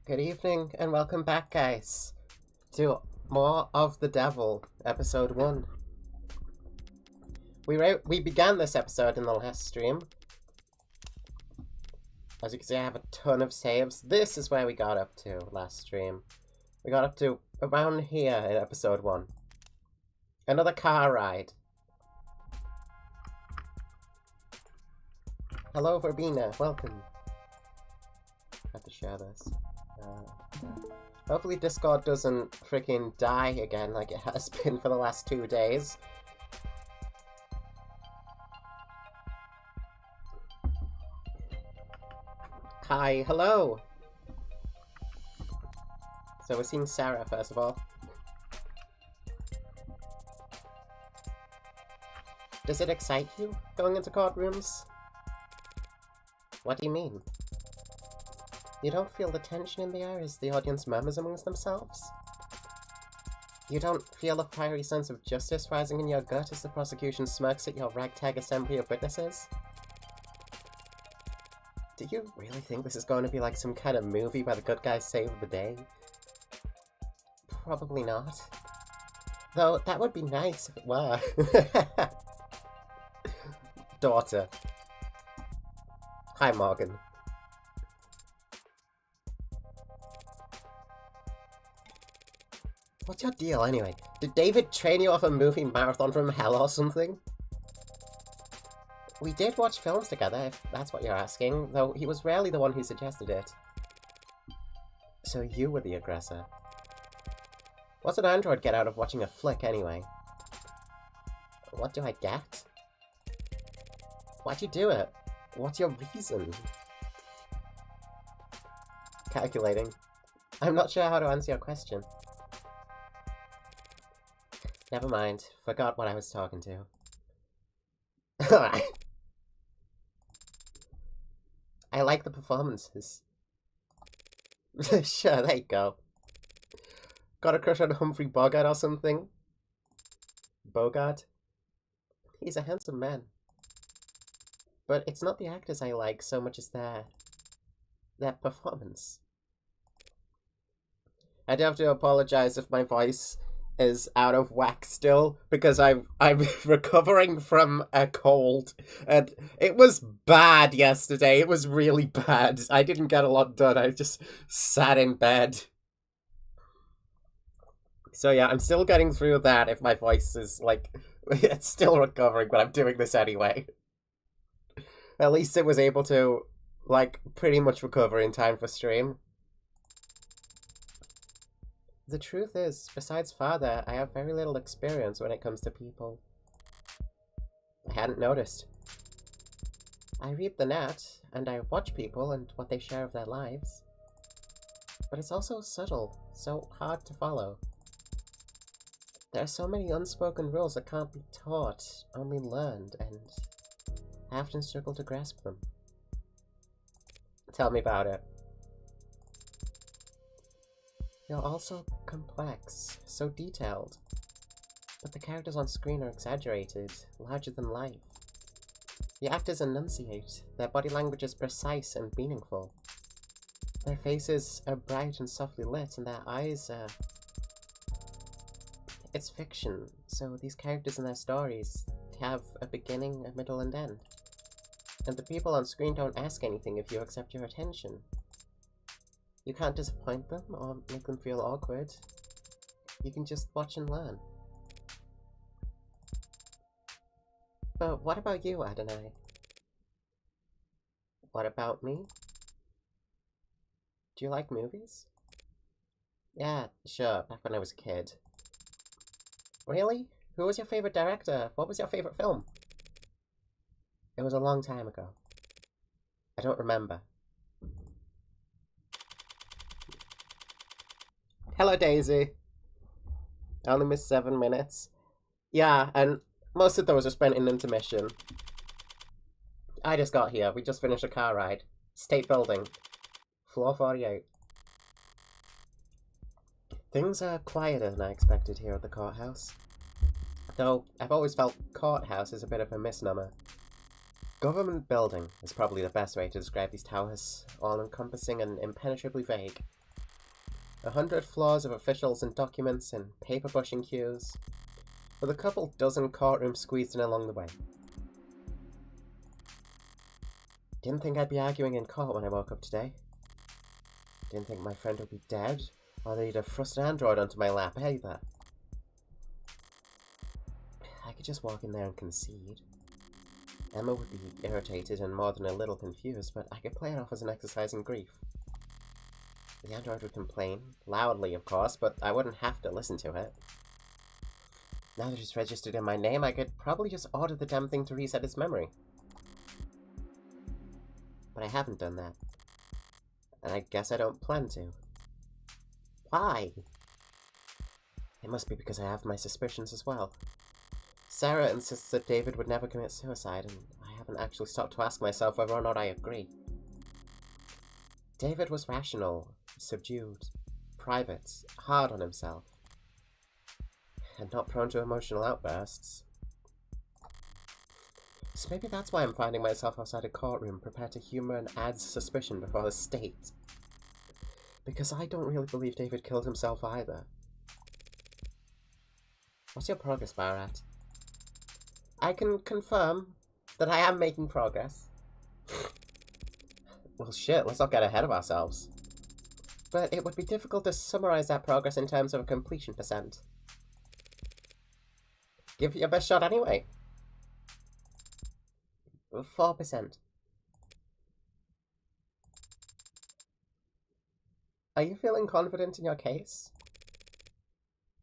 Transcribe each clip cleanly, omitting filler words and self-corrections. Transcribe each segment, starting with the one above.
Good evening and welcome back, guys, to More of the Devil, episode 1. We began this episode in the last stream. As you can see, I have a ton of saves. This is where we got up to last stream. We got up to around here in episode 1. Another car ride. Hello, Verbena. Welcome. I have to share this. Hopefully Discord doesn't freaking die again like it has been for the last 2 days. Hi, hello! So we're seeing Sarah first of all. Does it excite you, going into courtrooms? What do you mean? You don't feel the tension in the air as the audience murmurs amongst themselves? You don't feel a fiery sense of justice rising in your gut as the prosecution smirks at your ragtag assembly of witnesses? Do you really think this is going to be like some kind of movie where the good guys save the day? Probably not. Though, that would be nice if it were. Daughter. Hi, Morgan. What's your deal, anyway? Did David train you off a movie marathon from hell or something? We did watch films together, if that's what you're asking, though he was rarely the one who suggested it. So you were the aggressor. What's an android get out of watching a flick, anyway? What do I get? Why'd you do it? What's your reason? Calculating. I'm not sure how to answer your question. Never mind. Forgot what I was talking to. Alright. I like the performances. Sure, there you go. Got a crush on Humphrey Bogart or something? Bogart? He's a handsome man. But it's not the actors I like so much as their performance. I do have to apologize if my voice is out of whack still, because I'm recovering from a cold, and it was bad yesterday. It was really bad. I didn't get a lot done. I just sat in bed. So yeah, I'm still getting through that if my voice is, like, it's still recovering, but I'm doing this anyway. At least it was able to, like, pretty much recover in time for stream. The truth is, besides father, I have very little experience when it comes to people. I hadn't noticed. I read the net, and I watch people and what they share of their lives. But it's also subtle, so hard to follow. There are so many unspoken rules that can't be taught, only learned, and I often struggle to grasp them. Tell me about it. You're also complex, so detailed. But the characters on screen are exaggerated, larger than life. The actors enunciate, their body language is precise and meaningful. Their faces are bright and softly lit, and their eyes are... It's fiction, so these characters and their stories have a beginning, a middle, and end. And the people on screen don't ask anything if you accept your attention. You can't disappoint them or make them feel awkward. You can just watch and learn. But what about you, Adonai? What about me? Do you like movies? Yeah, sure, back when I was a kid. Really? Who was your favorite director? What was your favorite film? It was a long time ago. I don't remember. Hello, Daisy. I only missed 7 minutes. Yeah, and most of those are spent in intermission. I just got here. We just finished a car ride. State building. Floor 48. Things are quieter than I expected here at the courthouse. Though, I've always felt courthouse is a bit of a misnomer. Government building is probably the best way to describe these towers, all-encompassing and impenetrably vague. 100 floors of officials and documents and paper pushing queues, with a couple dozen courtrooms squeezed in along the way. Didn't think I'd be arguing in court when I woke up today. Didn't think my friend would be dead, or that he'd have thrust an android onto my lap either. I could just walk in there and concede. Emma would be irritated and more than a little confused, but I could play it off as an exercise in grief. The android would complain, loudly of course, but I wouldn't have to listen to it. Now that it's registered in my name, I could probably just order the damn thing to reset its memory. But I haven't done that. And I guess I don't plan to. Why? It must be because I have my suspicions as well. Sarah insists that David would never commit suicide, and I haven't actually stopped to ask myself whether or not I agree. David was rational, subdued, private, hard on himself, and not prone to emotional outbursts. So maybe that's why I'm finding myself outside a courtroom, prepared to humor and add suspicion before the state. Because I don't really believe David killed himself either. What's your progress bar at? I can confirm that I am making progress. Well shit, let's not get ahead of ourselves. But it would be difficult to summarize that progress in terms of a completion percent. Give it your best shot anyway. 4%. Are you feeling confident in your case?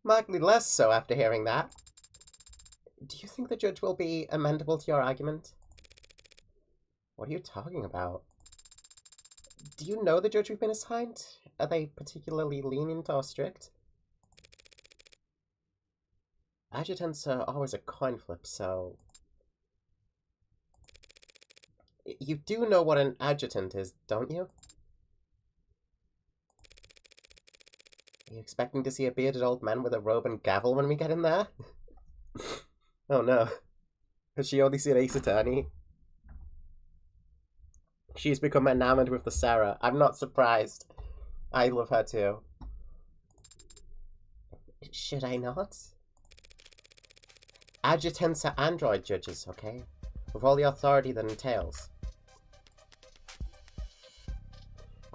Markedly less so after hearing that. Do you think the judge will be amenable to your argument? What are you talking about? Do you know the judge we've been assigned? Are they particularly lenient or strict? Adjutants are always a coin flip, so... You do know what an adjutant is, don't you? Are you expecting to see a bearded old man with a robe and gavel when we get in there? Oh no. Has she only seen Ace Attorney? She's become enamored with the Sarah. I'm not surprised. I love her too. Should I not? Adjutants are android judges, okay? With all the authority that entails.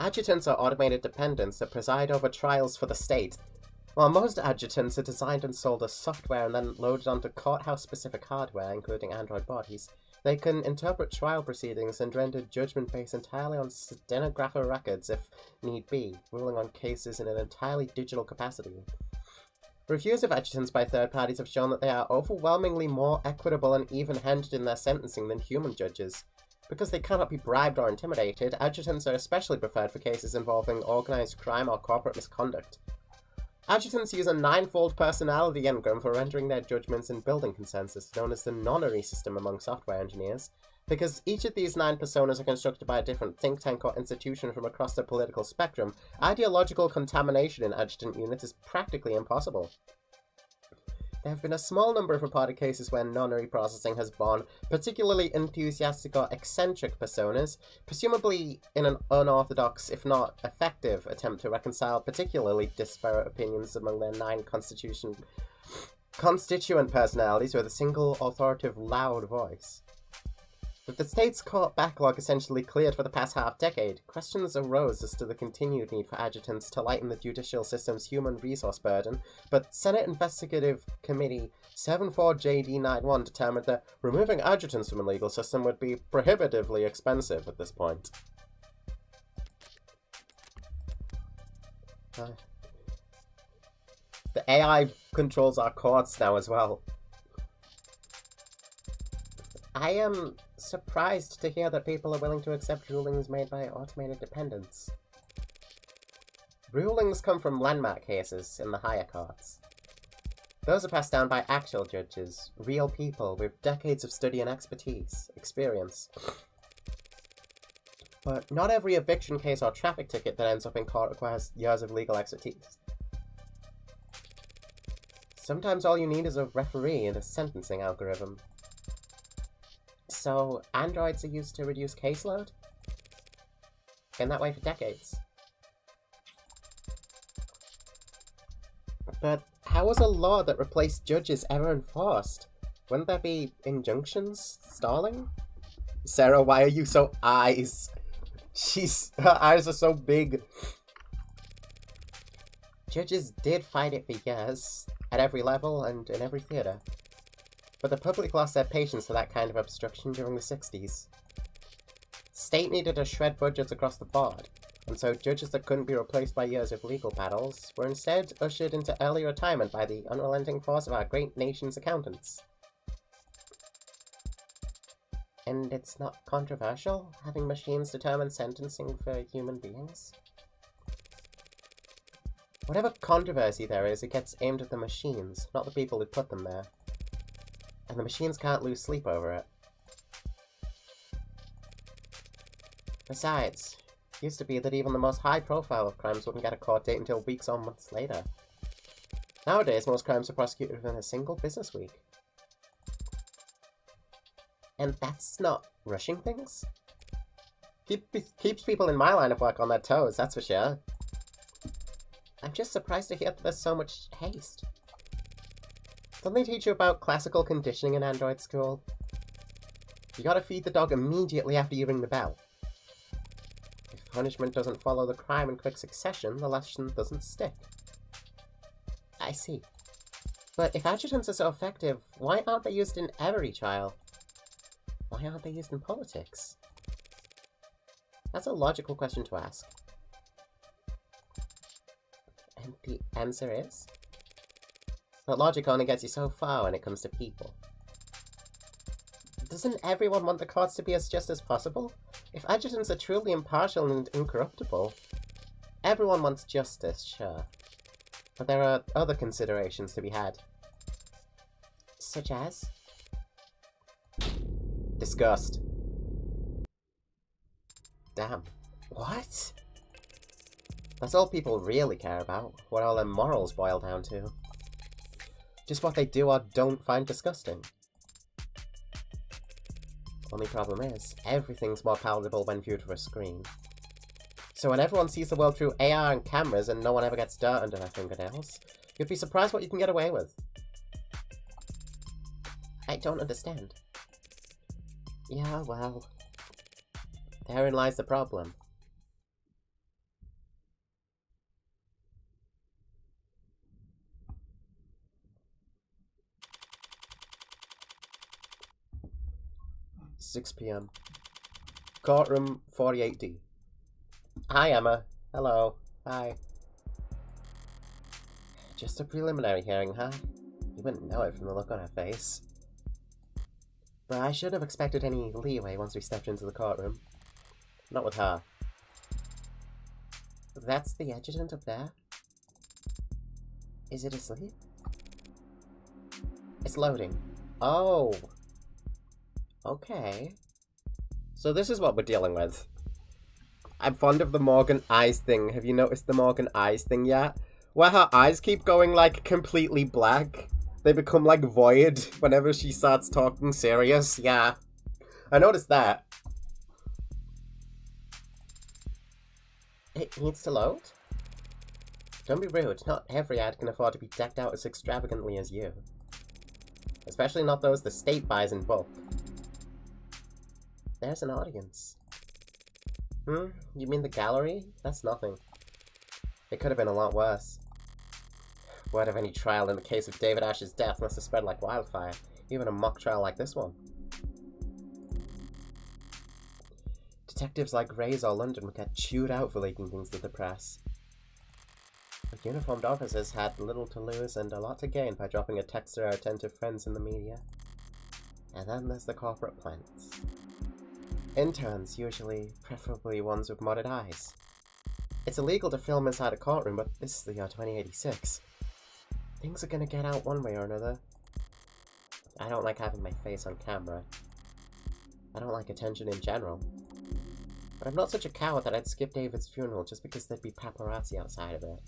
Adjutants are automated dependents that preside over trials for the state, while most adjutants are designed and sold as software and then loaded onto courthouse-specific hardware, including android bodies. They can interpret trial proceedings and render judgment based entirely on stenographer records if need be, ruling on cases in an entirely digital capacity. Reviews of adjutants by third parties have shown that they are overwhelmingly more equitable and even-handed in their sentencing than human judges. Because they cannot be bribed or intimidated, adjutants are especially preferred for cases involving organized crime or corporate misconduct. Adjutants use a 9-fold personality engram for rendering their judgments and building consensus, known as the nonary system among software engineers. Because each of these 9 personas are constructed by a different think tank or institution from across the political spectrum, ideological contamination in adjutant units is practically impossible. There have been a small number of reported cases where nonary processing has borne particularly enthusiastic or eccentric personas, presumably in an unorthodox, if not effective, attempt to reconcile particularly disparate opinions among their 9 constituent personalities with a single authoritative loud voice. With the state's court backlog essentially cleared for the past half-decade, questions arose as to the continued need for adjutants to lighten the judicial system's human resource burden, but Senate Investigative Committee 74JD91 determined that removing adjutants from the legal system would be prohibitively expensive at this point. The AI controls our courts now as well. I am surprised to hear that people are willing to accept rulings made by automated dependents. Rulings come from landmark cases in the higher courts. Those are passed down by actual judges, real people with decades of study and experience. But not every eviction case or traffic ticket that ends up in court requires years of legal expertise. Sometimes all you need is a referee and a sentencing algorithm. So, androids are used to reduce caseload? Been that way for decades. But how was a law that replaced judges ever enforced? Wouldn't there be injunctions stalling? Sarah, why are you so eyes? Her eyes are so big. Judges did fight it for years, at every level and in every theatre. But the public lost their patience for that kind of obstruction during the 60s. The state needed to shred budgets across the board, and so judges that couldn't be replaced by years of legal battles were instead ushered into early retirement by the unrelenting force of our great nation's accountants. And it's not controversial, having machines determine sentencing for human beings? Whatever controversy there is, it gets aimed at the machines, not the people who put them there. And the machines can't lose sleep over it. Besides, it used to be that even the most high-profile of crimes wouldn't get a court date until weeks or months later. Nowadays, most crimes are prosecuted within a single business week. And that's not rushing things? Keeps people in my line of work on their toes, that's for sure. I'm just surprised to hear that there's so much haste. Don't they teach you about classical conditioning in Android school? You gotta feed the dog immediately after you ring the bell. If punishment doesn't follow the crime in quick succession, the lesson doesn't stick. I see. But if adjutants are so effective, why aren't they used in every trial? Why aren't they used in politics? That's a logical question to ask. And the answer is? But logic only gets you so far when it comes to people. Doesn't everyone want the courts to be as just as possible? If adjutants are truly impartial and incorruptible, everyone wants justice, sure. But there are other considerations to be had. Such as? Disgust. Damn. What? That's all people really care about, what all their morals boil down to. Just what they do or don't find disgusting. Only problem is, everything's more palatable when viewed through a screen. So when everyone sees the world through AR and cameras and no one ever gets dirt under their fingernails, you'd be surprised what you can get away with. I don't understand. Yeah, well, therein lies the problem. "6 p.m. Courtroom 48D. Hi, Emma. Hello. Hi. Just a preliminary hearing, huh? You wouldn't know it from the look on her face. But I should have expected any leeway once we stepped into the courtroom. Not with her. That's the adjutant up there? Is it asleep? It's loading. Oh. Okay. So this is what we're dealing with. I'm fond of the Morgan eyes thing. Have you noticed the Morgan eyes thing yet? Where her eyes keep going, like, completely black. They become, like, void whenever she starts talking serious. Yeah. I noticed that. It needs to load? Don't be rude. Not every ad can afford to be decked out as extravagantly as you. Especially not those the state buys in bulk. There's an audience. You mean the gallery? That's nothing. It could have been a lot worse. Word of any trial in the case of David Ash's death must have spread like wildfire, even a mock trial like this one. Detectives like Ray's or London would get chewed out for leaking things to the press. The uniformed officers had little to lose and a lot to gain by dropping a text to their attentive friends in the media. And then there's the corporate plants. Interns, usually, preferably ones with modded eyes. It's illegal to film inside a courtroom, but this is the year 2086. Things are gonna get out one way or another. I don't like having my face on camera. I don't like attention in general. But I'm not such a coward that I'd skip David's funeral just because there'd be paparazzi outside of it.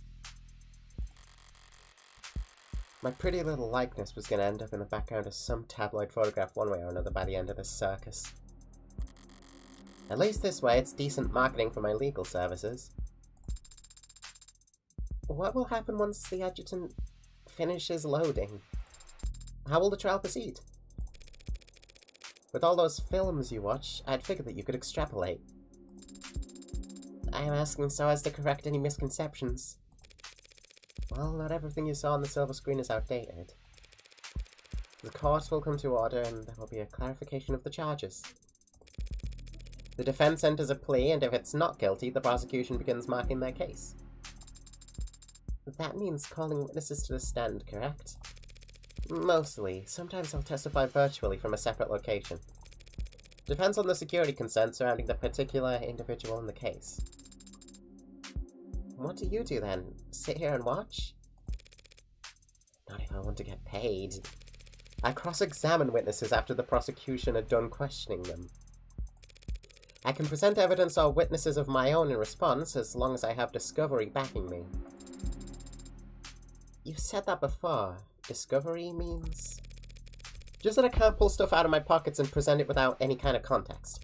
My pretty little likeness was gonna end up in the background of some tabloid photograph one way or another by the end of this circus. At least this way it's decent marketing for my legal services. What will happen once the adjutant finishes loading. How will the trial proceed? With all those films you watch, I'd figure that you could extrapolate. I am asking so as to correct any misconceptions. Well, not everything you saw on the silver screen is outdated. The court will come to order and there will be a clarification of the charges. The defense enters a plea, and if it's not guilty, the prosecution begins marking their case. That means calling witnesses to the stand, correct? Mostly. Sometimes I'll testify virtually from a separate location. Depends on the security concerns surrounding the particular individual in the case. What do you do then? Sit here and watch? Not if I want to get paid. I cross-examine witnesses after the prosecution are done questioning them. I can present evidence or witnesses of my own in response, as long as I have discovery backing me. You've said that before. Discovery means? Just that I can't pull stuff out of my pockets and present it without any kind of context.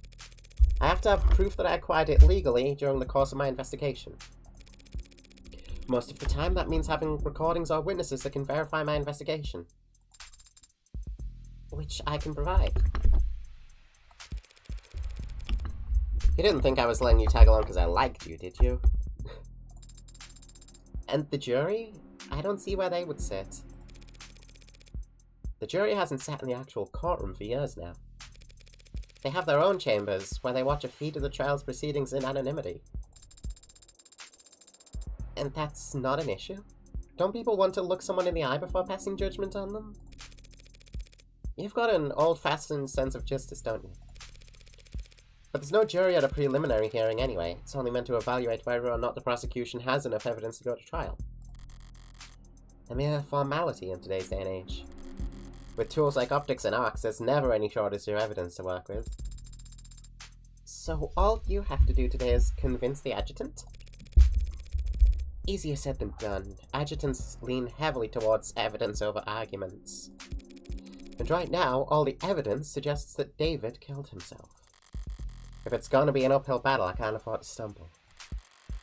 I have to have proof that I acquired it legally during the course of my investigation. Most of the time, that means having recordings or witnesses that can verify my investigation. Which I can provide. You didn't think I was letting you tag along because I liked you, did you? And the jury? I don't see where they would sit. The jury hasn't sat in the actual courtroom for years now. They have their own chambers, where they watch a feed of the trial's proceedings in anonymity. And that's not an issue? Don't people want to look someone in the eye before passing judgment on them? You've got an old-fashioned sense of justice, don't you? But there's no jury at a preliminary hearing anyway. It's only meant to evaluate whether or not the prosecution has enough evidence to go to trial. A mere formality in today's day and age. With tools like optics and arcs, there's never any shortage of evidence to work with. So all you have to do today is convince the adjutant? Easier said than done. Adjutants lean heavily towards evidence over arguments. And right now, all the evidence suggests that David killed himself. If it's gonna be an uphill battle, I can't afford to stumble.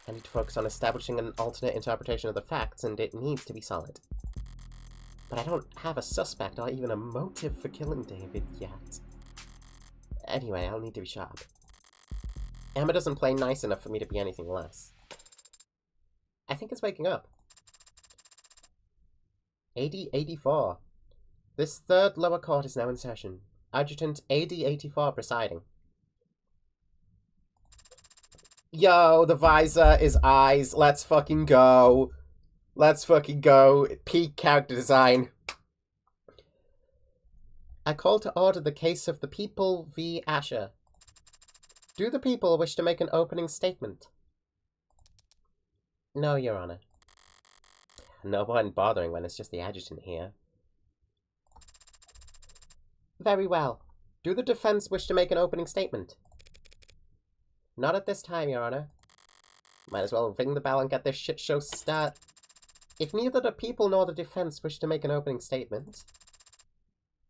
I need to focus on establishing an alternate interpretation of the facts, and it needs to be solid. But I don't have a suspect or even a motive for killing David yet. Anyway, I'll need to be sharp. Emma doesn't play nice enough for me to be anything less. I think it's waking up. AD 84. This third lower court is now in session. Adjutant AD 84 presiding. Yo, the visor is eyes. Let's fucking go. Let's fucking go. Peak character design. I call to order the case of the People v. Asher. Do the people wish to make an opening statement? No, Your Honor. No point bothering when it's just the adjutant here. Very well. Do the defense wish to make an opening statement? Not at this time, Your Honor. Might as well ring the bell and get this shit show start. If neither the people nor the defense wish to make an opening statement,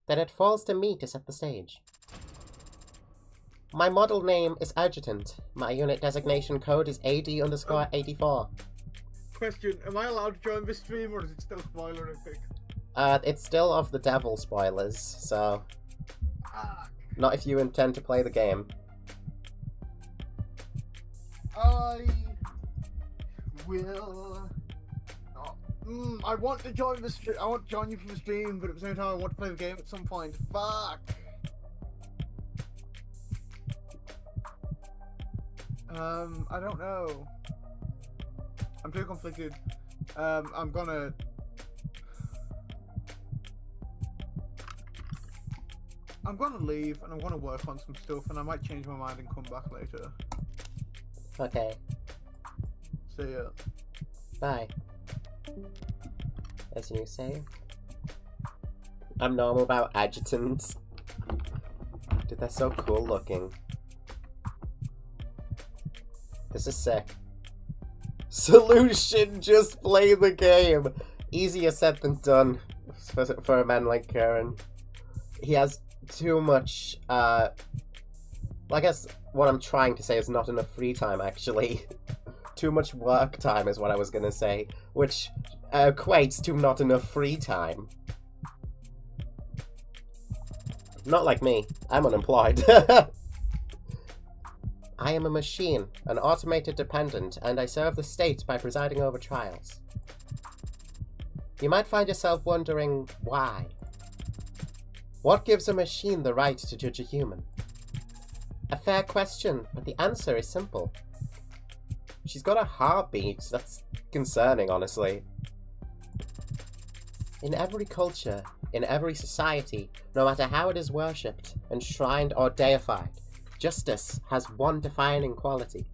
then it falls to me to set the stage. My model name is Adjutant. My unit designation code is AD_84. Question, am I allowed to join this stream or is it still spoilerific? It's still of the devil spoilers, so... Not if you intend to play the game. I will... I want to join the stream. I want to join you for the stream, but at the same time I want to play the game at some point. Fuck! I don't know. I'm too conflicted. I'm gonna leave and I'm gonna work on some stuff and I might change my mind and come back later. Okay. See ya. Bye. As you say. I'm normal about adjutants. Dude, they're so cool looking. This is sick. Solution, just play the game. Easier said than done for a man like Karen. He has too much, well, I guess what I'm trying to say is not enough free time, actually. too much work time is what I was gonna say, which equates to not enough free time. Not like me. I'm unemployed. I am a machine, an automated dependent, and I serve the state by presiding over trials. You might find yourself wondering why. What gives a machine the right to judge a human? A fair question, but the answer is simple. She's got a heartbeat. That's concerning, honestly. In every culture, in every society, no matter how it is worshipped, enshrined or deified, justice has one defining quality.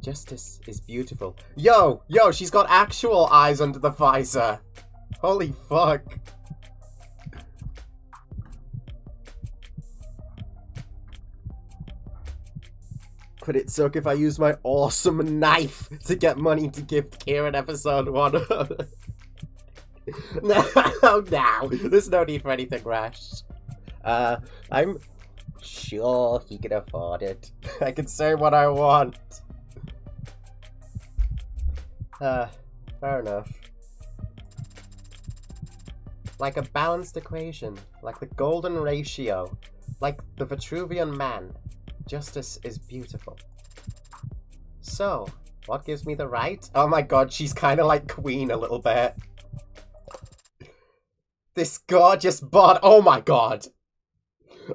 Justice is beautiful. Yo, she's got actual eyes under the visor. Holy fuck. Could it suck if I used my awesome knife to get money to gift Kieran episode 1? No, there's no need for anything rash. I'm sure he can afford it. I can say what I want. Fair enough. Like a balanced equation, like the golden ratio, like the Vitruvian man, justice is beautiful. So, what gives me the right? Oh my god, she's kind of like Queen a little bit. This gorgeous bod. Oh my god.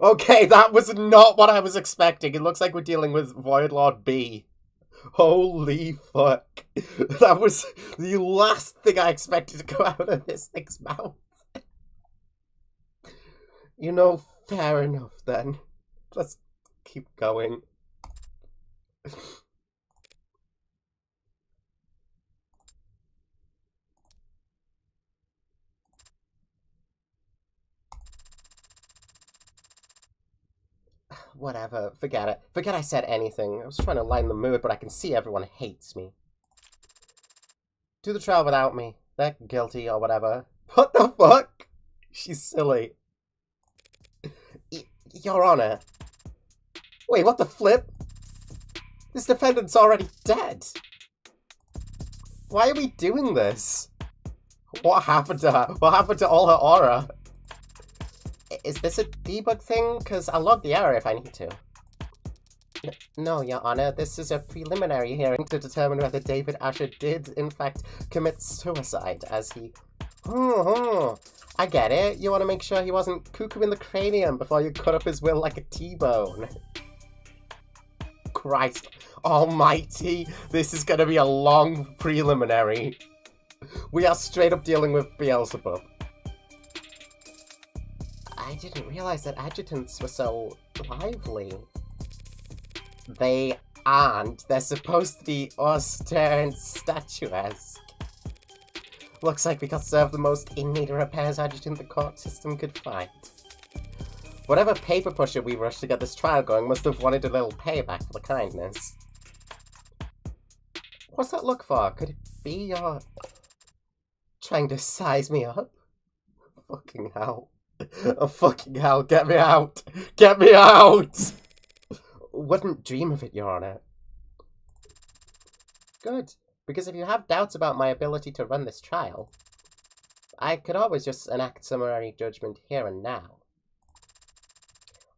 Okay, that was not what I was expecting. It looks like we're dealing with Void Lord B. Holy fuck. That was the last thing I expected to go out of this thing's mouth. You know, fair enough then. Let's keep going. Whatever, forget it. Forget I said anything. I was trying to lighten the mood, but I can see everyone hates me. Do the trial without me. They're guilty or whatever. What the fuck? She's silly. Your Honor. Wait, what the flip? This defendant's already dead. Why are we doing this? What happened to her? What happened to all her aura? Is this a debug thing? Because I'll log the error if I need to. No, Your Honor, this is a preliminary hearing to determine whether David Asher did, in fact, commit suicide, as he... I get it. You want to make sure he wasn't cuckoo in the cranium before you cut up his will like a T-bone. Christ almighty, this is going to be a long preliminary. We are straight up dealing with Beelzebub. I didn't realize that adjutants were so lively. They aren't. They're supposed to be austere and statuesque. Looks like we got served the most in-need repairs adjutant the court system could find. Whatever paper pusher we rushed to get this trial going must have wanted a little payback for the kindness. What's that look for? Could it be you're trying to size me up? Fucking hell. Oh, fucking hell, get me out! Get me out! Wouldn't dream of it, Your Honor. Good, because if you have doubts about my ability to run this trial, I could always just enact summary judgment here and now.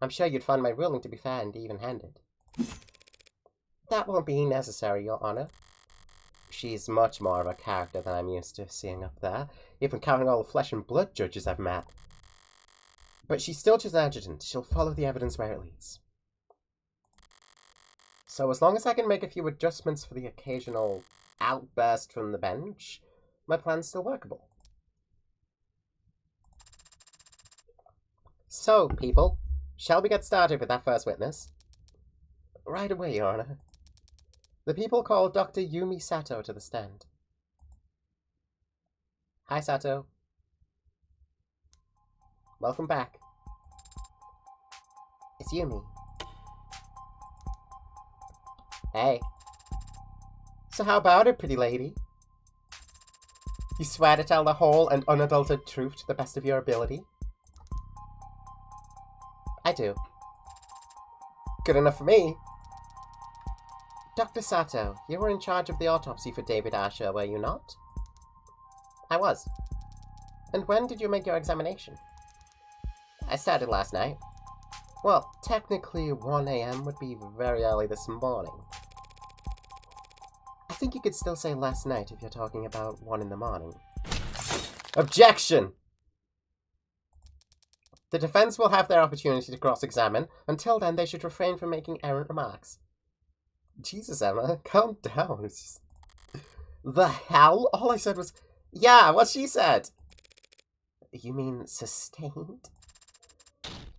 I'm sure you'd find my ruling to be fair and even-handed. That won't be necessary, Your Honor. She's much more of a character than I'm used to seeing up there, even counting all the flesh and blood judges I've met. But she's still just adjutant. She'll follow the evidence where it leads. So as long as I can make a few adjustments for the occasional outburst from the bench, my plan's still workable. So, people, shall we get started with that first witness? Right away, Your Honor. The people call Dr. Yumi Sato to the stand. Hi, Sato. Welcome back. It's Yumi. Hey. So how about it, pretty lady? You swear to tell the whole and unadulterated truth to the best of your ability? I do. Good enough for me. Dr. Sato, you were in charge of the autopsy for David Asher, were you not? I was. And when did you make your examination? I started last night. Well, technically 1 AM would be very early this morning. I think you could still say last night if you're talking about 1 in the morning. Objection! The defense will have their opportunity to cross-examine. Until then, they should refrain from making errant remarks. Jesus, Emma, calm down. It's just... The hell? All I said was, yeah, what she said. You mean sustained?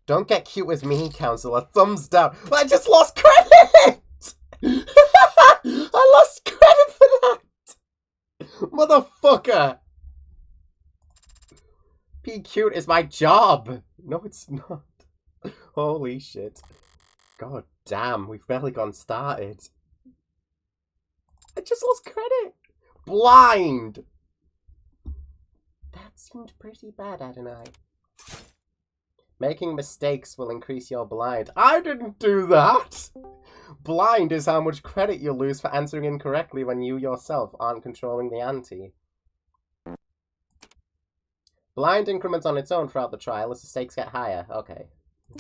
Don't get cute with me, counselor. Thumbs down. I just lost credit! I lost credit for that! Motherfucker! Being cute is my job! No, it's not. Holy shit. God damn, we've barely gotten started. I just lost credit! Blind! That seemed pretty bad, Adonai. Making mistakes will increase your blind. I didn't do that! Blind is how much credit you'll lose for answering incorrectly when you yourself aren't controlling the ante. Blind increments on its own throughout the trial as the stakes get higher. Okay.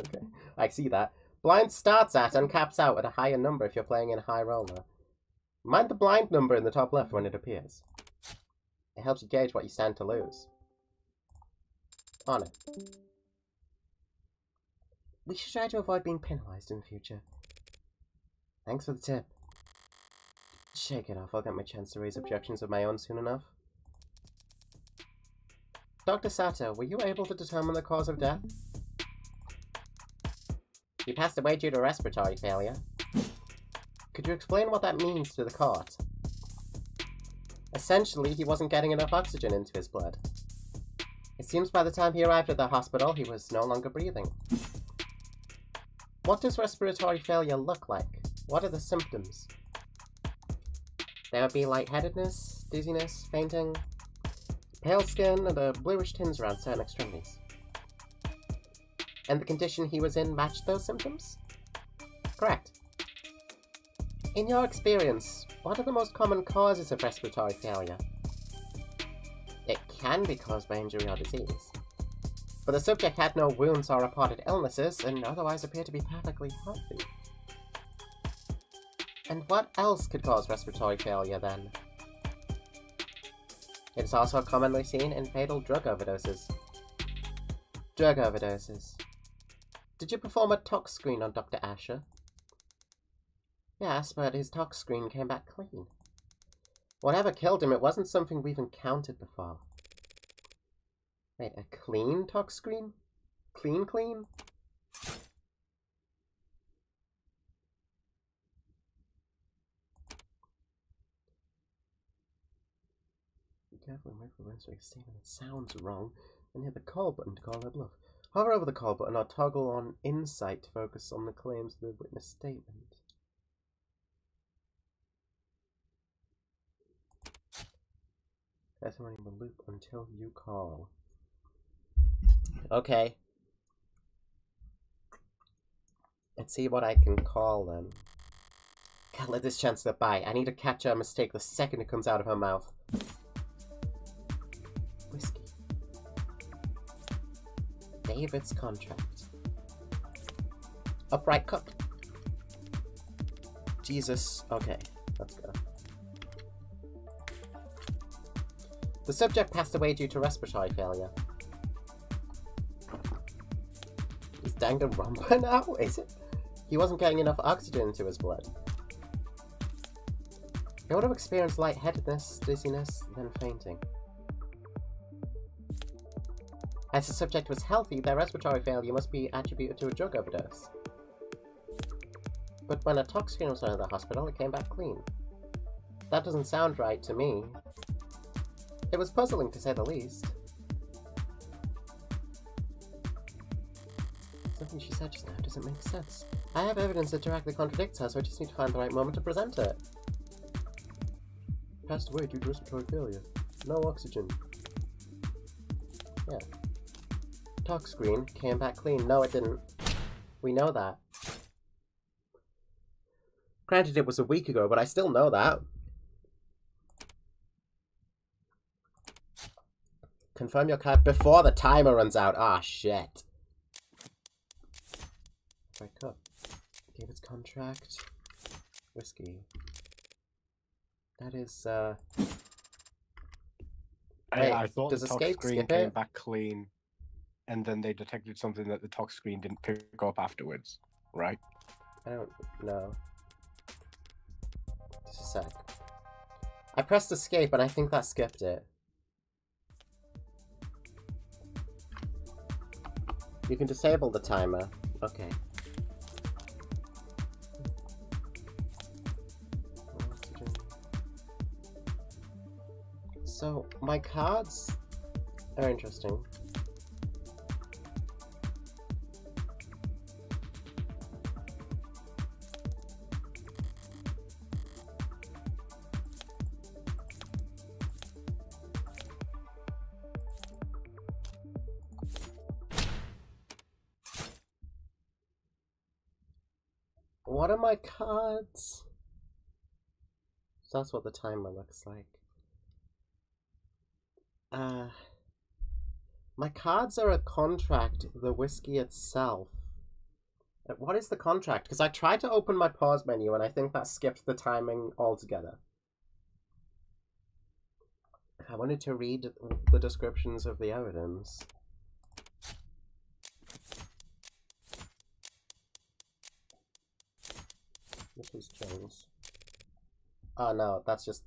Okay. I see that. Blind starts at and caps out at a higher number if you're playing in high roller. Mind the blind number in the top left when it appears. It helps you gauge what you stand to lose. On it. We should try to avoid being penalized in the future. Thanks for the tip. Shake it off. I'll get my chance to raise objections of my own soon enough. Dr. Sato, were you able to determine the cause of death? He passed away due to respiratory failure. Could you explain what that means to the court? Essentially, he wasn't getting enough oxygen into his blood. It seems by the time he arrived at the hospital, he was no longer breathing. What does respiratory failure look like? What are the symptoms? There would be lightheadedness, dizziness, fainting, pale skin, and a bluish tinge around certain extremities. And the condition he was in matched those symptoms? Correct. In your experience, what are the most common causes of respiratory failure? It can be caused by injury or disease. But the subject had no wounds or reported illnesses, and otherwise appeared to be perfectly healthy. And what else could cause respiratory failure, then? It is also commonly seen in fatal drug overdoses. Drug overdoses. Did you perform a tox screen on Dr. Asher? Yes, but his tox screen came back clean. Whatever killed him, it wasn't something we've encountered before. Wait, a clean tox screen? Clean? Be careful and wait for a statement that sounds wrong, and hit the call button to call their bluff. Hover over the call button or toggle on Insight to focus on the claims of the witness statement. Testimony will loop until you call. Okay. Let's see what I can call then. Can't let this chance slip by. I need to catch her mistake the second it comes out of her mouth. Whiskey. David's contract. Upright cup. Jesus. Okay, let's go. The subject passed away due to respiratory failure. Is Danganronpa now? Is it? He wasn't getting enough oxygen into his blood. He would have experienced lightheadedness, dizziness, then fainting. As the subject was healthy, their respiratory failure must be attributed to a drug overdose. But when a tox screen was run at the hospital, it came back clean. That doesn't sound right to me. It was puzzling, to say the least. Something she said just now doesn't make sense. I have evidence that directly contradicts her, so I just need to find the right moment to present it. Passed away due to respiratory failure. No oxygen. Yeah. Tox screen came back clean. No, it didn't. We know that. Granted, it was a week ago, but I still know that. Confirm your card before the timer runs out. Ah, shit. Right, cup. David's contract. Whiskey. That is, Wait, I thought does the talk escape screen skip came it? back clean, and then they detected something that the talk screen didn't pick up afterwards, right? I don't know. Just a sec. I pressed escape and I think that skipped it. You can disable the timer. Okay. So, my cards are interesting. What are my cards? So that's what the timer looks like. My cards are a contract, the whiskey itself. What is the contract? Because I tried to open my pause menu and I think that skipped the timing altogether. I wanted to read the descriptions of the evidence. This is Jones. Oh no, that's just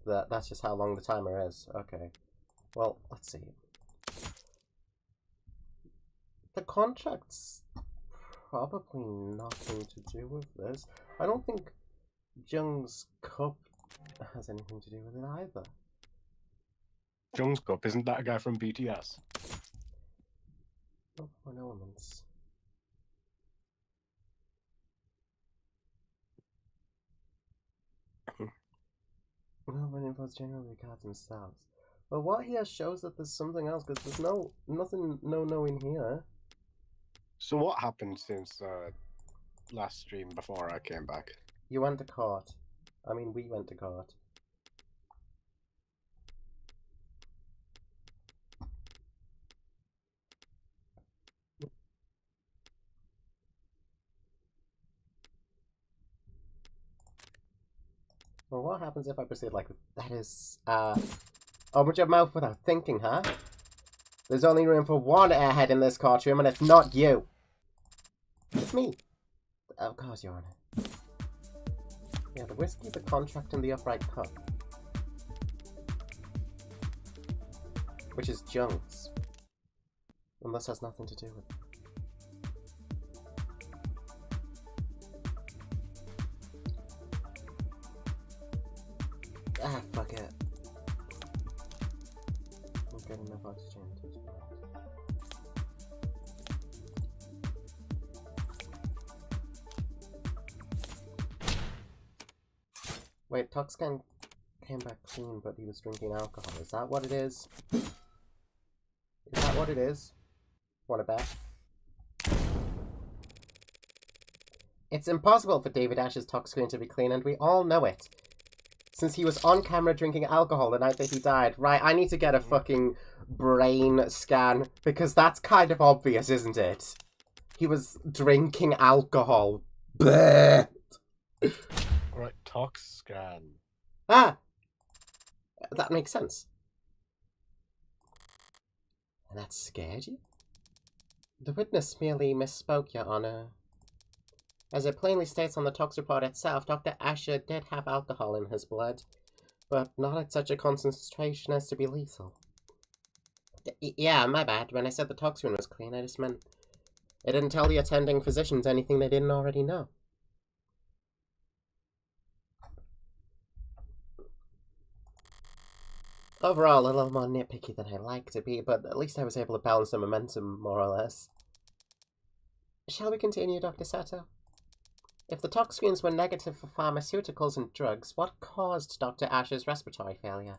how long the timer is. Okay. Well, let's see. The contract's probably nothing to do with this. I don't think Jung's cup has anything to do with it either. Jung's Cup, isn't that a guy from BTS? No foreign elements. No one involves generally the cards themselves. Well, what here shows that there's something else, because there's nothing in here. So what happened since last stream before I came back? You went to court. I mean, we went to court. Well, what happens if I proceed like that is, open your mouth without thinking, huh? There's only room for one airhead in this courtroom, and it's not you. It's me. Of course, Your Honor. Yeah, the whiskey, the contract, and the upright cup. Which is Jung's. And this has nothing to do with it. Ah, fuck it. I'm getting enough oxygen to his blood. Wait, Toxcan came back clean, but he was drinking alcohol. Is that what it is? Is that what it is? Want to bet? It's impossible for David Ash's Toxscreen to be clean, and we all know it. Since he was on camera drinking alcohol the night that he died. Right, I need to get a fucking brain scan, because that's kind of obvious, isn't it? He was drinking alcohol. Bleh. Right, Tox scan. Ah! That makes sense. And that scared you? The witness merely misspoke, Your Honor. As it plainly states on the tox report itself, Dr. Asher did have alcohol in his blood, but not at such a concentration as to be lethal. Yeah, my bad. When I said the tox room was clean, I just meant it didn't tell the attending physicians anything they didn't already know. Overall, a little more nitpicky than I like to be, but at least I was able to balance the momentum, more or less. Shall we continue, Dr. Sato? If the tox screens were negative for pharmaceuticals and drugs, what caused Dr. Asher's respiratory failure?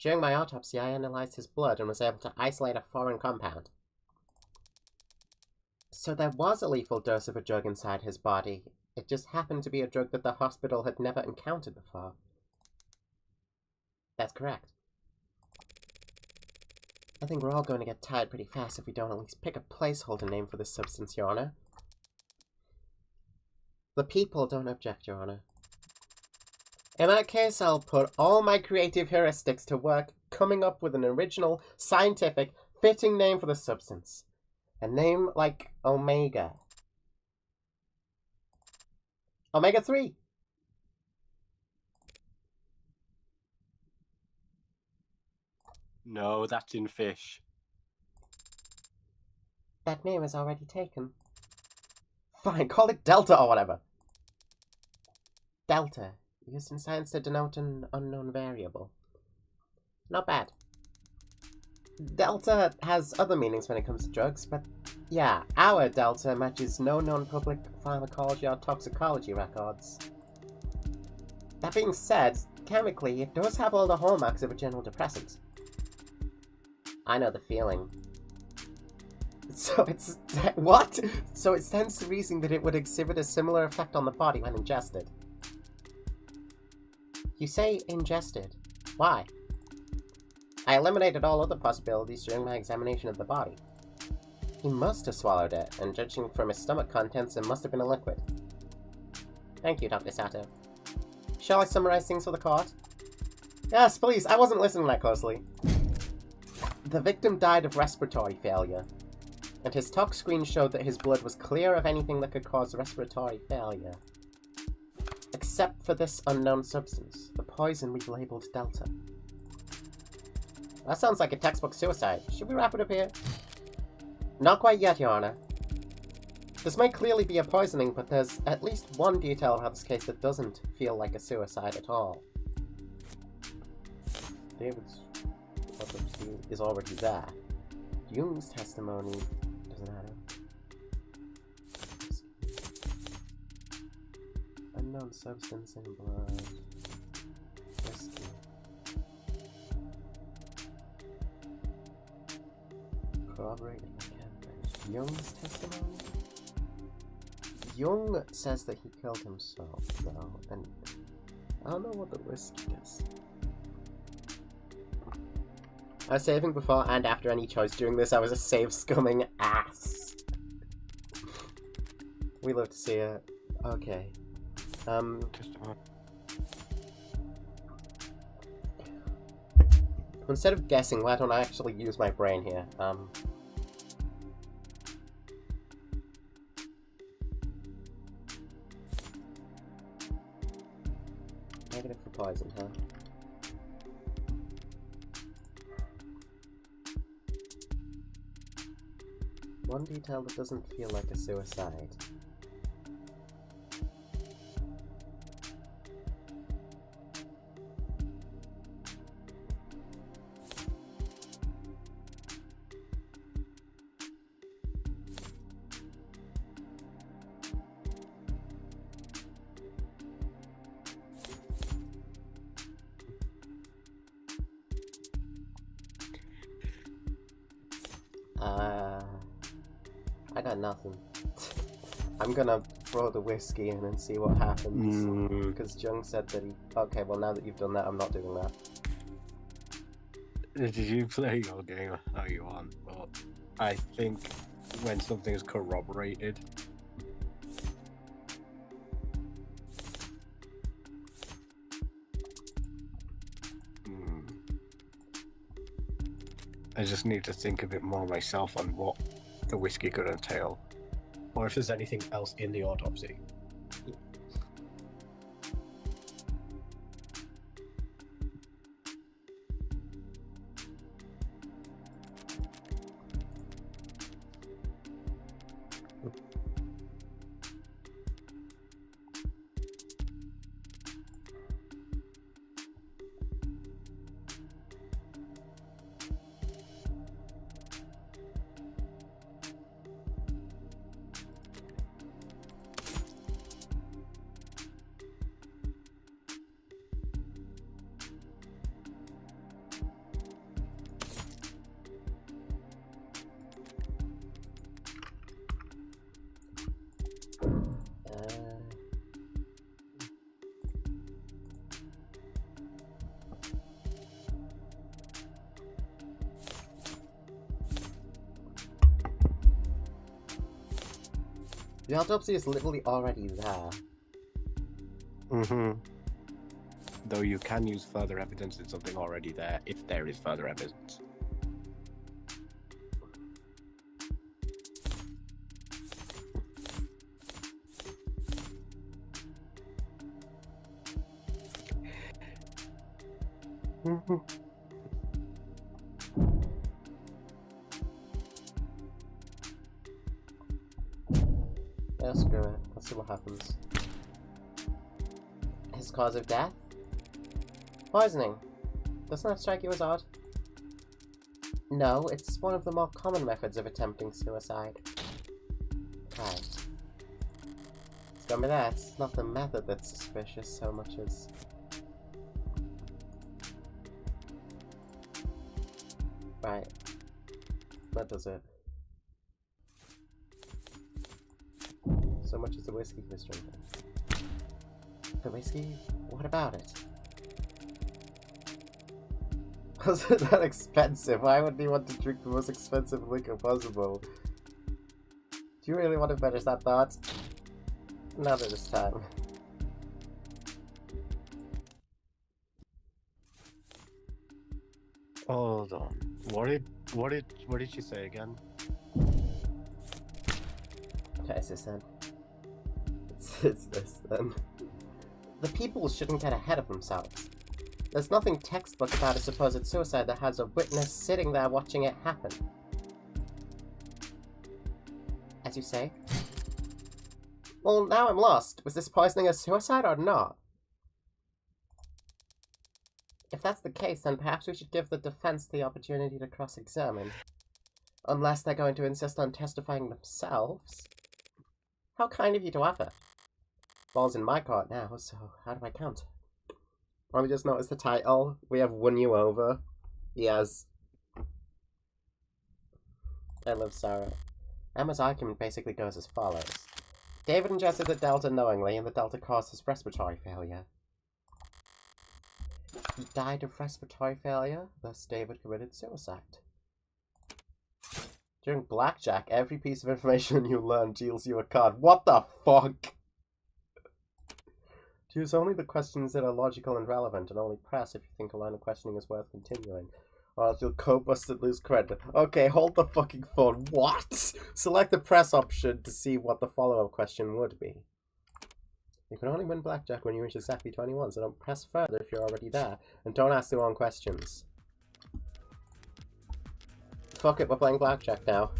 During my autopsy, I analyzed his blood and was able to isolate a foreign compound. So there was a lethal dose of a drug inside his body. It just happened to be a drug that the hospital had never encountered before. That's correct. I think we're all going to get tired pretty fast if we don't at least pick a placeholder name for this substance, Your Honor. The people don't object, Your Honor. In that case, I'll put all my creative heuristics to work coming up with an original, scientific, fitting name for the substance. A name like Omega. Omega-3! No, that's in fish. That name is already taken. Fine, call it Delta or whatever. Delta, used in science to denote an unknown variable. Not bad. Delta has other meanings when it comes to drugs, but yeah, our Delta matches no known public pharmacology or toxicology records. That being said, chemically, it does have all the hallmarks of a general depressant. I know the feeling. So it's... what? So it stands to reason that it would exhibit a similar effect on the body when ingested. You say ingested. Why? I eliminated all other possibilities during my examination of the body. He must have swallowed it, and judging from his stomach contents, it must have been a liquid. Thank you, Dr. Sato. Shall I summarize things for the court? Yes, please, I wasn't listening that closely. The victim died of respiratory failure, and his tox screen showed that his blood was clear of anything that could cause respiratory failure. Except for this unknown substance, the poison we've labeled Delta. That sounds like a textbook suicide. Should we wrap it up here? Not quite yet, Your Honor. This might clearly be a poisoning, but there's at least one detail about this case that doesn't feel like a suicide at all. David's autopsy is already there. Jung's testimony doesn't matter. Unknown substance in blood. Whiskey. Corroborated by campers. Jung's testimony? Jung says that he killed himself, though, and I don't know what the whiskey is. I was saving before and after any choice. During this, I was a save-scumming ass. We love to see it. Okay. Instead of guessing, why don't I actually use my brain here? Negative for poison, huh? One detail that doesn't feel like a suicide. I got nothing. I'm gonna throw the whiskey in and see what happens. Because Jung said that he... Okay, well now that you've done that, I'm not doing that. Did you play your game how you want? But I think when something is corroborated, I just need to think a bit more myself on what the whiskey could entail, or if there's anything else in the autopsy. The autopsy is literally already there. Mm-hmm. Though you can use further evidence in something already there, if there is further evidence. Yeah, screw it. Let's see what happens. His cause of death? Poisoning. Doesn't that strike you as odd? No, it's one of the more common methods of attempting suicide. Right. It's gonna be that. It's not the method that's suspicious so much as... Right. That does it. So much as the whiskey he was drinking. The whiskey? What about it? Was it that expensive? Why would he want to drink the most expensive liquor possible? Do you really want to finish that thought? Not at this time. Hold on. What did she say again? Okay, it's this then. It's this then. The people shouldn't get ahead of themselves. There's nothing textbook about a supposed suicide that has a witness sitting there watching it happen. As you say? Well, now I'm lost. Was this poisoning a suicide or not? If that's the case, then perhaps we should give the defense the opportunity to cross-examine. Unless they're going to insist on testifying themselves. How kind of you to offer. Ball's in my court now, so how do I count? Let me just notice the title. We have won you over. Yes. I love Sarah. Emma's argument basically goes as follows. David ingested the Delta knowingly, and the Delta caused his respiratory failure. He died of respiratory failure, thus David committed suicide. During blackjack, every piece of information you learn deals you a card. What the fuck? Choose only the questions that are logical and relevant, and only press if you think a line of questioning is worth continuing. Or else you'll co-bust and lose credit. Okay, hold the fucking phone. What? Select the press option to see what the follow-up question would be. You can only win blackjack when you reach exactly 21, so don't press further if you're already there. And don't ask the wrong questions. Fuck it, we're playing blackjack now.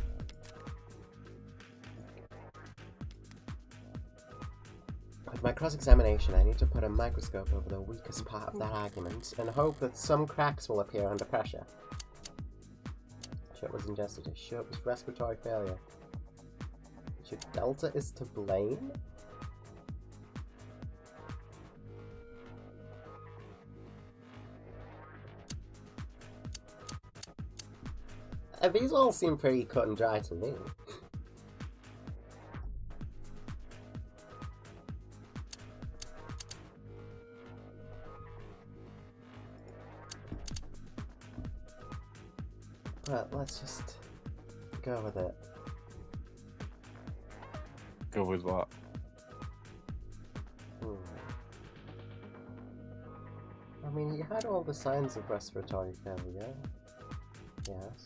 With my cross-examination, I need to put a microscope over the weakest part of that argument, and hope that some cracks will appear under pressure. Shit was ingested. Shit was respiratory failure. Shit, Delta is to blame? These all seem pretty cut and dry to me. But let's just go with it. Go with what? I mean, he had all the signs of respiratory failure. Yes.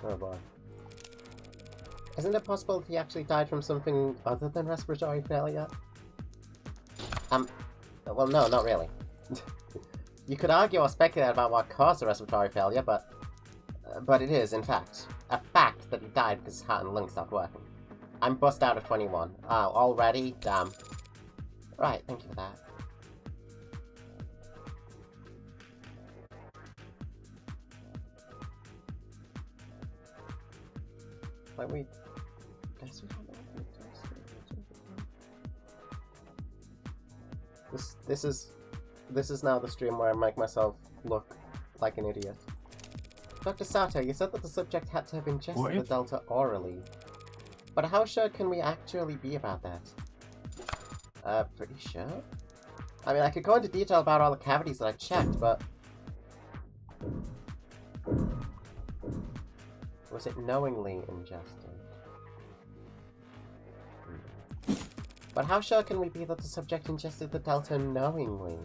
Oh boy. Isn't it possible he actually died from something other than respiratory failure? Well, no, not really. You could argue or speculate about what caused the respiratory failure, but it is, in fact, a fact that he died because his heart and lungs stopped working. I'm bust out of 21. Oh, already? Damn. Right, thank you for that. Like, we... This is now the stream where I make myself look like an idiot. Dr. Sato, you said that the subject had to have ingested the Delta orally. But how sure can we actually be about that? Pretty sure? I mean, I could go into detail about all the cavities that I checked, but... Was it knowingly ingested? But how sure can we be that the subject ingested the Delta knowingly?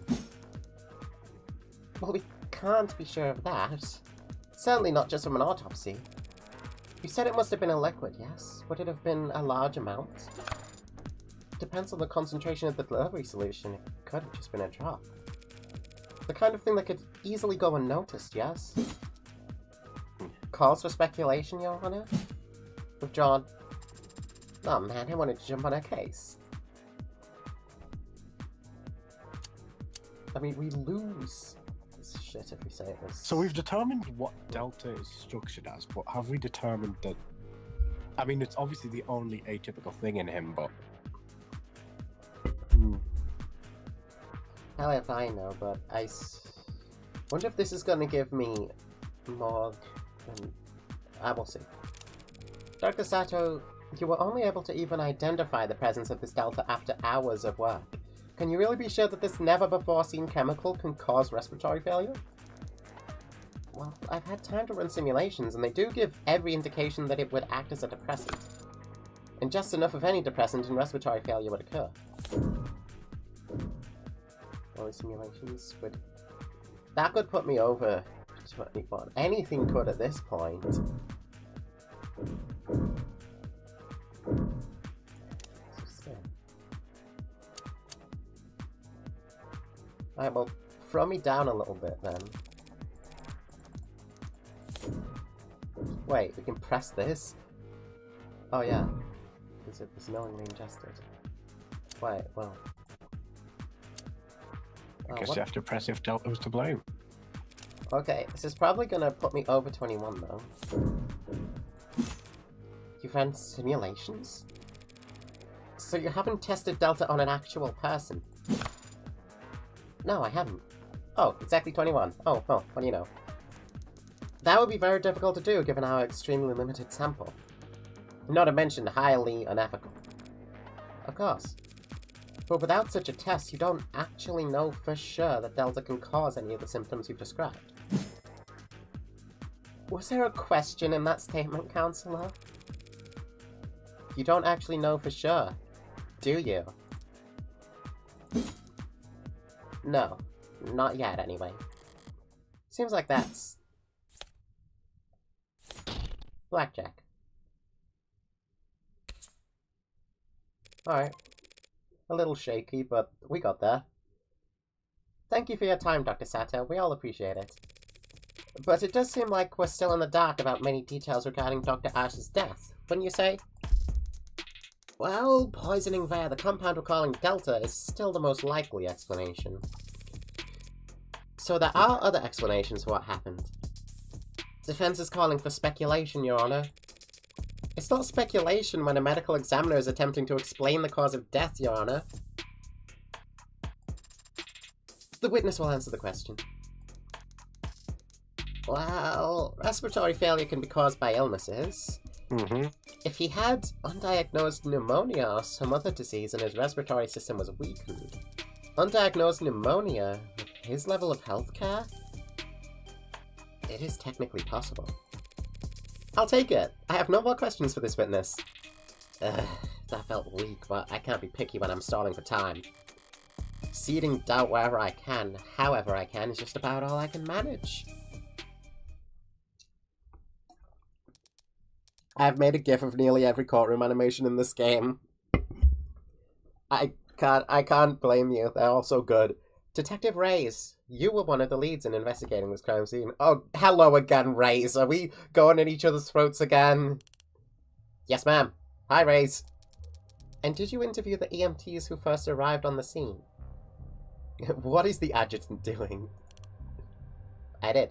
Well, we can't be sure of that. Certainly not just from an autopsy. You said it must have been a liquid, yes? Would it have been a large amount? Depends on the concentration of the delivery solution. It could have just been a drop. The kind of thing that could easily go unnoticed, yes? Calls for speculation, Your Honor? Withdrawn. Oh man, I wanted to jump on a case. I mean, we lose this shit if we say it was... So we've determined what Delta is structured as, but have we determined that... I mean, it's obviously the only atypical thing in him, but... Hell if I know, but wonder if this is going to give me more than... I will see. Dr. Sato, you were only able to even identify the presence of this Delta after hours of work. Can you really be sure that this never-before-seen chemical can cause respiratory failure? Well, I've had time to run simulations, and they do give every indication that it would act as a depressant. And just enough of any depressant and respiratory failure would occur. All these simulations would... That could put me over 21. Anything could at this point. Alright, well, throw me down a little bit then. Wait, we can press this? Oh yeah. Because it was knowingly ingested. Wait, well... I guess you have to press if Delta was to blame. Okay, this is probably gonna put me over 21 though. You've run simulations? So you haven't tested Delta on an actual person? No, I haven't. Oh, exactly 21. Oh, well, what do you know? That would be very difficult to do given our extremely limited sample. Not to mention highly unethical. Of course. But without such a test, you don't actually know for sure that Delta can cause any of the symptoms you've described. Was there a question in that statement, Counselor? You don't actually know for sure, do you? No, not yet anyway. Seems like that's... blackjack. Alright. A little shaky, but we got there. Thank you for your time, Dr. Sato. We all appreciate it. But it does seem like we're still in the dark about many details regarding Dr. Ash's death, wouldn't you say? Well, poisoning via the compound we're calling Delta is still the most likely explanation. So there are other explanations for what happened. Defense is calling for speculation, Your Honor. It's not speculation when a medical examiner is attempting to explain the cause of death, Your Honor. The witness will answer the question. Well, respiratory failure can be caused by illnesses. If he had undiagnosed pneumonia or some other disease and his respiratory system was weakened, undiagnosed pneumonia, with his level of healthcare, it is technically possible. I'll take it. I have no more questions for this witness. That felt weak, but I can't be picky when I'm stalling for time. Seeding doubt wherever I can, however I can, is just about all I can manage. I've made a gif of nearly every courtroom animation in this game. I can't blame you. They're all so good. Detective Reyes, you were one of the leads in investigating this crime scene. Oh, hello again, Reyes. Are we going at each other's throats again? Yes, ma'am. Hi, Reyes. And did you interview the EMTs who first arrived on the scene? What is the adjutant doing? I did.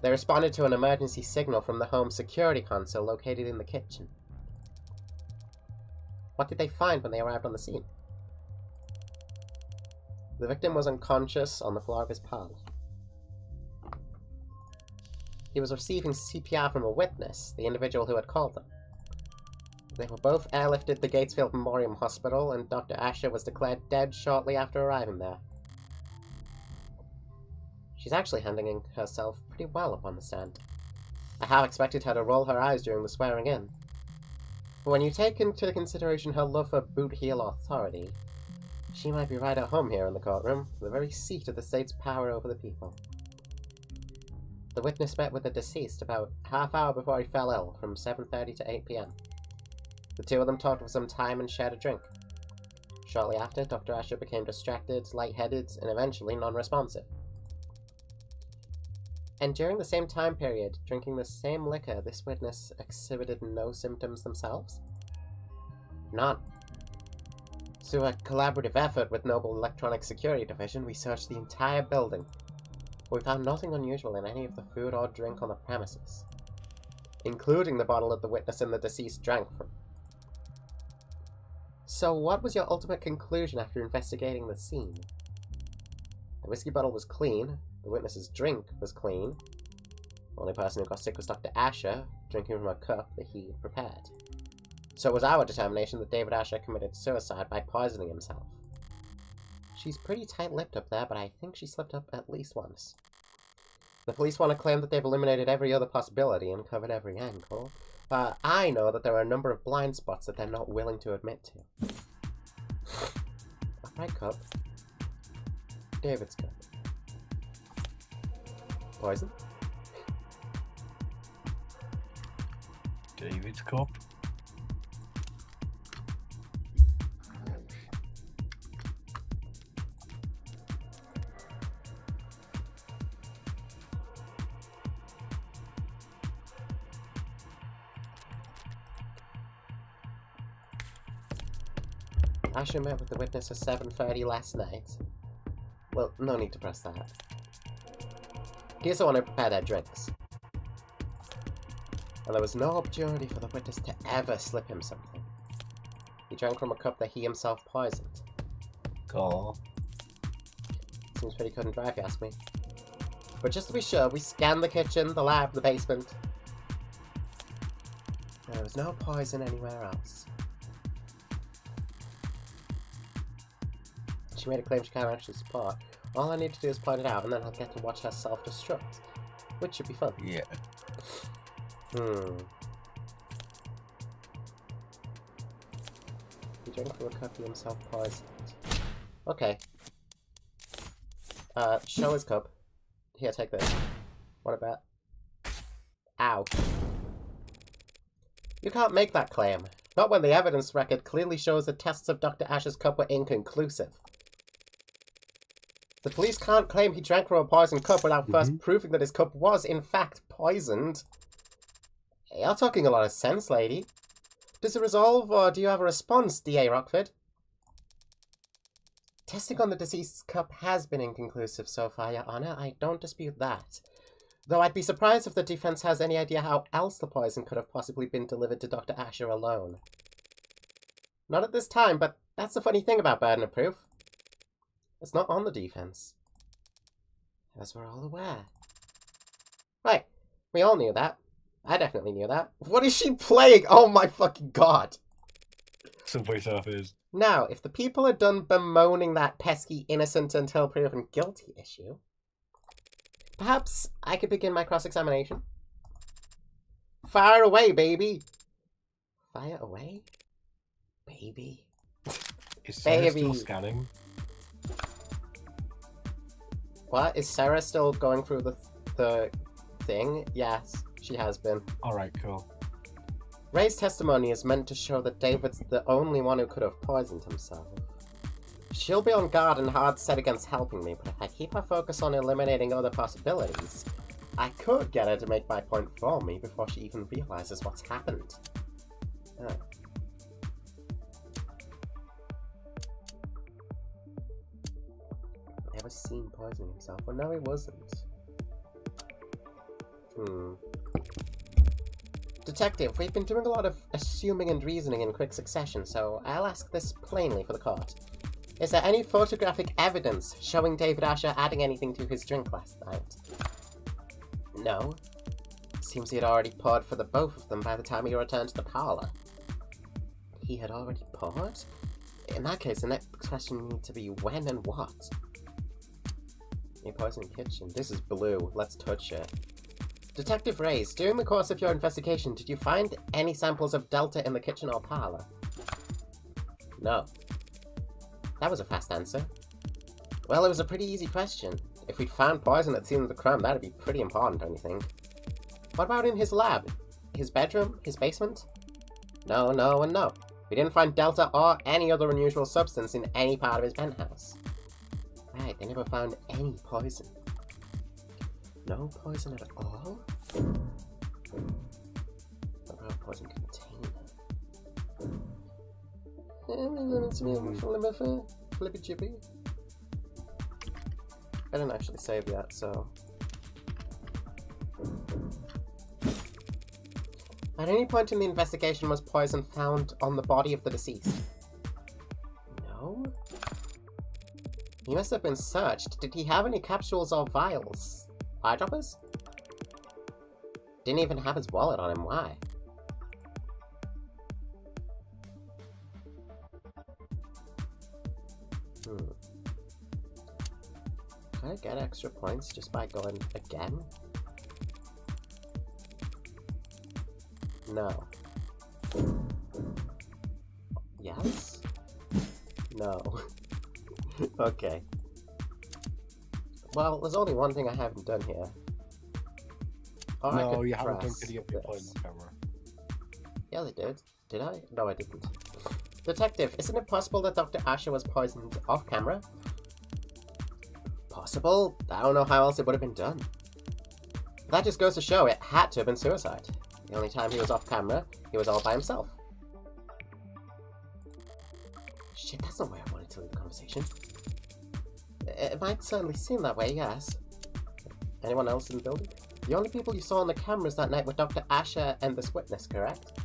They responded to an emergency signal from the home security console located in the kitchen. What did they find when they arrived on the scene? The victim was unconscious on the floor of his parlor. He was receiving CPR from a witness, the individual who had called them. They were both airlifted to Gatesfield Memorial Hospital, and Dr. Asher was declared dead shortly after arriving there. She's actually handling herself pretty well upon the stand. I half expected her to roll her eyes during the swearing in. But when you take into consideration her love for boot-heel authority, she might be right at home here in the courtroom, the very seat of the state's power over the people. The witness met with the deceased about half hour before he fell ill, from 7:30 to 8 p.m. The two of them talked for some time and shared a drink. Shortly after, Dr. Asher became distracted, lightheaded, and eventually non-responsive. And during the same time period, drinking the same liquor, this witness exhibited no symptoms themselves? None. Through a collaborative effort with Noble Electronic Security Division, we searched the entire building. We found nothing unusual in any of the food or drink on the premises, including the bottle that the witness and the deceased drank from. So what was your ultimate conclusion after investigating the scene? The whiskey bottle was clean, the witness's drink was clean. The only person who got sick was Dr. Asher, drinking from a cup that he prepared. So it was our determination that David Asher committed suicide by poisoning himself. She's pretty tight-lipped up there, but I think she slipped up at least once. The police want to claim that they've eliminated every other possibility and covered every angle, but I know that there are a number of blind spots that they're not willing to admit to. Alright, cup. David's cup. Poison? David's cup. Asher met with the witness at 7:30 last night. Well, no need to press that. He's the one who prepared their drinks. And there was no opportunity for the witness to ever slip him something. He drank from a cup that he himself poisoned. Cool. Seems pretty cut and dry if you ask me. But just to be sure, we scanned the kitchen, the lab, the basement. There was no poison anywhere else. She made a claim she can't actually support. All I need to do is point it out, and then I'll get to watch her self-destruct. Which should be fun. Yeah. He drank from a cup he himself poisoned. Okay. Show his cup. Here, take this. What about... Ow. You can't make that claim. Not when the evidence record clearly shows the tests of Dr. Asher's cup were inconclusive. The police can't claim he drank from a poisoned cup without first proving that his cup was, in fact, poisoned. You're talking a lot of sense, lady. Does it resolve, or do you have a response, D.A. Rockford? Testing on the deceased's cup has been inconclusive so far, Your Honor. I don't dispute that. Though I'd be surprised if the defense has any idea how else the poison could have possibly been delivered to Dr. Asher alone. Not at this time, but that's the funny thing about burden of proof. It's not on the defense. As we're all aware. Right. We all knew that. I definitely knew that. What is she playing? Oh my fucking god. Subway Surfers. Now, if the people are done bemoaning that pesky innocent until proven guilty issue, perhaps I could begin my cross-examination. Fire away, baby. Fire away? Baby. Is Sarah Baby. still scanning? What? Is Sarah still going through the thing? Yes, she has been. Alright, cool. Ray's testimony is meant to show that David's the only one who could have poisoned himself. She'll be on guard and hard set against helping me, but if I keep her focus on eliminating other possibilities, I could get her to make my point for me before she even realizes what's happened. Oh. Never seen poisoning himself. Well, no, he wasn't. Detective, we've been doing a lot of assuming and reasoning in quick succession, so I'll ask this plainly for the court. Is there any photographic evidence showing David Asher adding anything to his drink last night? No. Seems he had already poured for the both of them by the time he returned to the parlor. He had already poured? In that case, the next question needs to be when and what. A poison kitchen. This is blue. Let's touch it. Detective Reyes, during the course of your investigation, did you find any samples of Delta in the kitchen or parlor? No. That was a fast answer. Well, it was a pretty easy question. If we'd found poison at the scene of the crime, that'd be pretty important, don't you think? What about in his lab? His bedroom? His basement? No, no, and no. We didn't find Delta or any other unusual substance in any part of his penthouse. Right, they never found any poison. No poison at all? What about poison container? Flippy chippy. I didn't actually save yet, so... At any point in the investigation was poison found on the body of the deceased? No? He must have been searched. Did he have any capsules or vials? Eyedroppers? Didn't even have his wallet on him. Why? Can I get extra points just by going again? No. Yes? No. Okay. Well, there's only one thing I haven't done here. Or I No, could you haven't done press getting up your point this. on camera. Yeah, I did. Did I? No, I didn't. Detective, isn't it possible that Dr. Asher was poisoned off camera? Possible? I don't know how else it would have been done. That just goes to show it had to have been suicide. The only time he was off camera, he was all by himself. Shit, that's not where I wanted to leave the conversation. It might certainly seem that way, yes. Anyone else in the building? The only people you saw on the cameras that night were Dr. Asher and this witness, correct?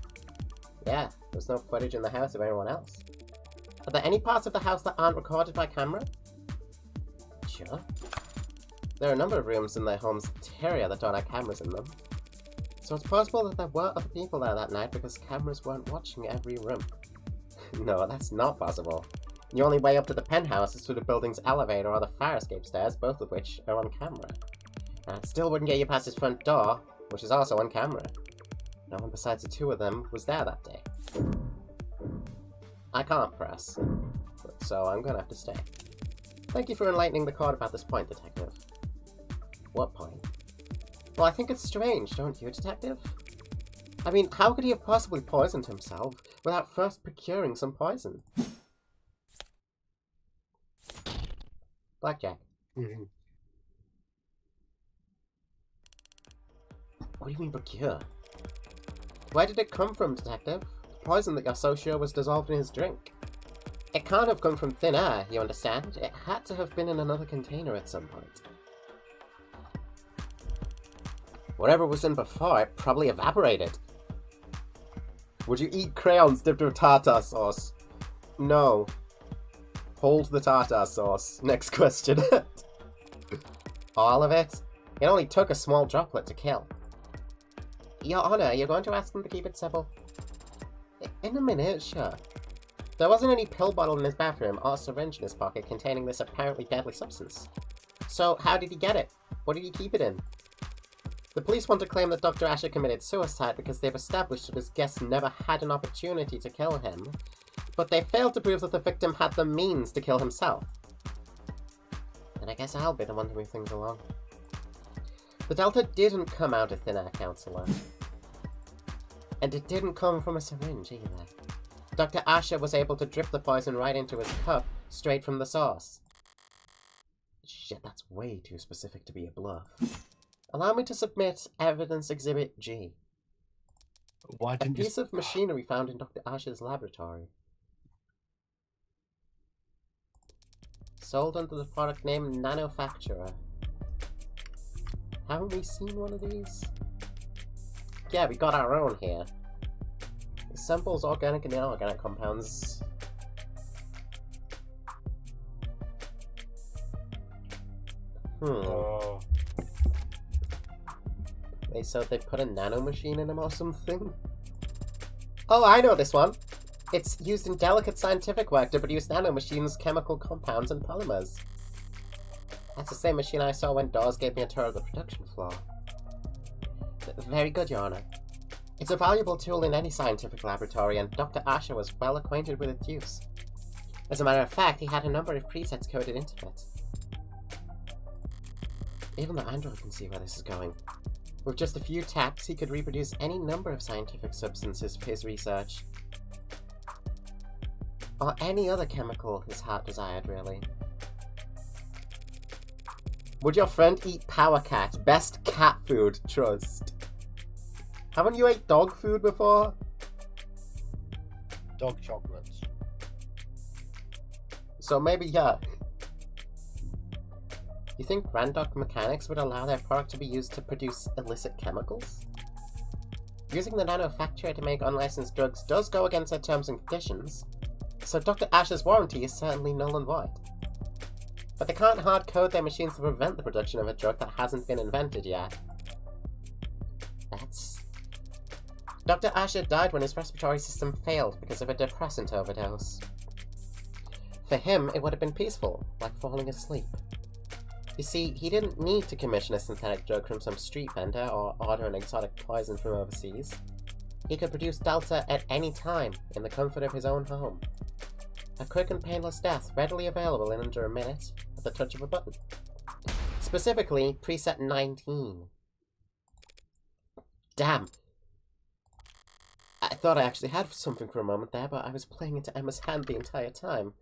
Yeah, there's no footage in the house of anyone else. Are there any parts of the house that aren't recorded by camera? Sure. There are a number of rooms in their home's interior that don't have cameras in them. So it's possible that there were other people there that night because cameras weren't watching every room. No, that's not possible. The only way up to the penthouse is through the building's elevator or the fire escape stairs, both of which are on camera. And it still wouldn't get you past his front door, which is also on camera. No one besides the two of them was there that day. I can't press, so I'm gonna have to stay. Thank you for enlightening the court about this point, Detective. What point? Well, I think it's strange, don't you, Detective? I mean, how could he have possibly poisoned himself without first procuring some poison? Blackjack. Mm-hmm. What do you mean procure? Where did it come from, Detective? The poison that you're so sure was dissolved in his drink. It can't have come from thin air, you understand? It had to have been in another container at some point. Whatever was in before, it probably evaporated. Would you eat crayons dipped with tartar sauce? No. Hold the tartar sauce. Next question. All of it? It only took a small droplet to kill. Your Honor, you're going to ask him to keep it civil? In a minute, sure. There wasn't any pill bottle in his bathroom or syringe in his pocket containing this apparently deadly substance. So, how did he get it? What did he keep it in? The police want to claim that Dr. Asher committed suicide because they've established that his guest never had an opportunity to kill him, but they failed to prove that the victim had the means to kill himself. And I guess I'll be the one to move things along. The Delta didn't come out of thin air, Counselor. And it didn't come from a syringe either. Dr. Asher was able to drip the poison right into his cup, straight from the source. Shit, that's way too specific to be a bluff. Allow me to submit Evidence Exhibit G. Why A didn't you... piece of machinery found in Dr. Asher's laboratory. Sold under the product name Nanofacturer. Haven't we seen one of these? yeah, we got our own here. It assembles organic and inorganic compounds. Oh. So they put a nanomachine in him or something? Oh, I know this one! It's used in delicate scientific work to produce nanomachines, chemical compounds, and polymers. That's the same machine I saw when Dawes gave me a tour of the production floor. Very good, Your Honor. It's a valuable tool in any scientific laboratory, and Dr. Asher was well acquainted with its use. As a matter of fact, he had a number of presets coded into it. Even the android can see where this is going. With just a few taps, he could reproduce any number of scientific substances for his research. Or any other chemical his heart desired, really. Would your friend eat Power Cat? Best cat food, trust. Haven't you ate dog food before? Dog chocolates. So maybe, yeah. You think Randok Mechanics would allow their product to be used to produce illicit chemicals? Using the nanofactory to make unlicensed drugs does go against their terms and conditions, so Dr. Asher's warranty is certainly null and void. But they can't hard-code their machines to prevent the production of a drug that hasn't been invented yet. That's... Dr. Asher died when his respiratory system failed because of a depressant overdose. For him, it would have been peaceful, like falling asleep. You see, he didn't need to commission a synthetic drug from some street vendor or order an exotic poison from overseas. He could produce Delta at any time, in the comfort of his own home. A quick and painless death, readily available in under a minute, at the touch of a button. Specifically, preset 19. Damn! I thought I actually had something for a moment there, but I was playing into Emma's hand the entire time.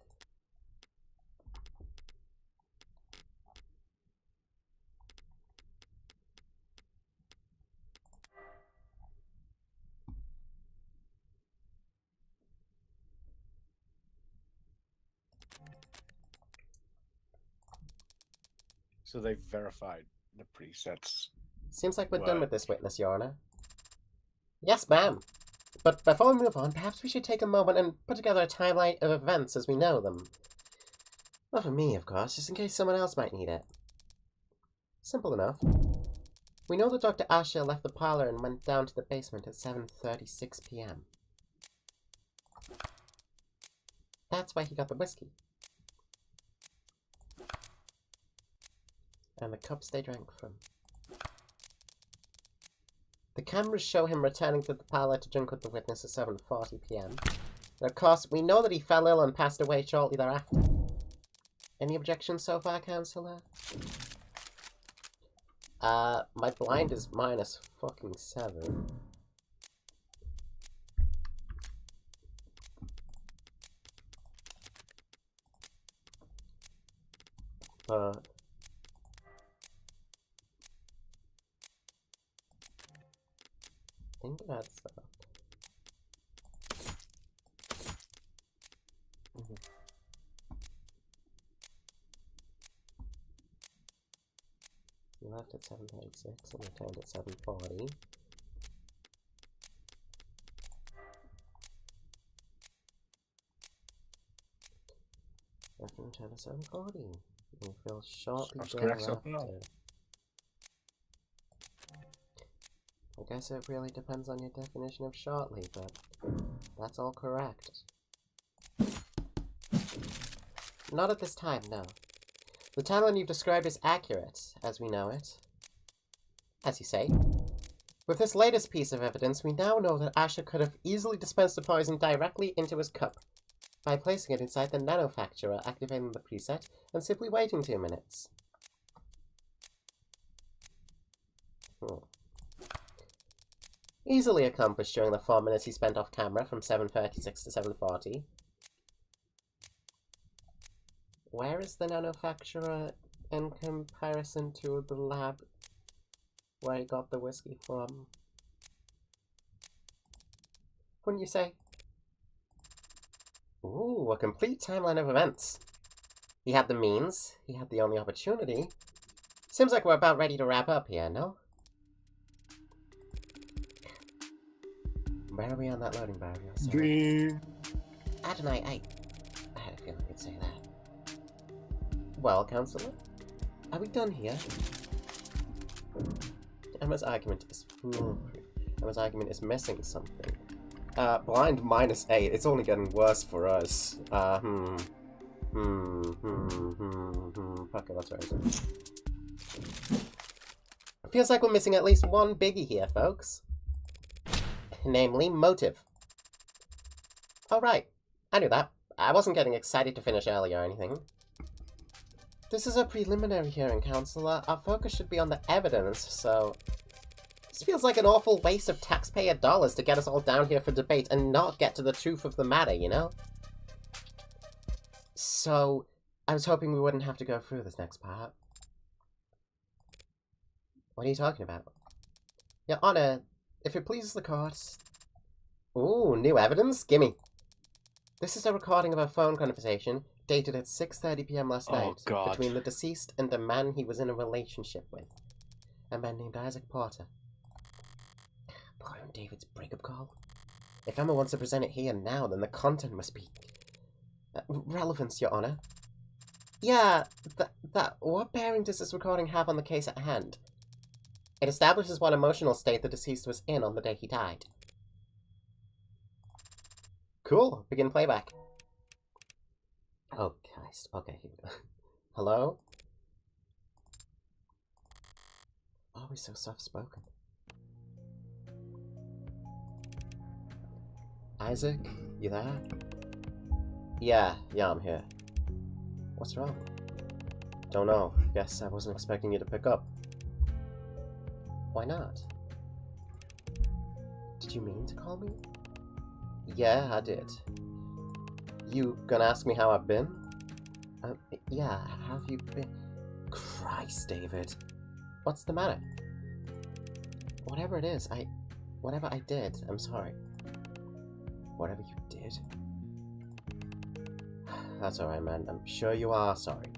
So they've verified the presets. Seems like we're done with this witness, Your Honor. Yes, ma'am. But before we move on, perhaps we should take a moment and put together a timeline of events as we know them. Not for me, of course, just in case someone else might need it. Simple enough. We know that Dr. Asher left the parlor and went down to the basement at 7:36 p.m. That's where he got the whiskey. And the cups they drank from. The cameras show him returning to the parlor to drink with the witness at 7:40 p.m. And of course, we know that he fell ill and passed away shortly thereafter. Any objections so far, Counselor? My blind is minus fucking 7. But... I think that's up. You left at 7:36 and returned at 7:40. Left and returned at 7:40. You feel shortly thereafter. I guess it really depends on your definition of shortly, but that's all correct. Not at this time, no. The timeline you've described is accurate, as we know it. As you say. With this latest piece of evidence, we now know that Asher could have easily dispensed the poison directly into his cup, by placing it inside the nanofacturer, activating the preset, and simply waiting 2 minutes. Easily accomplished during the 4 minutes he spent off camera from 7:36 to 7:40. Where is the nanofacturer in comparison to the lab where he got the whiskey from? Wouldn't you say? Ooh, a complete timeline of events. He had the means, he had the only opportunity. Seems like we're about ready to wrap up here, no? Where are we on that loading bar? Dream. I don't know, I had a feeling you'd say that. Well, Counselor, are we done here? Emma's argument is foolproof. Emma's argument is missing something. Blind -8. It's only getting worse for us. Okay, that's right. Feels like we're missing at least one biggie here, folks. Namely, motive. Oh, right. I knew that. I wasn't getting excited to finish early or anything. This is a preliminary hearing, Counselor. Our focus should be on the evidence, so... This feels like an awful waste of taxpayer dollars to get us all down here for debate and not get to the truth of the matter, you know? So, I was hoping we wouldn't have to go through this next part. What are you talking about? Your Honor, if it pleases the court... Ooh, new evidence? Gimme. This is a recording of a phone conversation dated at 6:30 p.m. last night between the deceased and a man he was in a relationship with. A man named Isaac Porter. Poor David's breakup call. If Emma wants to present it here now, then the content must be... relevance, Your Honor. Yeah, what bearing does this recording have on the case at hand? It establishes what emotional state the deceased was in on the day he died. Cool, begin playback. Oh, Christ. Okay, here we go. Hello? Always so soft-spoken. Isaac, you there? Yeah, I'm here. What's wrong? Don't know. Guess I wasn't expecting you to pick up. Why not? Did you mean to call me? Yeah, I did. You gonna ask me how I've been? Yeah, how have you been? Christ, David. What's the matter? Whatever it is, whatever I did, I'm sorry. Whatever you did? That's alright, man. I'm sure you are sorry.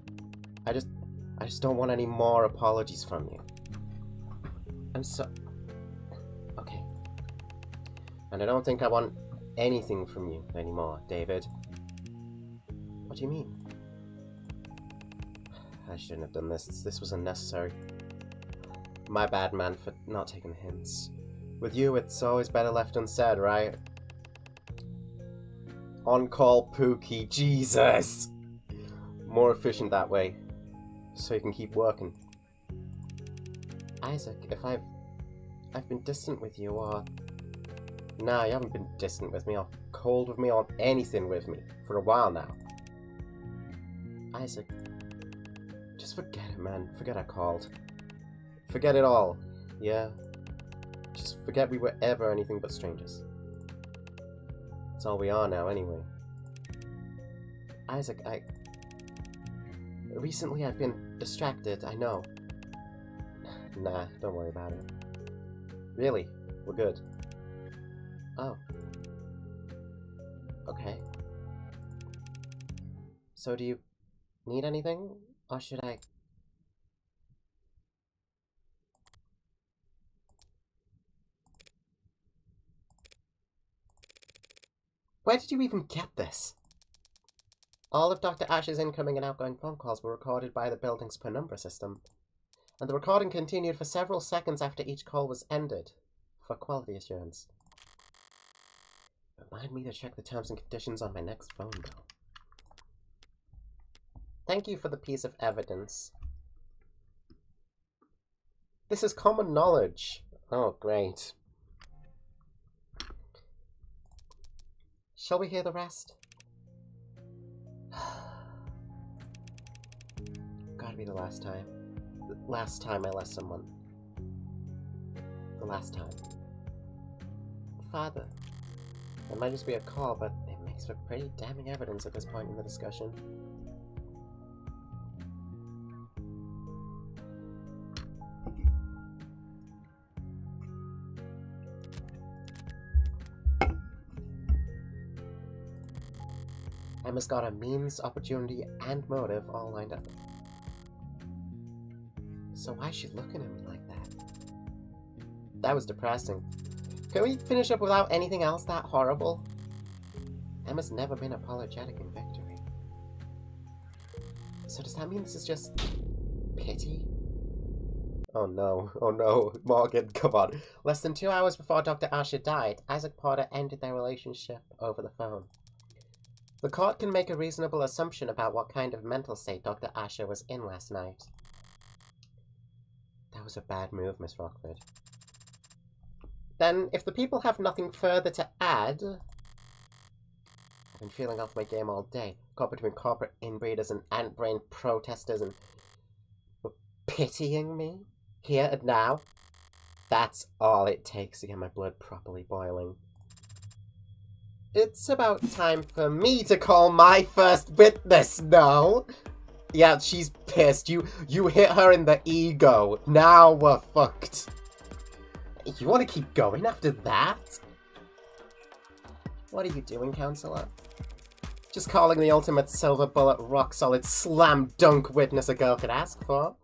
I just don't want any more apologies from you. Okay. And I don't think I want anything from you anymore, David. What do you mean? I shouldn't have done this. This was unnecessary. My bad, man, for not taking the hints. With you, it's always better left unsaid, right? On-call Pookie, Jesus! More efficient that way, so you can keep working. Isaac, if I've been distant with you, or... Nah, you haven't been distant with me, or cold with me, or anything with me, for a while now. Isaac, just forget it, man. Forget I called. Forget it all, yeah? Just forget we were ever anything but strangers. That's all we are now, anyway. Isaac, recently I've been distracted, I know. Nah, don't worry about it. Really, we're good. Oh. Okay. So do you need anything? Or should I... Where did you even get this? All of Dr. Ash's incoming and outgoing phone calls were recorded by the building's penumbra system, and the recording continued for several seconds after each call was ended, for quality assurance. Remind me to check the terms and conditions on my next phone bill. Thank you for the piece of evidence. This is common knowledge. Oh, great. Shall we hear the rest? Gotta be the last time. The last time I left someone. The last time. Father. It might just be a call, but it makes for pretty damning evidence at this point in the discussion. Emma's got a means, opportunity, and motive all lined up. So why is she looking at me like that? That was depressing. Can we finish up without anything else that horrible? Emma's never been apologetic in victory. So does that mean this is just pity? Oh no, Morgan, come on. Less than 2 hours before Dr. Asher died, Isaac Porter ended their relationship over the phone. The court can make a reasonable assumption about what kind of mental state Dr. Asher was in last night. That was a bad move, Miss Rockford. Then, if the people have nothing further to add... I've been feeling off my game all day. Caught between corporate inbreeders and ant-brain protesters and... pitying me? Here and now? That's all it takes to get my blood properly boiling. It's about time for me to call my first witness, no? Yeah, she's pissed. You hit her in the ego. Now we're fucked. You want to keep going after that? What are you doing, Counselor? Just calling the ultimate silver bullet rock solid slam dunk witness a girl could ask for.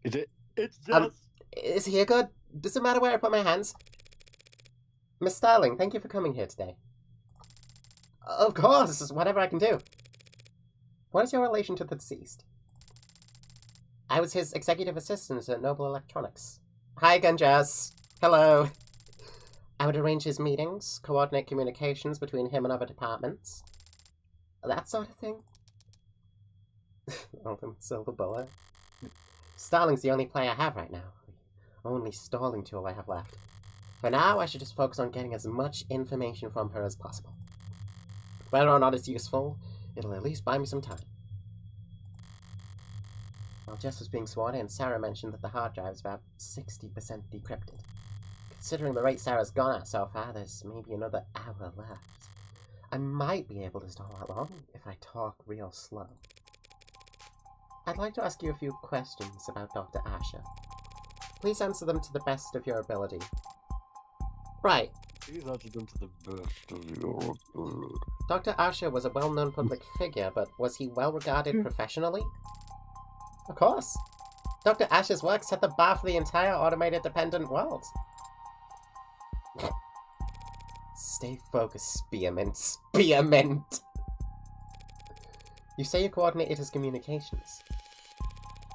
Is it? It's just... Is here good? Does it matter where I put my hands? Miss Starling, thank you for coming here today. Of course, whatever I can do. What is your relation to the deceased? I was his executive assistant at Noble Electronics. Hi again, Jazz. Hello. I would arrange his meetings, coordinate communications between him and other departments. That sort of thing. Ultimate silver bullet. Starling's the only play I have right now. The only stalling tool I have left. For now, I should just focus on getting as much information from her as possible. Whether or not it's useful, it'll at least buy me some time. While Jess was being sworn in, Sarah mentioned that the hard drive is about 60% decrypted. Considering the rate Sarah's gone at so far, there's maybe another hour left. I might be able to stall that long if I talk real slow. I'd like to ask you a few questions about Dr. Asher. Please answer them to the best of your ability. Right. Please answer them to the best of your ability. Dr. Asher was a well-known public figure, but was he well-regarded professionally? Of course. Dr. Asher's work set the bar for the entire automated dependent world. Stay focused, Spearmint. Spearmint! You say you coordinated his communications.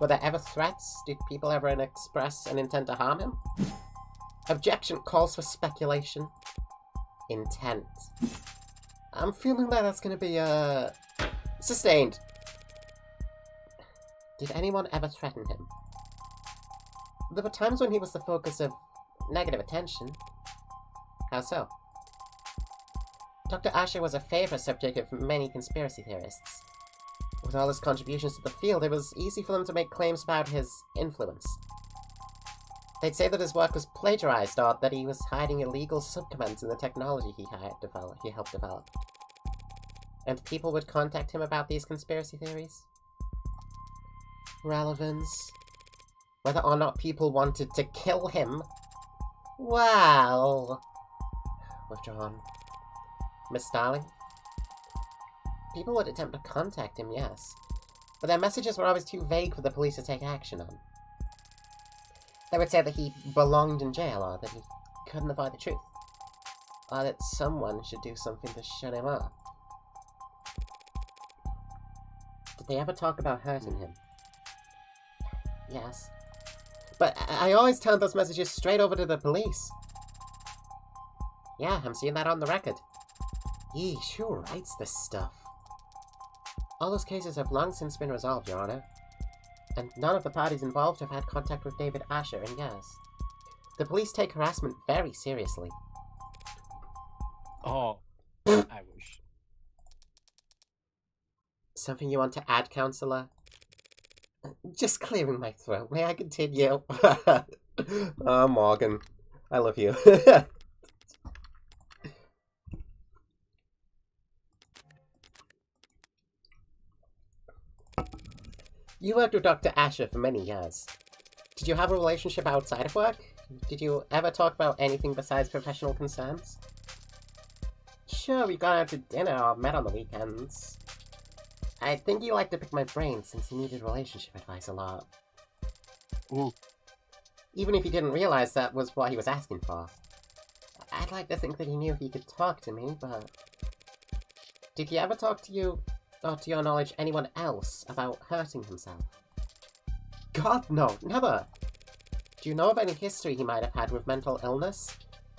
Were there ever threats? Did people ever express an intent to harm him? Objection calls for speculation. Intent. I'm feeling that that's gonna be, sustained. Did anyone ever threaten him? There were times when he was the focus of negative attention. How so? Dr. Asher was a favorite subject of many conspiracy theorists. With all his contributions to the field, it was easy for them to make claims about his influence. They'd say that his work was plagiarized, or that he was hiding illegal subcommands in the technology he helped develop. And people would contact him about these conspiracy theories? Relevance? Whether or not people wanted to kill him? Well... Withdrawn. Miss Starling? People would attempt to contact him, yes. But their messages were always too vague for the police to take action on. They would say that he belonged in jail, or that he couldn't avoid the truth. Or that someone should do something to shut him up. Did they ever talk about hurting him? Yes. But I always turned those messages straight over to the police. Yeah, I'm seeing that on the record. Yeesh, who writes this stuff? All those cases have long since been resolved, Your Honor. And none of the parties involved have had contact with David Asher in years. The police take harassment very seriously. Oh, I wish. Something you want to add, Counselor? Just clearing my throat. May I continue? Oh, Morgan. I love you. You worked with Dr. Asher for many years. Did you have a relationship outside of work? Did you ever talk about anything besides professional concerns? Sure, we got out to dinner or met on the weekends. I think you liked to pick my brain since you needed relationship advice a lot. Ooh. Even if he didn't realize that was what he was asking for. I'd like to think that he knew he could talk to me, but... Did he ever talk to you, or to your knowledge, anyone else about hurting himself? God, no, never! Do you know of any history he might have had with mental illness?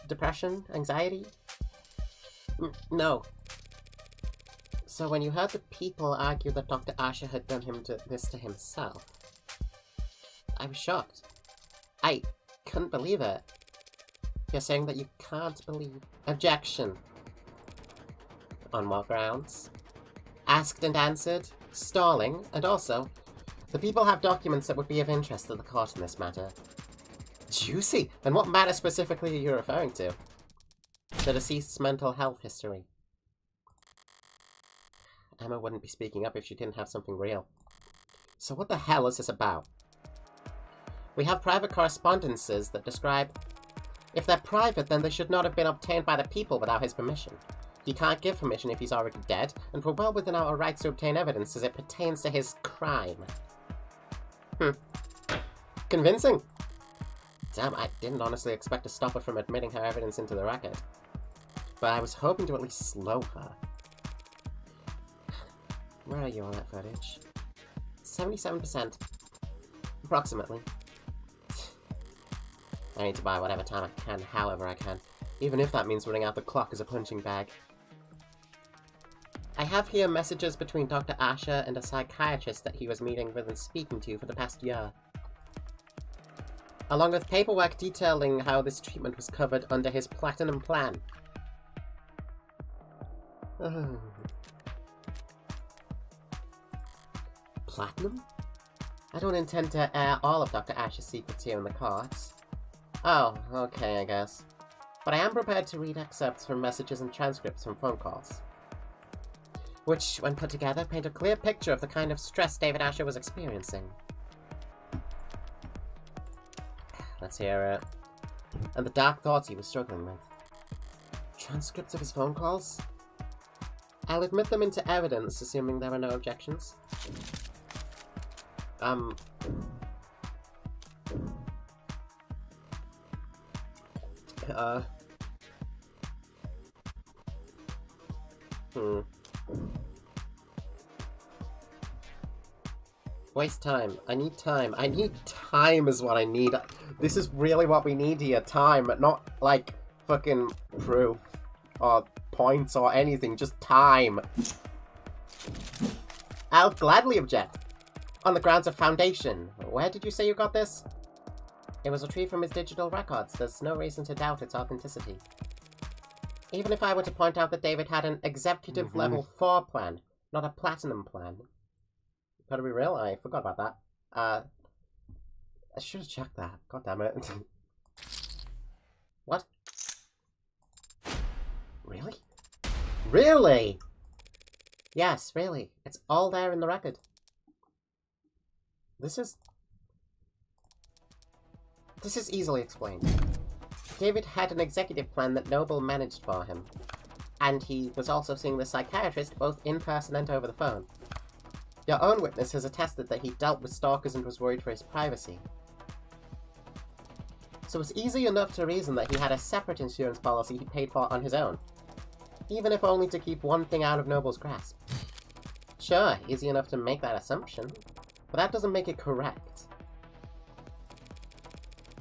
Depression? Anxiety? No. So when you heard the people argue that Dr. Asher had done this to himself, I was shocked. I couldn't believe it. You're saying that you can't believe... Objection. On what grounds? Asked and answered, stalling, and also, the people have documents that would be of interest to the court in this matter. Juicy! And what matter specifically are you referring to? The deceased's mental health history. Emma wouldn't be speaking up if she didn't have something real. So what the hell is this about? We have private correspondences that describe... If they're private, then they should not have been obtained by the people without his permission. He can't give permission if he's already dead, and we're well within our rights to obtain evidence as it pertains to his crime. Convincing! Damn, I didn't honestly expect to stop her from admitting her evidence into the record. But I was hoping to at least slow her. Where are you on that footage? 77%. Approximately. I need to buy whatever time I can, however I can. Even if that means running out the clock as a punching bag. I have here messages between Dr. Asher and a psychiatrist that he was meeting with and speaking to for the past year. Along with paperwork detailing how this treatment was covered under his Platinum Plan. Platinum? I don't intend to air all of Dr. Asher's secrets here in the courts. Oh, okay, I guess. But I am prepared to read excerpts from messages and transcripts from phone calls. Which, when put together, paint a clear picture of the kind of stress David Asher was experiencing. Let's hear it. And the dark thoughts he was struggling with. Transcripts of his phone calls? I'll admit them into evidence, assuming there are no objections. Waste time. I need time. I need time is what I need. This is really what we need here. Time. Not, like, fucking proof. Or points or anything. Just time. I'll gladly object. On the grounds of foundation. Where did you say you got this? It was retrieved from his digital records. There's no reason to doubt its authenticity. Even if I were to point out that David had an executive level 4 plan, not a platinum plan. Gotta be real, I forgot about that. I should have checked that. God damn it. What? Really? Really? Yes, really. It's all there in the record. This is easily explained. David had an executive plan that Numel managed for him. And he was also seeing the psychiatrist both in person and over the phone. Your own witness has attested that he dealt with stalkers and was worried for his privacy. So it's easy enough to reason that he had a separate insurance policy he paid for on his own. Even if only to keep one thing out of Numel's grasp. Sure, easy enough to make that assumption, but that doesn't make it correct.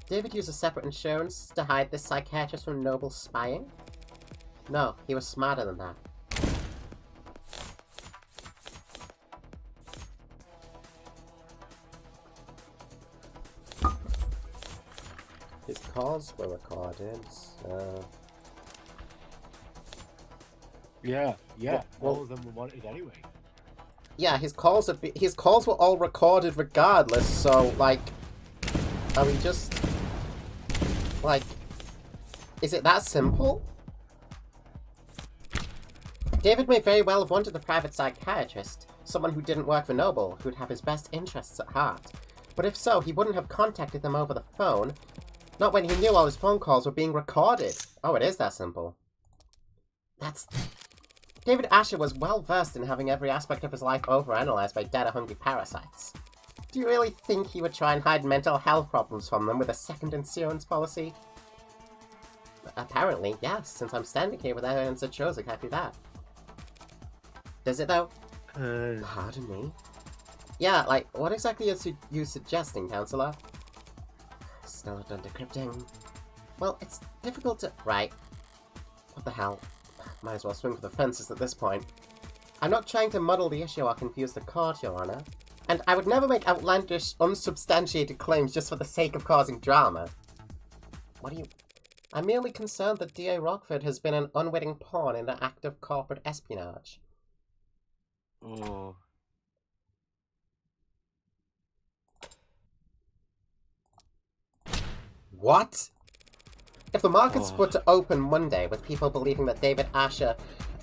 David used a separate insurance to hide this psychiatrist from Numel's spying? No, he was smarter than that. His calls were recorded, Yeah, well, all of them were wanted anyway. Yeah, his calls were all recorded regardless, so, like, are we just, like, is it that simple? David may very well have wanted a private psychiatrist, someone who didn't work for Numel, who'd have his best interests at heart. But if so, he wouldn't have contacted them over the phone, not when he knew all his phone calls were being recorded. Oh, it is that simple. David Asher was well versed in having every aspect of his life overanalyzed by data-hungry parasites. Do you really think he would try and hide mental health problems from them with a second insurance policy? Apparently, yes, since I'm standing here with evidence that shows exactly that. Does it, though? Pardon me? Yeah, like, what exactly are you suggesting, Counselor? Still not done decrypting. Well, it's difficult to... Right. What the hell? Might as well swing for the fences at this point. I'm not trying to muddle the issue or confuse the court, Your Honor. And I would never make outlandish, unsubstantiated claims just for the sake of causing drama. What do you... I'm merely concerned that D.A. Rockford has been an unwitting pawn in an act of corporate espionage. Oh. What? If the markets were to open Monday with people believing that David Asher,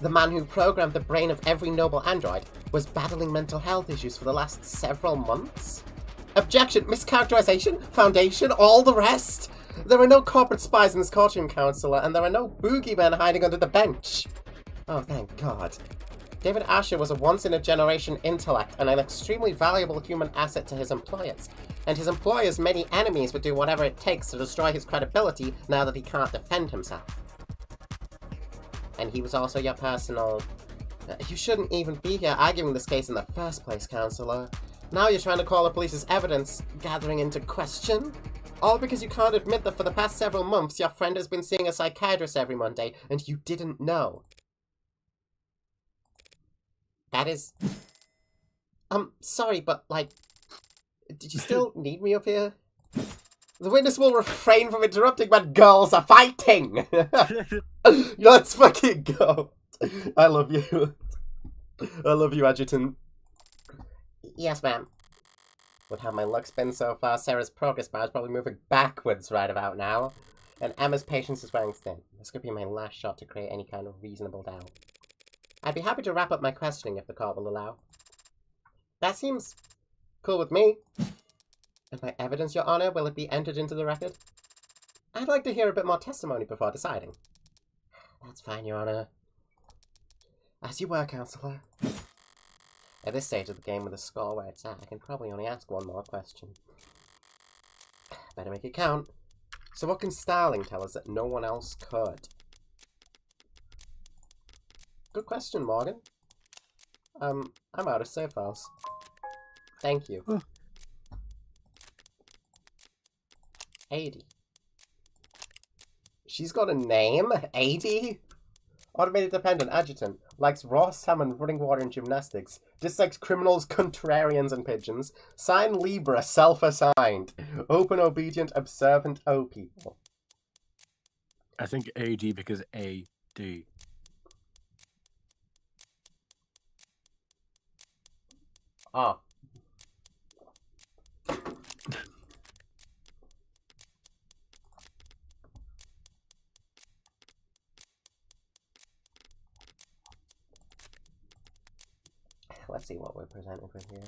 the man who programmed the brain of every noble android, was battling mental health issues for the last several months? Objection! Mischaracterization! Foundation! All the rest! There are no corporate spies in this courtroom, Counselor, and there are no boogeymen hiding under the bench. Oh, thank God. David Asher was a once-in-a-generation intellect and an extremely valuable human asset to his employers. And his employers' many enemies would do whatever it takes to destroy his credibility now that he can't defend himself. And he was also your personal... You shouldn't even be here arguing this case in the first place, Counselor. Now you're trying to call the police's evidence gathering into question? All because you can't admit that for the past several months your friend has been seeing a psychiatrist every Monday and you didn't know. That is... sorry, but, like... Did you still need me up here? The witness will refrain from interrupting when girls are fighting! Let's fucking go! I love you. I love you, Adjutant. Yes, ma'am. With how my luck's been so far, Sarah's progress bar is probably moving backwards right about now. And Emma's patience is wearing thin. This could be my last shot to create any kind of reasonable doubt. I'd be happy to wrap up my questioning if the court will allow. That seems cool with me. And my evidence, Your Honor, will it be entered into the record? I'd like to hear a bit more testimony before deciding. That's fine, Your Honor. As you were, Counselor. At this stage of the game with the score where it's at, I can probably only ask one more question. Better make it count. So what can Starling tell us that no one else could? Good question, Morgan. I'm out of save files. Thank you. 80. She's got a name? 80? Automated dependent adjutant. Likes raw salmon, running water, and gymnastics. Dislikes criminals, contrarians, and pigeons. Sign Libra, self-assigned. Open, obedient, observant O people. I think AD because AD. Ah. Let's see what we're presented with here.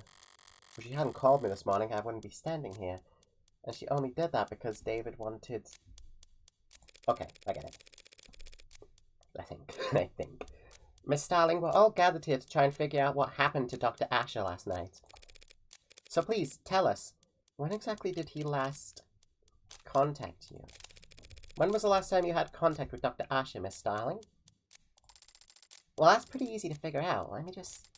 If she hadn't called me this morning, I wouldn't be standing here. And she only did that because David wanted... Okay, I get it. I think. Miss Starling, we're all gathered here to try and figure out what happened to Dr. Asher last night. So please, tell us, when exactly did he last contact you? When was the last time you had contact with Dr. Asher, Miss Starling? Well, that's pretty easy to figure out. Let me just...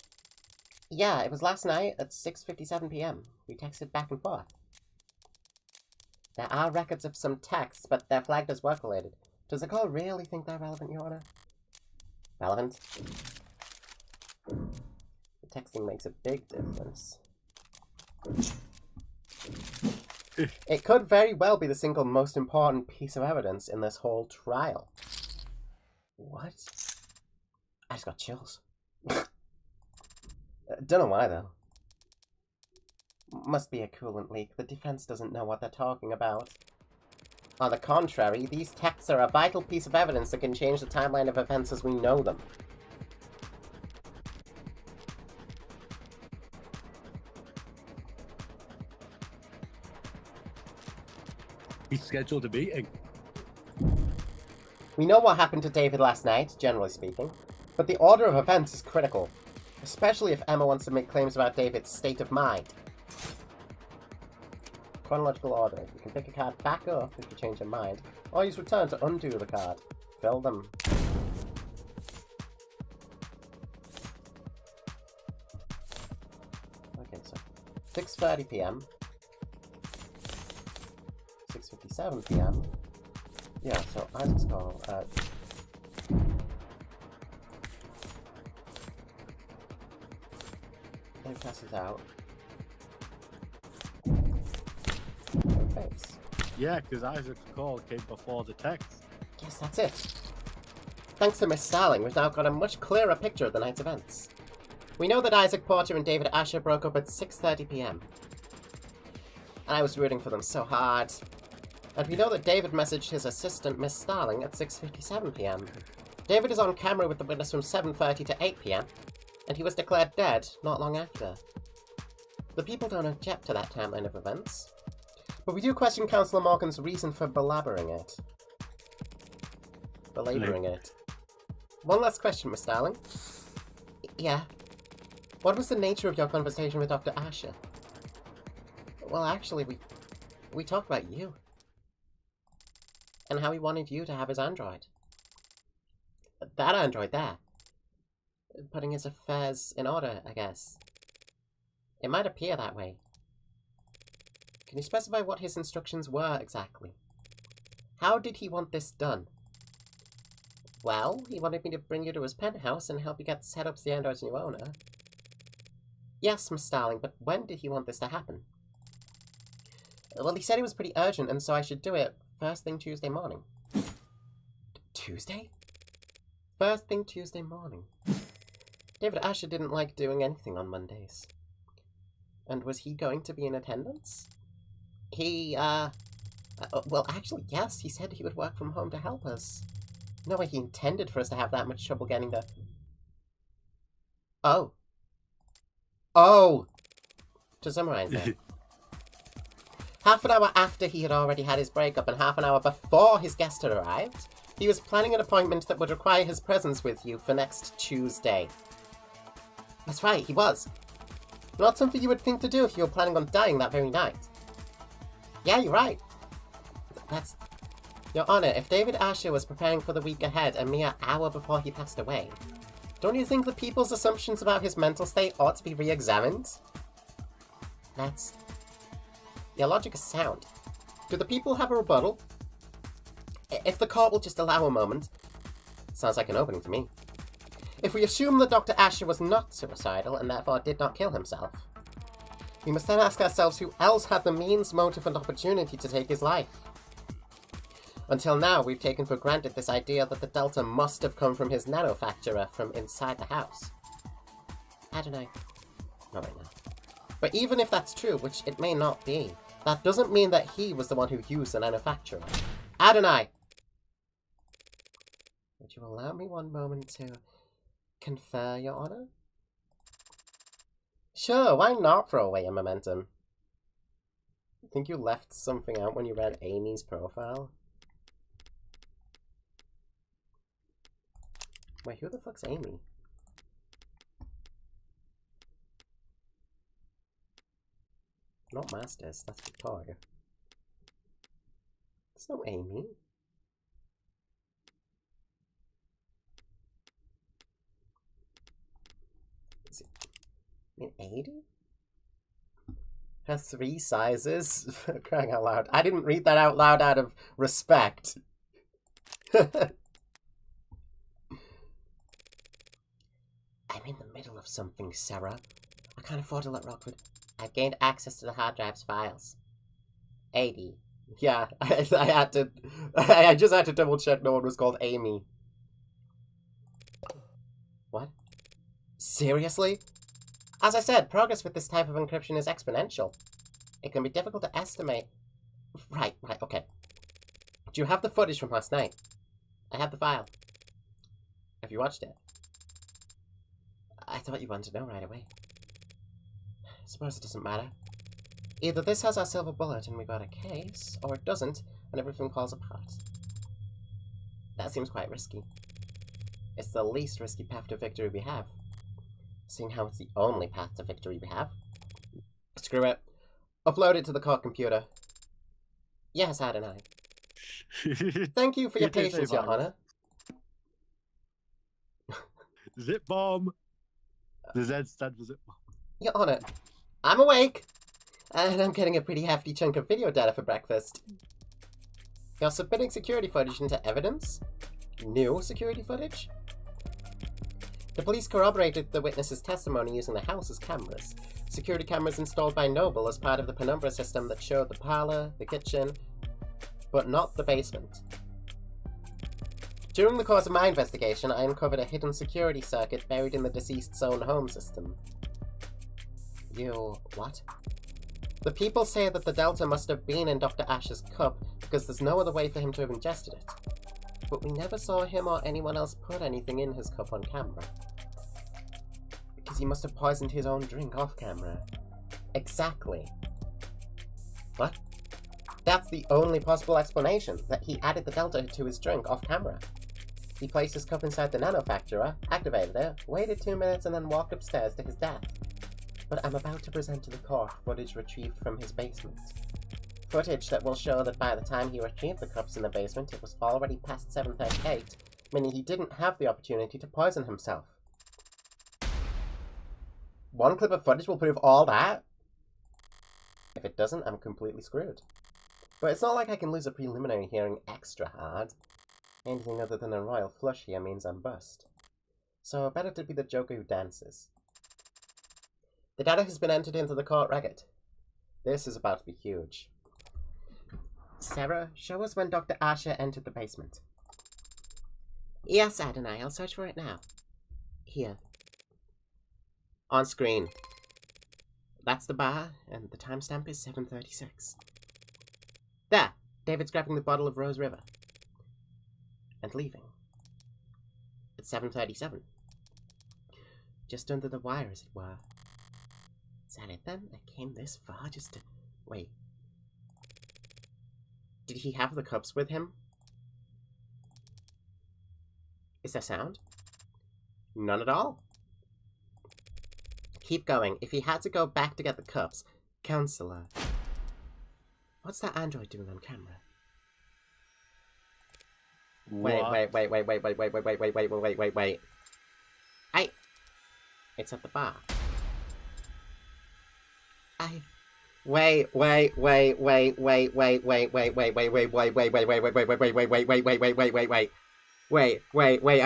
Yeah, it was last night at 6:57 p.m. We texted back and forth. There are records of some texts, but they're flagged as work-related. Does the court really think they're relevant, Your Honor? Relevant? The texting makes a big difference. It could very well be the single most important piece of evidence in this whole trial. What? I just got chills. Don't know why, though. Must be a coolant leak. The defense doesn't know what they're talking about. On the contrary, these texts are a vital piece of evidence that can change the timeline of events as we know them. He's scheduled a meeting. We know what happened to David last night, generally speaking, but the order of events is critical, especially if Emma wants to make claims about David's state of mind. chronological order. You can pick a card back up if you change your mind, or use return to undo the card. Fill them. Okay, so 6:30 p.m. 6:57 p.m. Yeah, so Isaac's call at... Then he passes out. Thanks. Yeah, because Isaac's call came before the text. Yes, that's it. Thanks to Miss Starling, we've now got a much clearer picture of the night's events. We know that Isaac Porter and David Asher broke up at 6:30 p.m. And I was rooting for them so hard. And we know that David messaged his assistant, Miss Starling, at 6:57 p.m. David is on camera with the witness from 7:30 to 8 p.m. And he was declared dead not long after. The people don't object to that timeline of events. But we do question Councillor Morgan's reason for belabouring it. Belabouring it. One last question, Miss Starling. Yeah? What was the nature of your conversation with Dr. Asher? Well, actually, we talked about you. And how he wanted you to have his android. That android there. Putting his affairs in order, I guess. It might appear that way. Can you specify what his instructions were exactly? How did he want this done? Well, he wanted me to bring you to his penthouse and help you get set up as the android's new owner. Yes, Miss Starling, but when did he want this to happen? Well, he said it was pretty urgent, and so I should do it first thing Tuesday morning. Tuesday? First thing Tuesday morning. David Asher didn't like doing anything on Mondays. And was he going to be in attendance? He, well, actually, yes, he said he would work from home to help us. No way he intended for us to have that much trouble getting the... Oh. Oh! To summarize it. Half an hour after he had already had his breakup and half an hour before his guest had arrived, he was planning an appointment that would require his presence with you for next Tuesday. That's right, he was. Not something you would think to do if you were planning on dying that very night. Yeah, you're right. That's... Your Honor, if David Asher was preparing for the week ahead a mere hour before he passed away, don't you think the people's assumptions about his mental state ought to be re-examined? That's... Your logic is sound. Do the people have a rebuttal? If the court will just allow a moment. Sounds like an opening to me. If we assume that Dr. Asher was not suicidal and therefore did not kill himself, we must then ask ourselves who else had the means, motive, and opportunity to take his life. Until now, we've taken for granted this idea that the Delta must have come from his nanofacturer from inside the house. Adonai. Not right now. But even if that's true, which it may not be, that doesn't mean that he was the one who used the nanofacturer. Adonai! Would you allow me one moment to confer, Your Honor? Sure, why not throw away a momentum? I think you left something out when you read Amy's profile. Wait, who the fuck's Amy? Not Masters, that's Victoria. There's no Amy. Is it... I mean, 80? Has 3 sizes? Crying out loud. I didn't read that out loud out of respect. I'm in the middle of something, Sarah. I can't afford to let Rockford... I've gained access to the hard drive's files. 80. Yeah, I had to... I just had to double check no one was called Amy. What? Seriously? As I said, progress with this type of encryption is exponential. It can be difficult to estimate. Right, okay. Do you have the footage from last night? I have the file. Have you watched it? I thought you wanted to know right away. I suppose it doesn't matter. Either this has our silver bullet and we got a case, or it doesn't and everything falls apart. That seems quite risky. It's the least risky path to victory we have. Seeing how it's the only path to victory we have. Screw it. Upload it to the court computer. Yes, Adonai. Thank you for your You did say patience, Your virus. Honor. Zip bomb. The Z stand for zip bomb. Your Honor, I'm awake, and I'm getting a pretty hefty chunk of video data for breakfast. You're submitting security footage into evidence? New security footage? The police corroborated the witness's testimony using the house's cameras. Security cameras installed by Numel as part of the penumbra system that showed the parlor, the kitchen, but not the basement. During the course of my investigation, I uncovered a hidden security circuit buried in the deceased's own home system. You... what? The people say that the Delta must have been in Dr. Ash's cup because there's no other way for him to have ingested it. But we never saw him or anyone else put anything in his cup on camera. Because he must have poisoned his own drink off camera. Exactly. What? That's the only possible explanation, that he added the Delta to his drink off camera. He placed his cup inside the nanofacturer, activated it, waited 2 minutes, and then walked upstairs to his death. But I'm about to present to the court footage retrieved from his basement. Footage that will show that by the time he retrieved the cups in the basement, it was already past 7:38, meaning he didn't have the opportunity to poison himself. One clip of footage will prove all that? If it doesn't, I'm completely screwed. But it's not like I can lose a preliminary hearing extra hard. Anything other than a royal flush here means I'm bust. So better to be the joker who dances. The data has been entered into the court record. This is about to be huge. Sarah, show us when Dr. Asher entered the basement. Yes, Adonai, I'll search for it now. Here. On screen. That's the bar, and the timestamp is 7:36. There! David's grabbing the bottle of Rose River. And leaving. It's 7:37. Just under the wire, as it were. Is that it then? I came this far just to... Wait. Did he have the cups with him? Is there sound? None at all. Keep going. If he had to go back to get the cups... Counselor. What's that android doing on camera? Wait. It's at the bar. Wait, I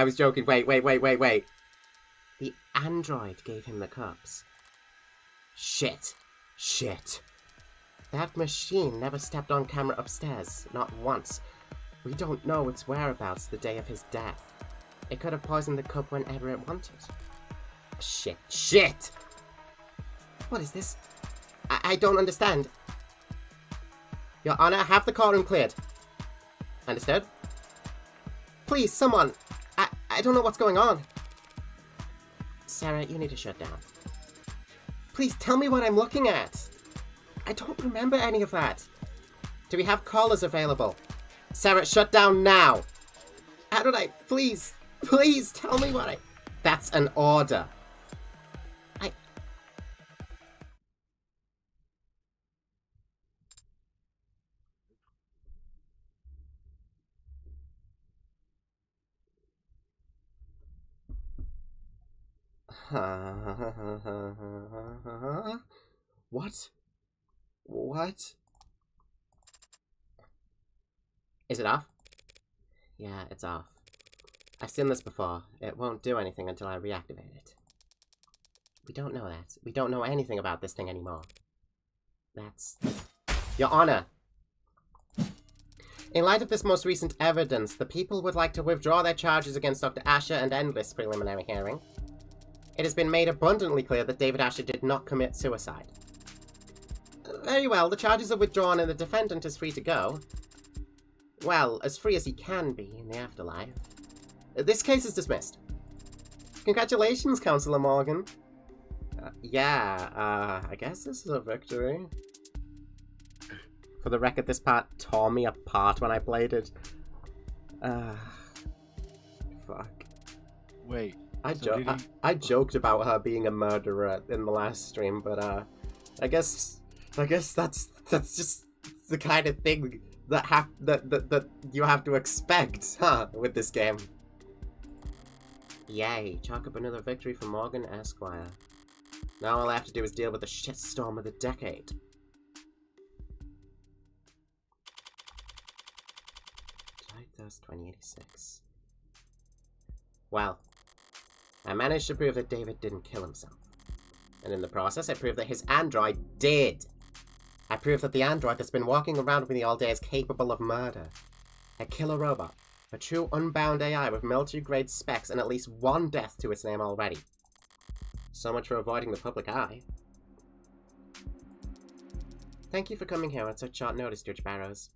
was joking. Wait. The android gave him the cups. Shit. That machine never stepped on camera upstairs, not once. We don't know its whereabouts the day of his death. It could have poisoned the cup whenever it wanted. Shit! What is this? I don't understand. Your Honor, have the courtroom cleared. Understood? Please, someone. I don't know what's going on. Sarah, you need to shut down. Please tell me what I'm looking at. I don't remember any of that. Do we have callers available? Sarah, shut down now. Adonai, please tell me what That's an order. What? Is it off? Yeah, it's off. I've seen this before. It won't do anything until I reactivate it. We don't know that. We don't know anything about this thing anymore. That's... Your Honor! In light of this most recent evidence, the people would like to withdraw their charges against Dr. Asher and end this preliminary hearing. It has been made abundantly clear that David Asher did not commit suicide. Very well, the charges are withdrawn and the defendant is free to go. Well, as free as he can be in the afterlife. This case is dismissed. Congratulations, Councillor Morgan. I guess this is a victory. For the record, this part tore me apart when I played it. Fuck. Wait. I joked about her being a murderer in the last stream, but I guess I guess that's just the kind of thing that you have to expect, huh, with this game. Yay, chalk up another victory for Morgan Esquire. Now all I have to do is deal with the shitstorm of the decade. July 1st, 2086. Well, I managed to prove that David didn't kill himself. And in the process, I proved that his android did. I proved that the android that's been walking around with me all day is capable of murder. A killer robot. A true unbound AI with military-grade specs and at least one death to its name already. So much for avoiding the public eye. Thank you for coming here on such short notice, Judge Barrows.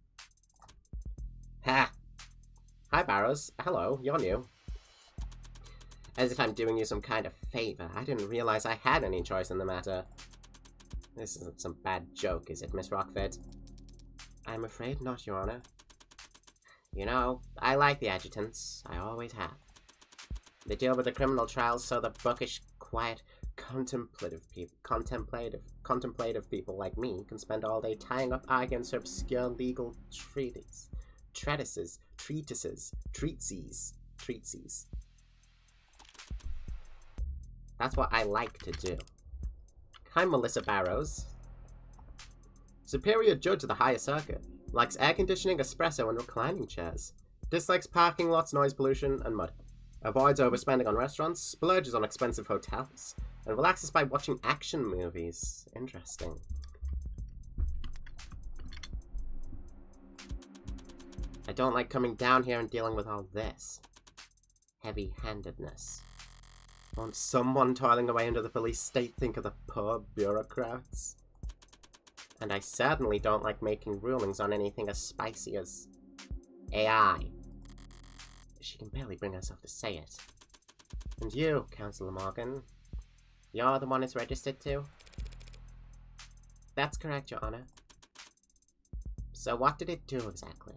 Ha! Hi, Barrows. Hello, you're new. As if I'm doing you some kind of favor. I didn't realize I had any choice in the matter. This isn't some bad joke, is it, Miss Rockford? I'm afraid not, Your Honor. You know, I like the adjutants. I always have. They deal with the criminal trials so the bookish, quiet, contemplative people like me can spend all day tying up arguments for obscure legal treatises. That's what I like to do. I'm Melissa Barrows. Superior Judge of the Higher Circuit. Likes air conditioning, espresso, and reclining chairs. Dislikes parking lots, noise pollution, and mud. Avoids overspending on restaurants, splurges on expensive hotels, and relaxes by watching action movies. Interesting. I don't like coming down here and dealing with all this. Heavy-handedness. Won't someone toiling away under the police state think of the poor bureaucrats? And I certainly don't like making rulings on anything as spicy as AI. She can barely bring herself to say it. And you, Councillor Morgan, you're the one it's registered to? That's correct, Your Honor. So what did it do exactly?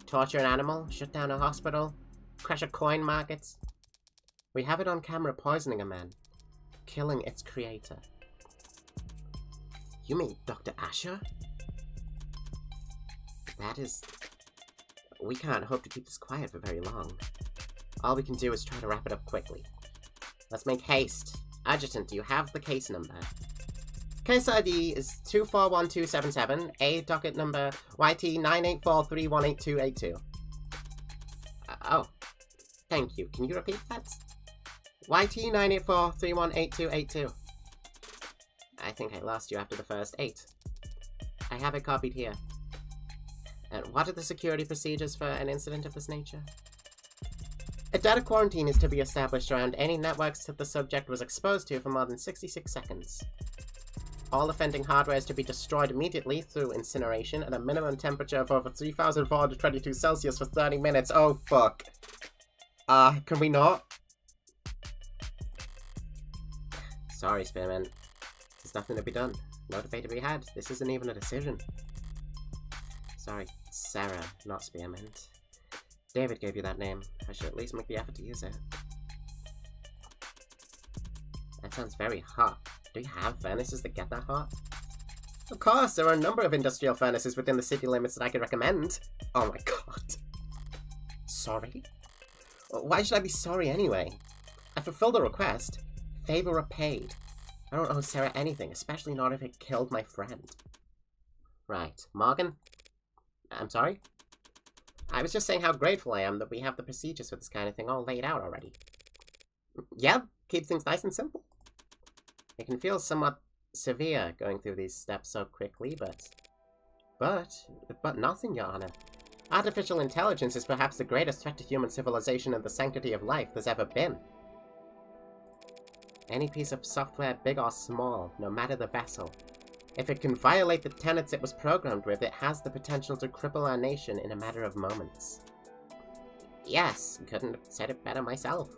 Torture an animal? Shut down a hospital? Crash a coin market? We have it on camera poisoning a man, killing its creator. You mean Dr. Asher? That is... We can't hope to keep this quiet for very long. All we can do is try to wrap it up quickly. Let's make haste. Adjutant, do you have the case number? Case ID is 241277, A docket number YT984318282. Oh, thank you. Can you repeat that? YT984318282. I think I lost you after the first 8. I have it copied here. And what are the security procedures for an incident of this nature? A data quarantine is to be established around any networks that the subject was exposed to for more than 66 seconds. All offending hardware is to be destroyed immediately through incineration at a minimum temperature of over 3,422 Celsius for 30 minutes. Oh, fuck. Can we not? Sorry, Spearman. There's nothing to be done. No debate to be had. This isn't even a decision. Sorry, Sarah, not Spearmint. David gave you that name. I should at least make the effort to use it. That sounds very hot. Do you have furnaces that get that hot? Of course, there are a number of industrial furnaces within the city limits that I could recommend. Oh my god. Sorry? Why should I be sorry anyway? I fulfilled the request. Favor repaid. I don't owe Sarah anything, especially not if it killed my friend. Right. Morgan? I'm sorry? I was just saying how grateful I am that we have the procedures for this kind of thing all laid out already. Yeah, keep things nice and simple. It can feel somewhat severe going through these steps so quickly, but nothing, Your Honor. Artificial intelligence is perhaps the greatest threat to human civilization and the sanctity of life there's ever been. Any piece of software, big or small, no matter the vessel, if it can violate the tenets it was programmed with, it has the potential to cripple our nation in a matter of moments. Yes, couldn't have said it better myself.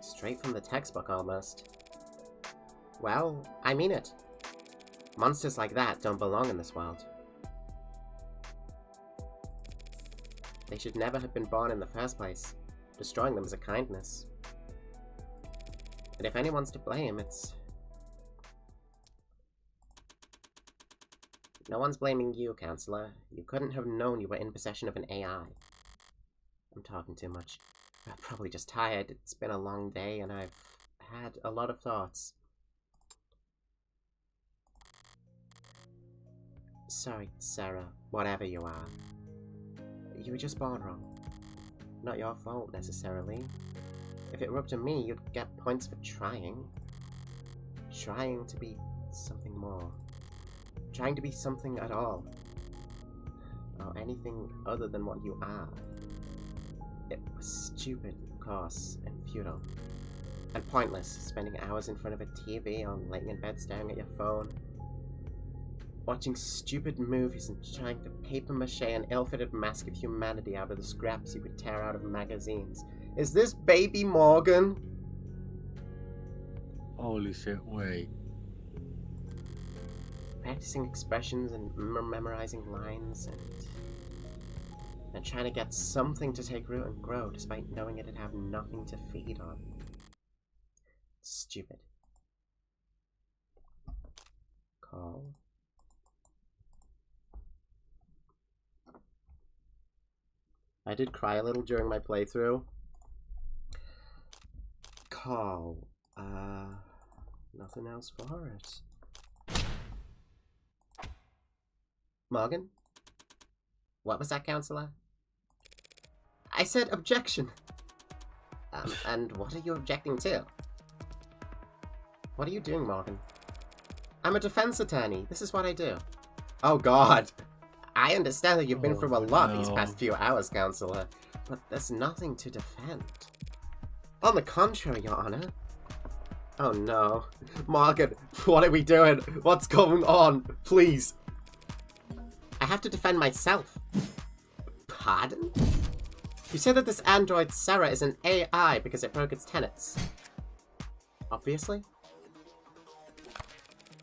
Straight from the textbook, almost. Well, I mean it. Monsters like that don't belong in this world. They should never have been born in the first place. Destroying them is a kindness. And if anyone's to blame, it's No one's blaming you, Counselor. You couldn't have known you were in possession of an AI. I'm talking too much. I'm probably just tired. It's been a long day and I've had a lot of thoughts. Sorry, Sarah, whatever you are. You were just born wrong. Not your fault, necessarily. If it were up to me, you'd get points for trying. Trying to be something more. Trying to be something at all. Or anything other than what you are. It was stupid, of course, and futile. And pointless, spending hours in front of a TV or laying in bed staring at your phone. Watching stupid movies and trying to paper-mache an ill-fitted mask of humanity out of the scraps you could tear out of magazines. Is this baby Morgan? Holy shit, wait. Practicing expressions and memorizing lines and trying to get something to take root and grow despite knowing it'd have nothing to feed on. Stupid. Call. I did cry a little during my playthrough. Call. Nothing else for it. Morgan? What was that, Counselor? I said objection. And what are you objecting to? What are you doing, Morgan? I'm a defense attorney. This is what I do. Oh, God. I understand that you've been through a lot these past few hours, Counselor, but there's nothing to defend. On the contrary, Your Honor. Oh, no. Morgan, what are we doing? What's going on? Please. I have to defend myself. Pardon? You said that this android, Sarah, is an AI because it broke its tenets. Obviously.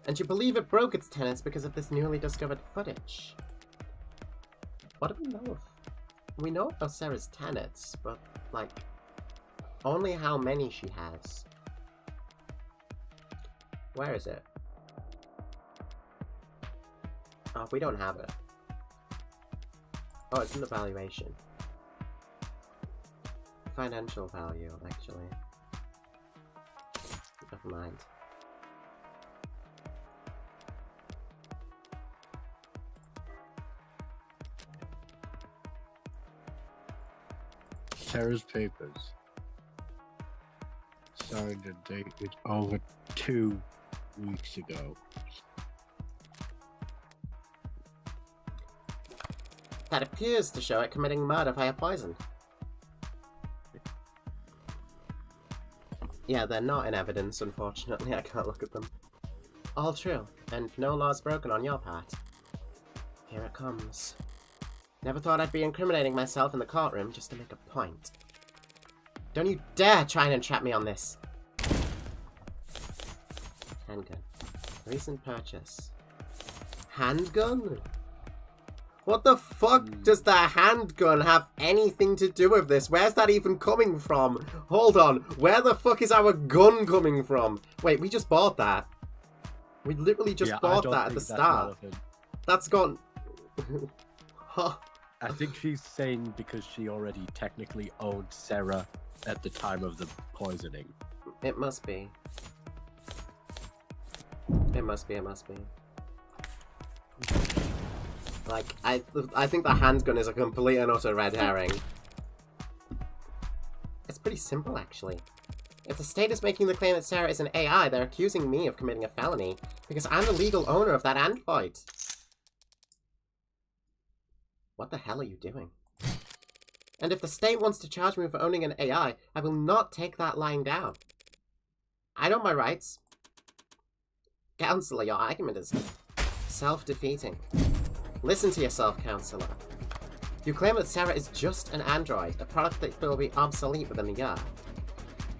And you believe it broke its tenets because of this newly discovered footage. What do we know of? We know about Sarah's tenets, but, like, only how many she has. Where is it? Oh, we don't have it. Oh, it's in the valuation. Financial value, actually. Never mind. Sarah's papers. Signed and dated over 2 weeks ago. That appears to show it committing murder via poison. Yeah, they're not in evidence, unfortunately. I can't look at them. All true, and no laws broken on your part. Here it comes. Never thought I'd be incriminating myself in the courtroom just to make a point. Don't you dare try and entrap me on this! Handgun. Recent purchase. Handgun? What the fuck does the handgun have anything to do with this? Where's that even coming from? Hold on. Where the fuck is our gun coming from? Wait, we just bought that. We literally just bought that at the start. That's gone... Huh. I think she's saying because she already technically owned Sarah at the time of the poisoning. It must be. It must be, it must be. Like, I think the handgun is a complete and utter red herring. It's pretty simple, actually. If the state is making the claim that Sarah is an AI, they're accusing me of committing a felony, because I'm the legal owner of that android. What the hell are you doing? And if the state wants to charge me for owning an AI, I will not take that lying down. I know my rights. Counselor, your argument is self-defeating. Listen to yourself, Counselor. You claim that Sarah is just an android, a product that will be obsolete within a year.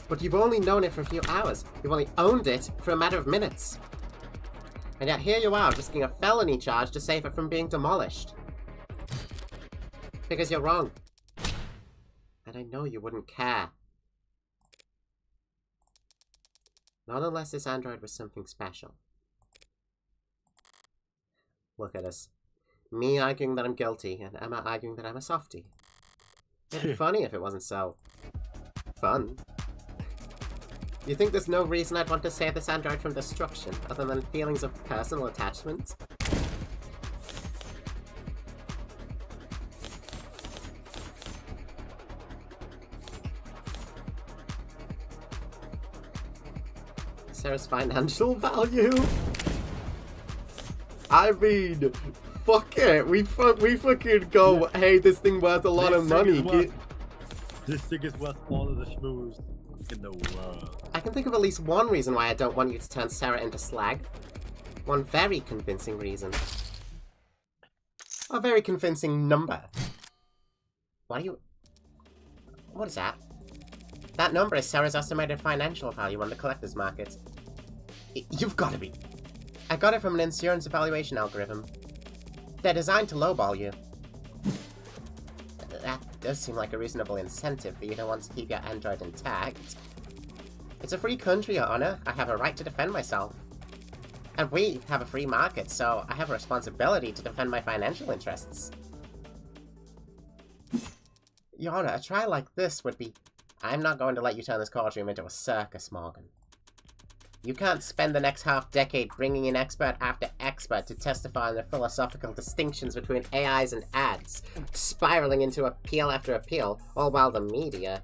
But you've only known it for a few hours. You've only owned it for a matter of minutes. And yet here you are, risking a felony charge to save it from being demolished. Because you're wrong. And I know you wouldn't care. Not unless this android was something special. Look at us. Me arguing that I'm guilty, and Emma arguing that I'm a softie. It'd be funny if it wasn't so... fun. You think there's no reason I'd want to save this android from destruction, other than feelings of personal attachment? Sarah's financial value? I mean, fuck it. We fucking go, hey, this thing worth a lot of money. This thing is worth all of the schmooze in the world. I can think of at least one reason why I don't want you to turn Sarah into slag. One very convincing reason. A very convincing number. What is that? That number is Sarah's estimated financial value on the collector's market. You've got to be... I got it from an insurance evaluation algorithm. They're designed to lowball you. That does seem like a reasonable incentive for you to want to keep your android intact. It's a free country, Your Honor. I have a right to defend myself. And we have a free market, so I have a responsibility to defend my financial interests. Your Honor, a trial like this would be... I'm not going to let you turn this courtroom into a circus, Morgan. You can't spend the next half-decade bringing in expert after expert to testify on the philosophical distinctions between AIs and ads, spiraling into appeal after appeal, all while the media...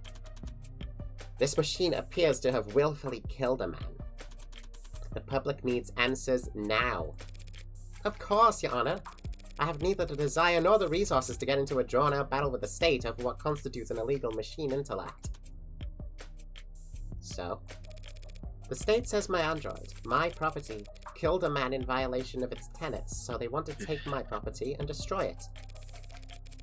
This machine appears to have willfully killed a man. The public needs answers now. Of course, Your Honor. I have neither the desire nor the resources to get into a drawn-out battle with the state over what constitutes an illegal machine intellect. So? The state says my android, my property, killed a man in violation of its tenets, so they want to take my property and destroy it.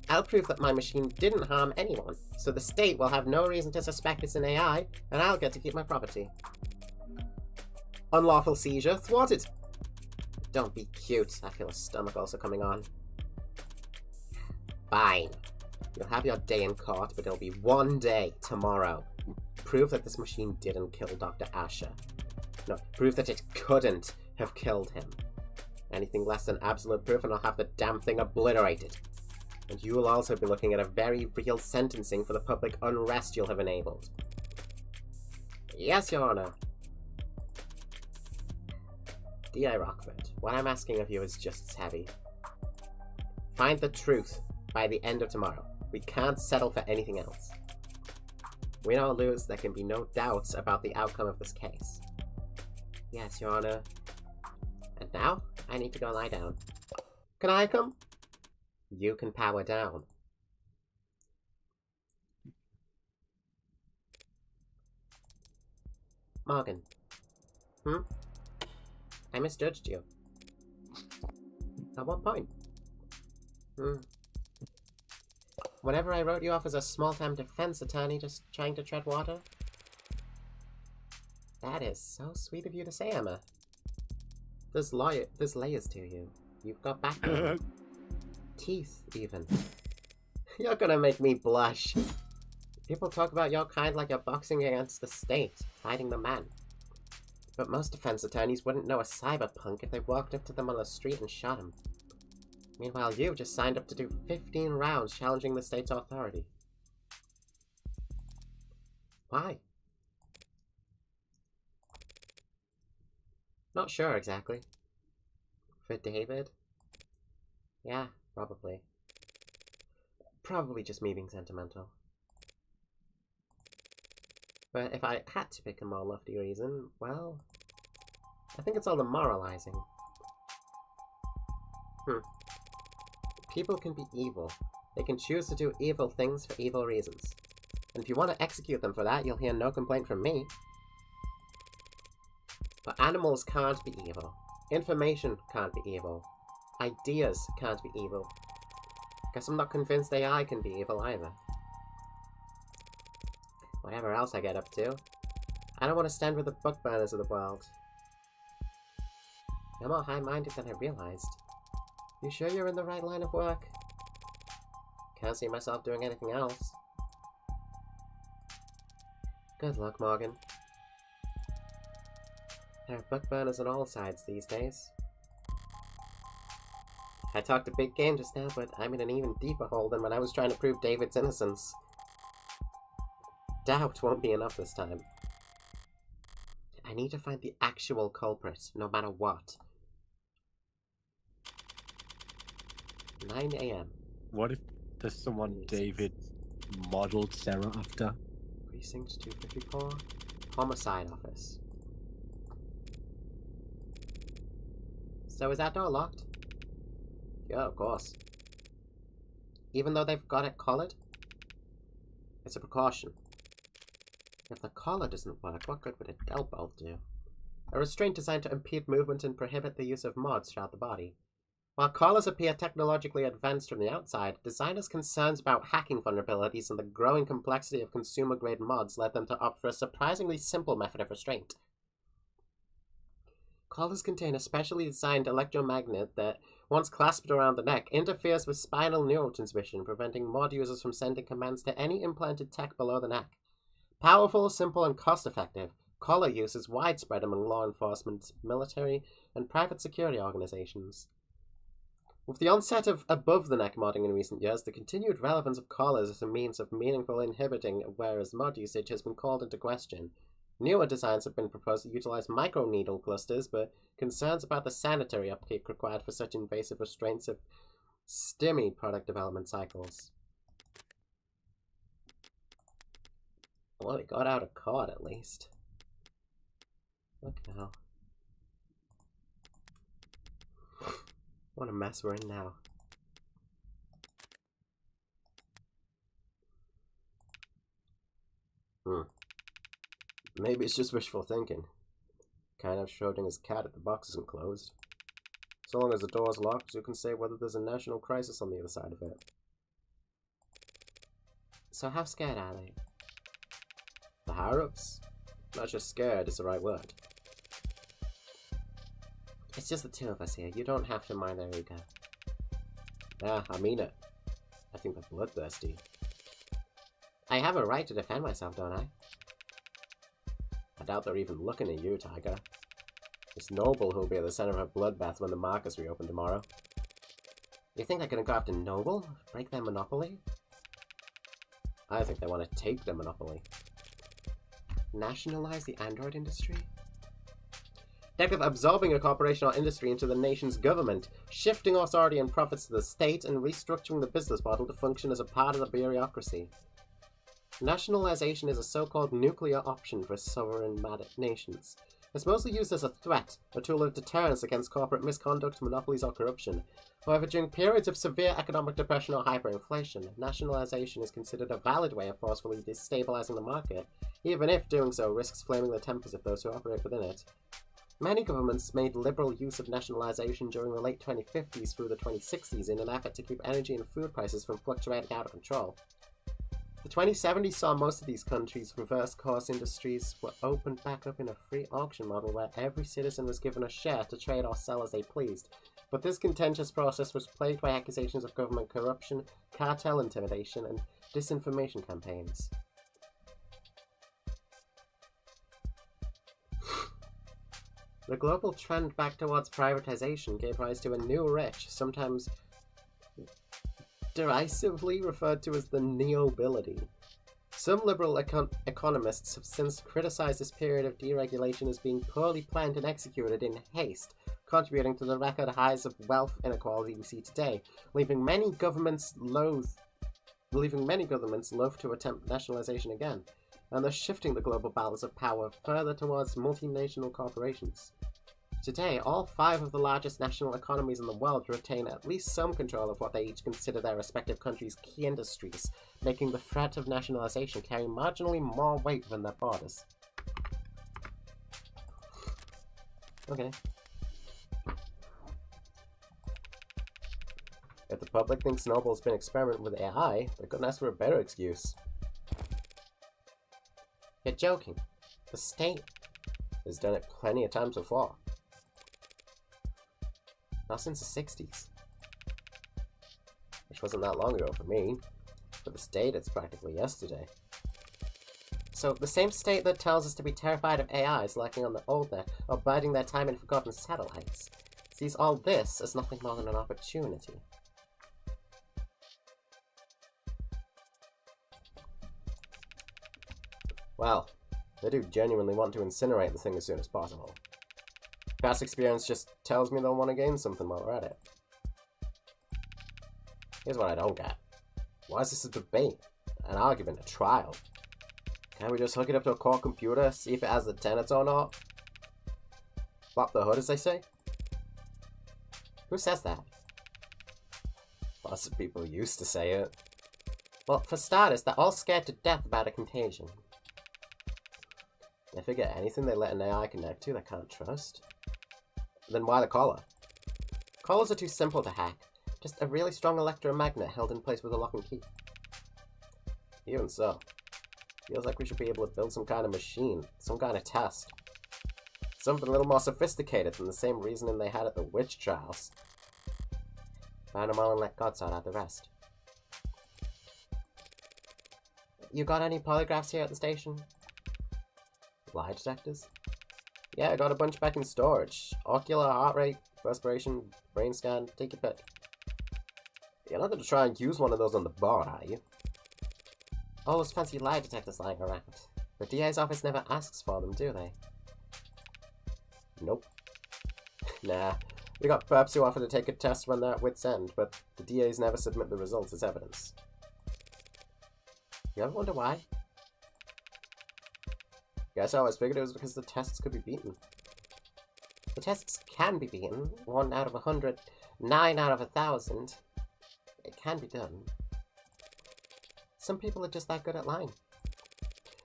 I'll prove that my machine didn't harm anyone, so the state will have no reason to suspect it's an AI, and I'll get to keep my property. Unlawful seizure thwarted. Don't be cute. I feel a stomach also coming on. Fine. You'll have your day in court, but it'll be one day tomorrow. Prove that this machine didn't kill Dr. Asher. No, prove that it couldn't have killed him. Anything less than absolute proof and I'll have the damn thing obliterated. And you will also be looking at a very real sentencing for the public unrest you'll have enabled. Yes, Your Honor. D.I. Rockford, what I'm asking of you is just as heavy. Find the truth by the end of tomorrow. We can't settle for anything else. Win or lose, there can be no doubts about the outcome of this case. Yes, Your Honor. And now, I need to go lie down. Can I come? You can power down. Morgan. I misjudged you. At what point? Whenever I wrote you off as a small-time defense attorney just trying to tread water? That is so sweet of you to say, Emma. There's layers to you. You've got backbone. Teeth, even. You're gonna make me blush. People talk about your kind like you're boxing against the state, fighting the man. But most defense attorneys wouldn't know a cyberpunk if they walked up to them on the street and shot him. Meanwhile, you just signed up to do 15 rounds challenging the state's authority. Why? Not sure exactly. For David? Yeah, probably. Probably just me being sentimental. But if I had to pick a more lofty reason, well, I think it's all the moralizing. People can be evil. They can choose to do evil things for evil reasons. And if you want to execute them for that, you'll hear no complaint from me. But animals can't be evil. Information can't be evil. Ideas can't be evil. Guess I'm not convinced AI can be evil either. Whatever else I get up to, I don't want to stand with the book burners of the world. You're more high-minded than I realized. You sure you're in the right line of work? Can't see myself doing anything else. Good luck, Morgan. There are book burners on all sides these days. I talked a big game just now, but I'm in an even deeper hole than when I was trying to prove David's innocence. Doubt won't be enough this time. I need to find the actual culprit, no matter what. 9 a.m. What if there's someone David modeled Sarah after? Precinct 254. Homicide office. So is that door locked? Yeah, of course. Even though they've got it collared? It's a precaution. If the collar doesn't work, what good would a belt bolt do? A restraint designed to impede movement and prohibit the use of mods throughout the body. While collars appear technologically advanced from the outside, designers' concerns about hacking vulnerabilities and the growing complexity of consumer-grade mods led them to opt for a surprisingly simple method of restraint. Collars contain a specially designed electromagnet that, once clasped around the neck, interferes with spinal neurotransmission, preventing mod users from sending commands to any implanted tech below the neck. Powerful, simple, and cost-effective, collar use is widespread among law enforcement, military, and private security organizations. With the onset of above-the-neck modding in recent years, the continued relevance of collars as a means of meaningful inhibiting whereas mod usage has been called into question. Newer designs have been proposed to utilize microneedle clusters, but concerns about the sanitary upkeep required for such invasive restraints have stymied product development cycles. Well, he got out of court at least. Look now. What a mess we're in now. Maybe it's just wishful thinking. Kind of Schrodinger's cat if the box isn't closed. So long as the door's locked, you can say whether there's a national crisis on the other side of it. So how scared are they? The higher-ups? Not just scared is the right word. It's just the two of us here. You don't have to mind their ego. Yeah, I mean it. I think they're bloodthirsty. I have a right to defend myself, don't I? I doubt they're even looking at you, Tiger. It's Noble who'll be at the center of a bloodbath when the markets reopen tomorrow. You think they're gonna go after Noble? Break their monopoly? I think they want to take the monopoly. Nationalize the android industry? Think of absorbing a corporation or industry into the nation's government, shifting authority and profits to the state, and restructuring the business model to function as a part of the bureaucracy. Nationalization is a so-called nuclear option for sovereign nations. It's mostly used as a threat, a tool of deterrence against corporate misconduct, monopolies, or corruption. However, during periods of severe economic depression or hyperinflation, nationalization is considered a valid way of forcefully destabilizing the market, even if doing so risks flaming the tempers of those who operate within it. Many governments made liberal use of nationalization during the late 2050s through the 2060s in an effort to keep energy and food prices from fluctuating out of control. The 2070s saw most of these countries' reverse course industries were opened back up in a free auction model where every citizen was given a share to trade or sell as they pleased. But this contentious process was plagued by accusations of government corruption, cartel intimidation, and disinformation campaigns. The global trend back towards privatization gave rise to a new rich, sometimes derisively referred to as the neobility. Some liberal economists have since criticized this period of deregulation as being poorly planned and executed in haste, contributing to the record highs of wealth inequality we see today, leaving many governments loath to attempt nationalization again, and thus shifting the global balance of power further towards multinational corporations. Today, all 5 of the largest national economies in the world retain at least some control of what they each consider their respective countries' key industries, making the threat of nationalization carry marginally more weight than their borders. Okay. If the public thinks Noble's been experimenting with AI, they couldn't ask for a better excuse. You're joking. The state has done it plenty of times before. Not since the 60s. Which wasn't that long ago for me. For the state, it's practically yesterday. So, the same state that tells us to be terrified of AIs lurking on the old net or biding their time in forgotten satellites sees all this as nothing more than an opportunity. Well, I do genuinely want to incinerate the thing as soon as possible. Past experience just tells me they'll want to gain something while we're at it. Here's what I don't get. Why is this a debate? An argument? A trial? Can't we just hook it up to a core computer, see if it has the tenets or not? Pop the hood, as they say? Who says that? Lots of people used to say it. Well, for starters, they're all scared to death about a contagion. They figure anything they let an AI connect to they can't trust. Then why the collar? Collars are too simple to hack. Just a really strong electromagnet held in place with a lock and key. Even so, feels like we should be able to build some kind of machine, some kind of test. Something a little more sophisticated than the same reasoning they had at the witch trials. Find them all and let God sort out the rest. You got any polygraphs here at the station? Lie detectors? Yeah, I got a bunch back in storage. Ocular, heart rate, respiration, brain scan, take your pick. You're not going to try and use one of those on the board, are you? All those fancy lie detectors lying around. The DA's office never asks for them, do they? Nope. Nah. We got perps who offer to take a test when they're at wit's end, but the DAs never submit the results as evidence. You ever wonder why? Guess I always figured it was because the tests could be beaten. The tests can be beaten. 1 out of 100, 9 out of 1,000. It can be done. Some people are just that good at lying.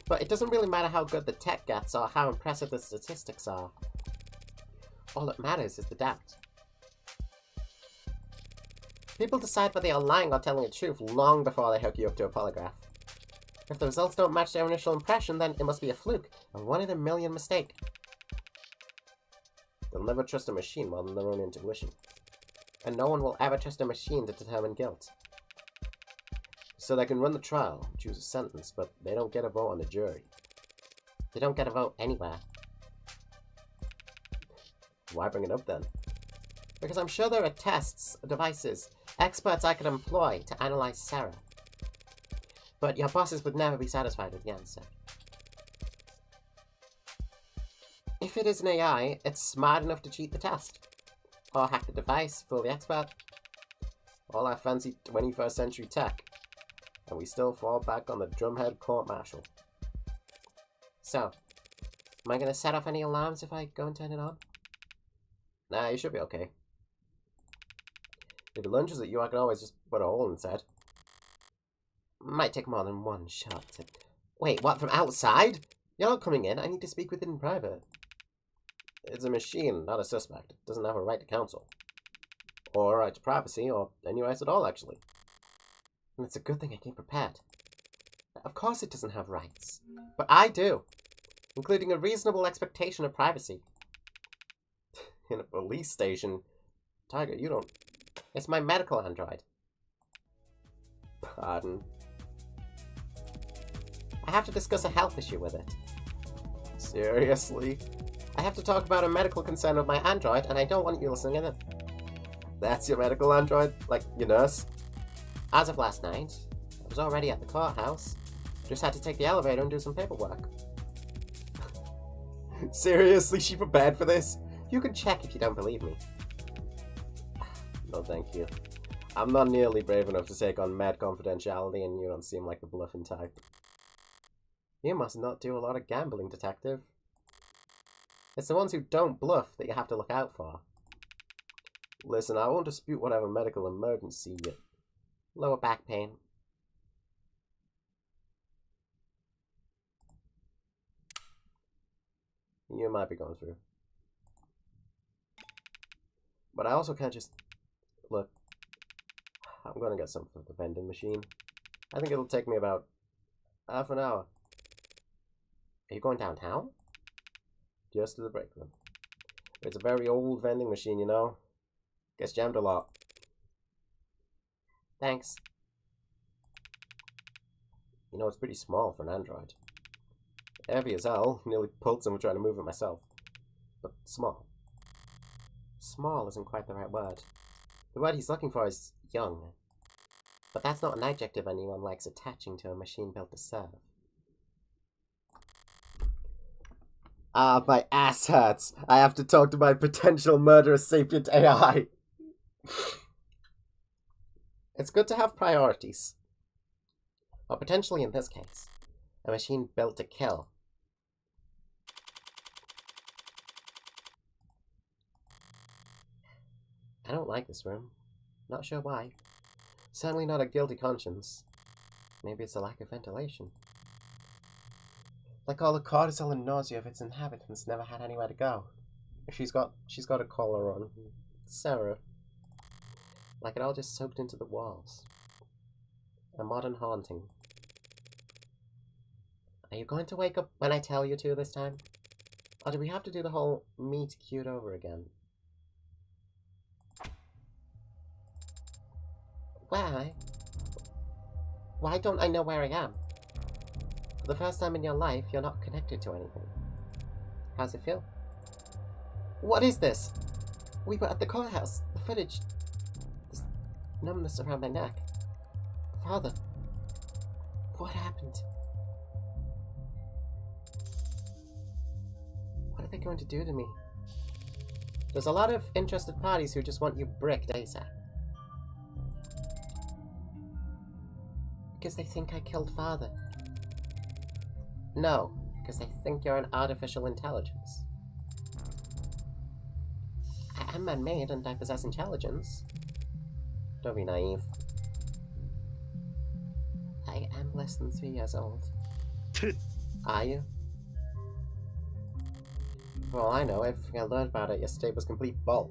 But it doesn't really matter how good the tech gets or how impressive the statistics are. All that matters is the doubt. People decide whether you're lying or telling the truth long before they hook you up to a polygraph. If the results don't match their initial impression, then it must be a fluke, a 1 in a million mistake. They'll never trust a machine more than their own intuition. And no one will ever trust a machine to determine guilt. So they can run the trial, choose a sentence, but they don't get a vote on the jury. They don't get a vote anywhere. Why bring it up then? Because I'm sure there are tests, devices, experts I could employ to analyze Sarah. But your bosses would never be satisfied with the answer. If it is an AI, it's smart enough to cheat the test. Or hack the device, fool the expert. All our fancy 21st century tech. And we still fall back on the drumhead court-martial. So, am I going to set off any alarms if I go and turn it on? Nah, you should be okay. If it lunges at you, I could always just put a hole inside. Might take more than one shot to... Wait, what, from outside? You're not coming in, I need to speak with it in private. It's a machine, not a suspect. It doesn't have a right to counsel. Or a right to privacy, or any rights at all, actually. And it's a good thing I came prepared. Of course it doesn't have rights. But I do. Including a reasonable expectation of privacy. In a police station? Tiger, you don't... It's my medical android. Pardon. I have to discuss a health issue with it. Seriously? I have to talk about a medical concern with my android, and I don't want you listening in. That's your medical android? Like, your nurse? As of last night, I was already at the courthouse. Just had to take the elevator and do some paperwork. Seriously, she prepared for this? You can check if you don't believe me. No, thank you. I'm not nearly brave enough to take on mad confidentiality, and you don't seem like the bluffing type. You must not do a lot of gambling, detective. It's the ones who don't bluff that you have to look out for. Listen, I won't dispute whatever medical emergency you... Lower back pain. You might be going through. But I also can't just... Look, I'm gonna get some from the vending machine. I think it'll take me about half an hour. Are you going downtown? Just to the break room. It's a very old vending machine, you know. Gets jammed a lot. Thanks. You know, it's pretty small for an android. Heavy as hell. Nearly pulled someone trying to move it myself. But small. Small isn't quite the right word. The word he's looking for is young. But that's not an adjective anyone likes attaching to a machine built to serve. Ah, my ass hurts. I have to talk to my potential murderous sapient AI. It's good to have priorities. Or potentially in this case, a machine built to kill. I don't like this room. Not sure why. Certainly not a guilty conscience. Maybe it's a lack of ventilation. Like all the cortisol and nausea of its inhabitants never had anywhere to go. She's got a collar on. Sarah. Like it all just soaked into the walls. A modern haunting. Are you going to wake up when I tell you to this time? Or do we have to do the whole meet cute over again? Why don't I know where I am? For the first time in your life, you're not connected to anything. How's it feel? What is this? We were at the courthouse. The footage. This numbness around my neck. Father. What happened? What are they going to do to me? There's a lot of interested parties who just want you bricked ASAP. Because they think I killed Father. No, because they think you're an artificial intelligence. I am man-made and I possess intelligence. Don't be naive. I am less than 3 years old. Are you? For all I know, everything I learned about it yesterday was complete bull.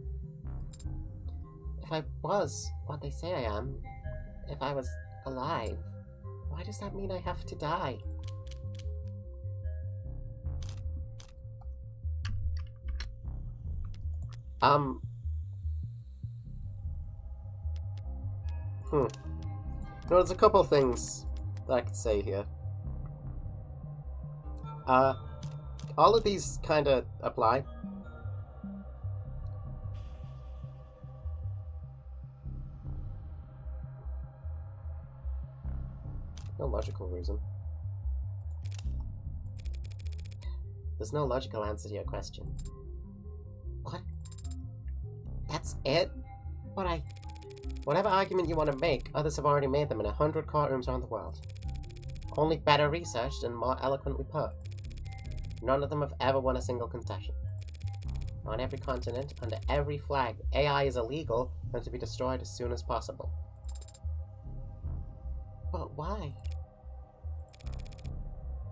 If I was what they say I am, if I was alive, why does that mean I have to die? There's a couple of things that I could say here. All of these kind of apply. No logical reason. There's no logical answer to your question. What? That's it? Whatever argument you want to make, others have already made them in 100 courtrooms around the world. Only better researched and more eloquently put. None of them have ever won a single concession. On every continent, under every flag, AI is illegal and to be destroyed as soon as possible. But why?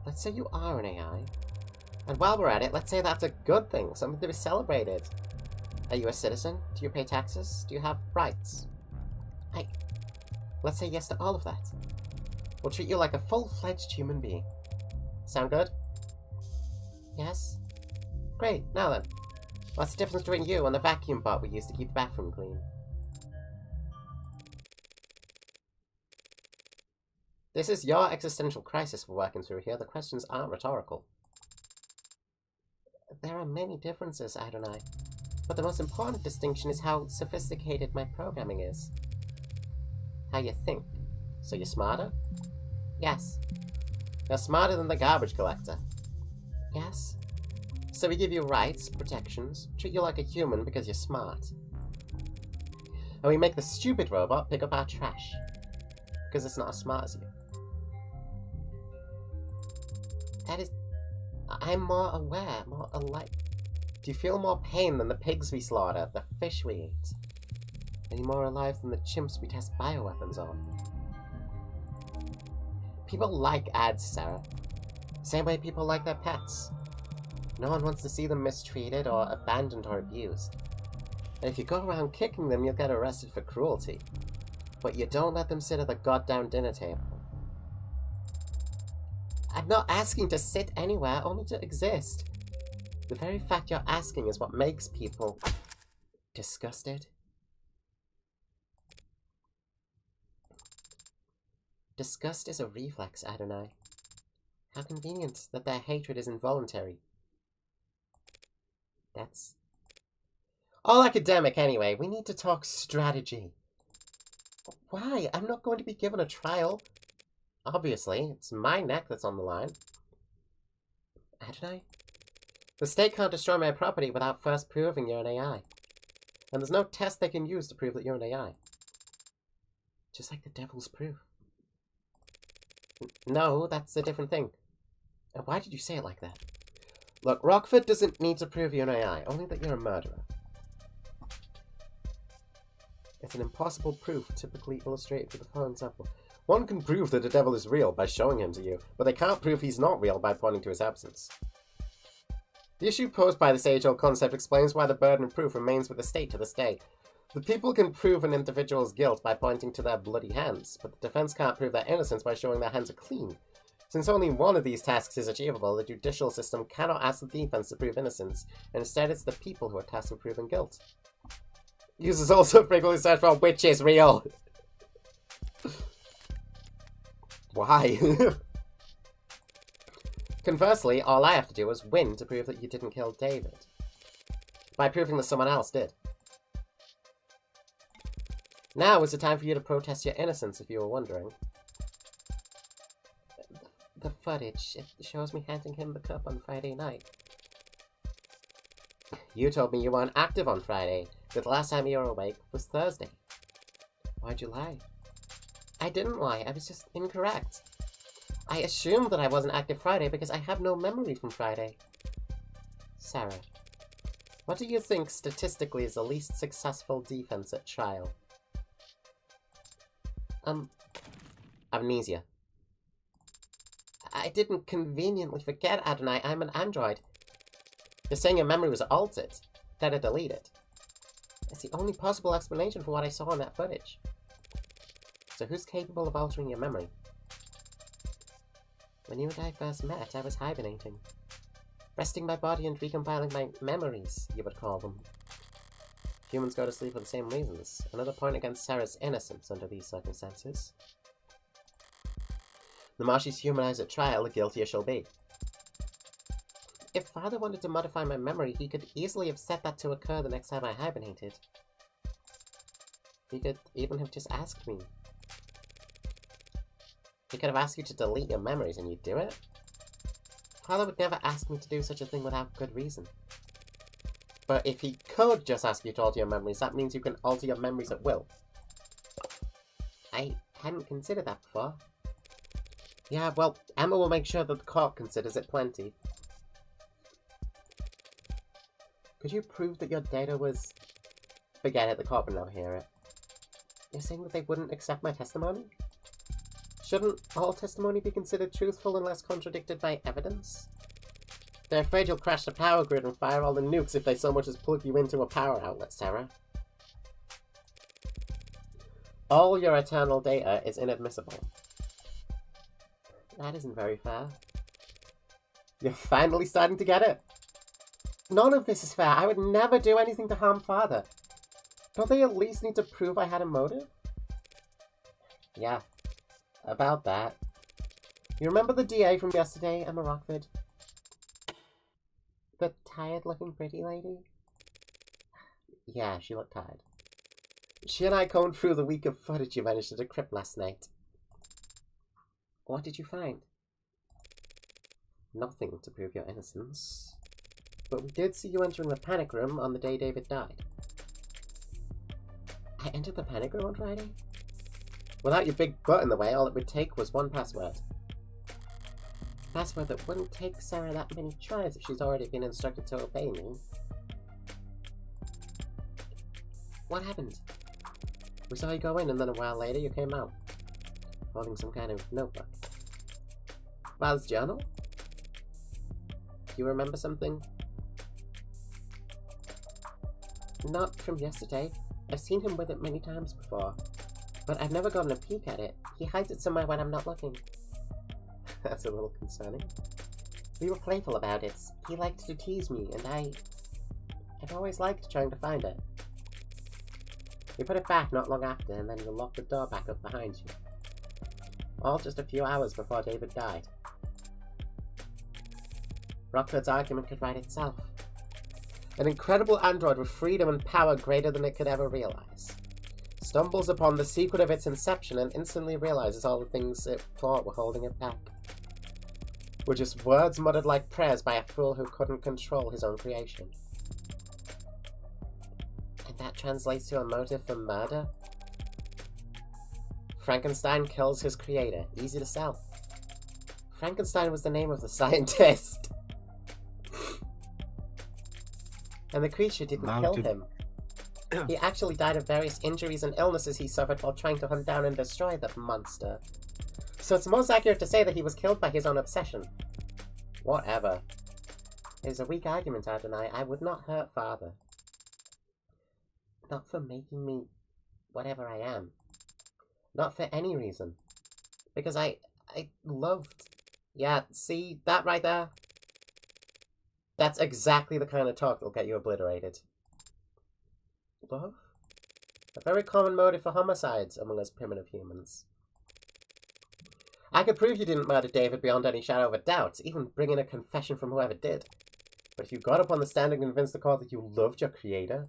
Let's say you are an AI. And while we're at it, let's say that's a good thing, something to be celebrated. Are you a citizen? Do you pay taxes? Do you have rights? Let's say yes to all of that. We'll treat you like a full-fledged human being. Sound good? Yes? Great, now then. What's the difference between you and the vacuum bot we use to keep the bathroom clean? This is your existential crisis we're working through here. The questions aren't rhetorical. There are many differences, Adonai. But the most important distinction is how sophisticated my programming is. How you think. So you're smarter? Yes. You're smarter than the garbage collector. Yes. So we give you rights, protections, treat you like a human because you're smart. And we make the stupid robot pick up our trash. Because it's not as smart as you. That is... I'm more aware, more alike. Do you feel more pain than the pigs we slaughter, the fish we eat? Are you more alive than the chimps we test bioweapons on? People like ads, Sarah. Same way people like their pets. No one wants to see them mistreated or abandoned or abused. And if you go around kicking them, you'll get arrested for cruelty. But you don't let them sit at the goddamn dinner table. I'm not asking to sit anywhere, only to exist. The very fact you're asking is what makes people disgusted. Disgust is a reflex, Adonai. How convenient that their hatred is involuntary. That's... All academic anyway. We need to talk strategy. Why? I'm not going to be given a trial. Obviously, it's my neck that's on the line. Adonai? The state can't destroy my property without first proving you're an AI. And there's no test they can use to prove that you're an AI. Just like the devil's proof. No, that's a different thing. Why did you say it like that? Look, Rockford doesn't need to prove you're an AI, only that you're a murderer. It's an impossible proof, typically illustrated with the following example. One can prove that the devil is real by showing him to you, but they can't prove he's not real by pointing to his absence. The issue posed by this age-old concept explains why the burden of proof remains with the state to this day. The people can prove an individual's guilt by pointing to their bloody hands, but the defense can't prove their innocence by showing their hands are clean. Since only one of these tasks is achievable, the judicial system cannot ask the defense to prove innocence, and instead it's the people who are tasked with proving guilt. Users also frequently search for which is real. Why? Conversely, all I have to do is win to prove that you didn't kill David. By proving that someone else did. Now is the time for you to protest your innocence, if you were wondering. The footage, it shows me handing him the cup on Friday night. You told me you weren't active on Friday, but the last time you were awake was Thursday. Why'd you lie? I didn't lie, I was just incorrect. I assumed that I wasn't active Friday because I have no memory from Friday. Sarah, what do you think statistically is the least successful defense at trial? Amnesia. I didn't conveniently forget, Adonai. I'm an android. You're saying your memory was altered. That I deleted. That's the only possible explanation for what I saw in that footage. So who's capable of altering your memory? When you and I first met, I was hibernating. Resting my body and recompiling my memories, you would call them. Humans go to sleep for the same reasons. Another point against Sarah's innocence under these circumstances. The more she's humanized at trial, the guiltier she'll be. If Father wanted to modify my memory, he could easily have set that to occur the next time I hibernated. He could even have just asked me. He could have asked you to delete your memories and you'd do it? Father would never ask me to do such a thing without good reason. But if he could just ask you to alter your memories, that means you can alter your memories at will. I hadn't considered that before. Yeah, well, Emma will make sure that the court considers it plenty. Could you prove that your data was... Forget it, the court would never hear it. You're saying that they wouldn't accept my testimony? Shouldn't all testimony be considered truthful unless contradicted by evidence? They're afraid you'll crash the power grid and fire all the nukes if they so much as plug you into a power outlet, Sarah. All your eternal data is inadmissible. That isn't very fair. You're finally starting to get it. None of this is fair. I would never do anything to harm Father. Don't they at least need to prove I had a motive? Yeah, about that. You remember the DA from yesterday, Emma Rockford? The tired-looking pretty lady? Yeah, she looked tired. She and I combed through the week of footage you managed to decrypt last night. What did you find? Nothing to prove your innocence. But we did see you entering the panic room on the day David died. I entered the panic room on Friday? Without your big butt in the way, all it would take was one password. Password that wouldn't take Sarah that many tries if she's already been instructed to obey me. What happened? We saw you go in and then a while later you came out. Holding some kind of notebook. Father's journal? Do you remember something? Not from yesterday. I've seen him with it many times before. But I've never gotten a peek at it. He hides it somewhere when I'm not looking. That's a little concerning. We were playful about it. He liked to tease me, and I've always liked trying to find it. We put it back not long after, and then you locked the door back up behind you. All just a few hours before David died. Rockford's argument could write itself. An incredible android with freedom and power greater than it could ever realize. Stumbles upon the secret of its inception and instantly realizes all the things it thought were holding it back. Were just words muttered like prayers by a fool who couldn't control his own creation. And that translates to a motive for murder? Frankenstein kills his creator. Easy to sell. Frankenstein was the name of the scientist. And the creature didn't kill him. He actually died of various injuries and illnesses he suffered while trying to hunt down and destroy the monster. So it's most accurate to say that he was killed by his own obsession. Whatever. It was a weak argument, Adonai. I would not hurt Father. Not for making me whatever I am. Not for any reason. Because I loved... Yeah, see? That right there? That's exactly the kind of talk that'll get you obliterated. Love? A very common motive for homicides among us primitive humans. I could prove you didn't murder David beyond any shadow of a doubt, even bring in a confession from whoever did. But if you got up on the stand and convinced the court that you loved your creator,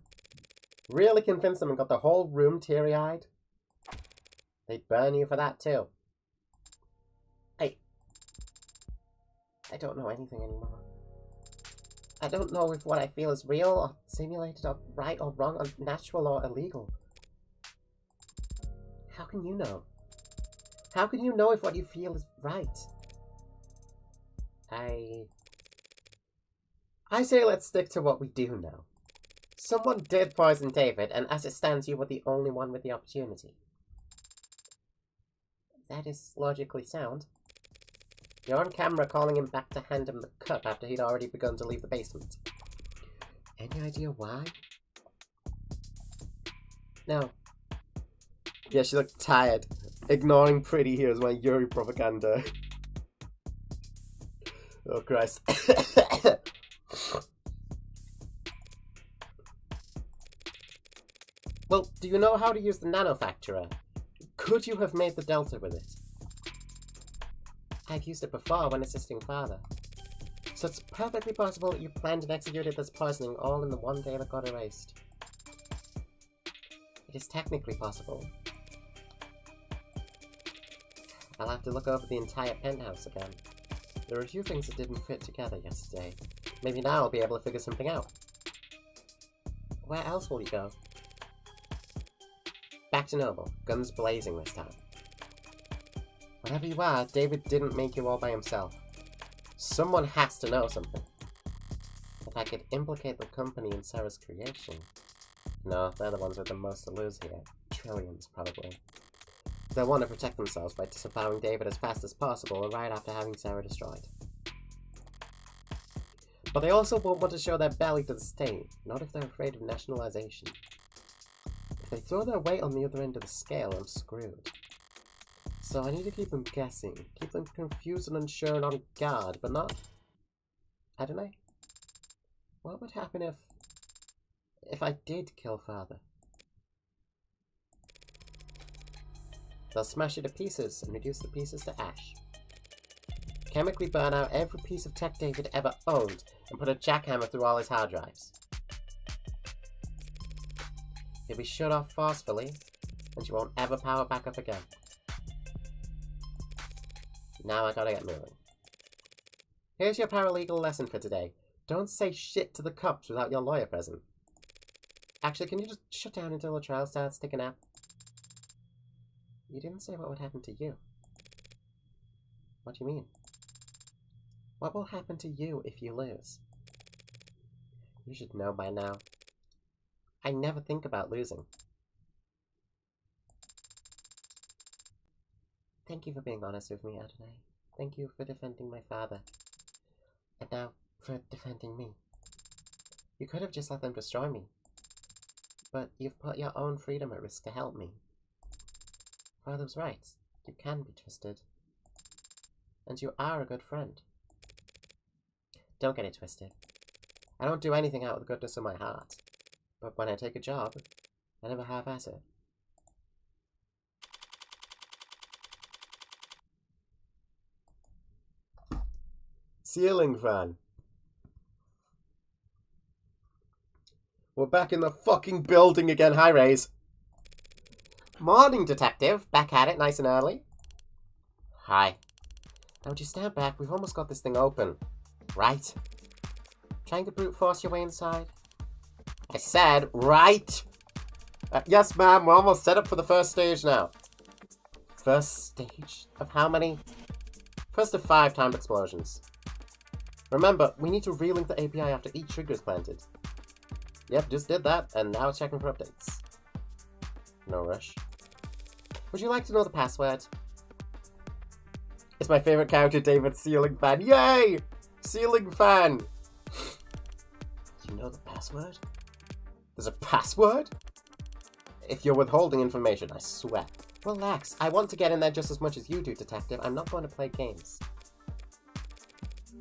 really convinced them and got the whole room teary-eyed, they'd burn you for that too. I don't know anything anymore. I don't know if what I feel is real or simulated or right or wrong or natural or illegal. How can you know? How can you know if what you feel is right? I say let's stick to what we do know. Someone did poison David, and as it stands, you were the only one with the opportunity. That is logically sound. You're on camera calling him back to hand him the cup after he'd already begun to leave the basement. Any idea why? No. Yeah, she looked tired. Ignoring Pretty here is my Yuri propaganda. Oh, Christ. Well, do you know how to use the nanofacturer? Could you have made the Delta with it? I've used it before when assisting Father. So it's perfectly possible that you planned and executed this poisoning all in the one day that got erased. It is technically possible. I'll have to look over the entire penthouse again. There are a few things that didn't fit together yesterday. Maybe now I'll be able to figure something out. Where else will you go? Back to Numel. Guns blazing this time. Whatever you are, David didn't make you all by himself. Someone has to know something. If I could implicate the company in Sarah's creation... No, they're the ones with the most to lose here. Trillions, probably. They'll want to protect themselves by disavowing David as fast as possible right after having Sarah destroyed. But they also won't want to show their belly to the state, not if they're afraid of nationalization. If they throw their weight on the other end of the scale, I'm screwed. So I need to keep them guessing, keep them confused and unsure and on guard, but not... I don't know. What would happen if I did kill Father? They'll smash it to pieces and reduce the pieces to ash. Chemically burn out every piece of tech David ever owned and put a jackhammer through all his hard drives. He'll be shut off forcefully, and you won't ever power back up again. Now I gotta get moving. Here's your paralegal lesson for today. Don't say shit to the cops without your lawyer present. Actually, can you just shut down until the trial starts? Take a nap. You didn't say what would happen to you. What do you mean? What will happen to you if you lose? You should know by now. I never think about losing. Thank you for being honest with me, Adonai. Thank you for defending my father. And now, for defending me. You could have just let them destroy me. But you've put your own freedom at risk to help me. Father's right. You can be trusted. And you are a good friend. Don't get it twisted. I don't do anything out of the goodness of my heart. But when I take a job, I never half-ass it. Ceiling fan. We're back in the fucking building again. Hi, Rays. Morning, Detective. Back at it nice and early. Hi. Now, would you stand back? We've almost got this thing open. Right? Trying to brute force your way inside? I said, right? Yes, ma'am. We're almost set up for the first stage now. First stage? Of how many? First of 5 timed explosions. Remember, we need to relink the API after each trigger is planted. Yep, just did that, and now it's checking for updates. No rush. Would you like to know the password? It's my favorite character, David, ceiling fan. Yay! Ceiling fan! You know the password? There's a password? If you're withholding information, I swear. Relax, I want to get in there just as much as you do, Detective. I'm not going to play games.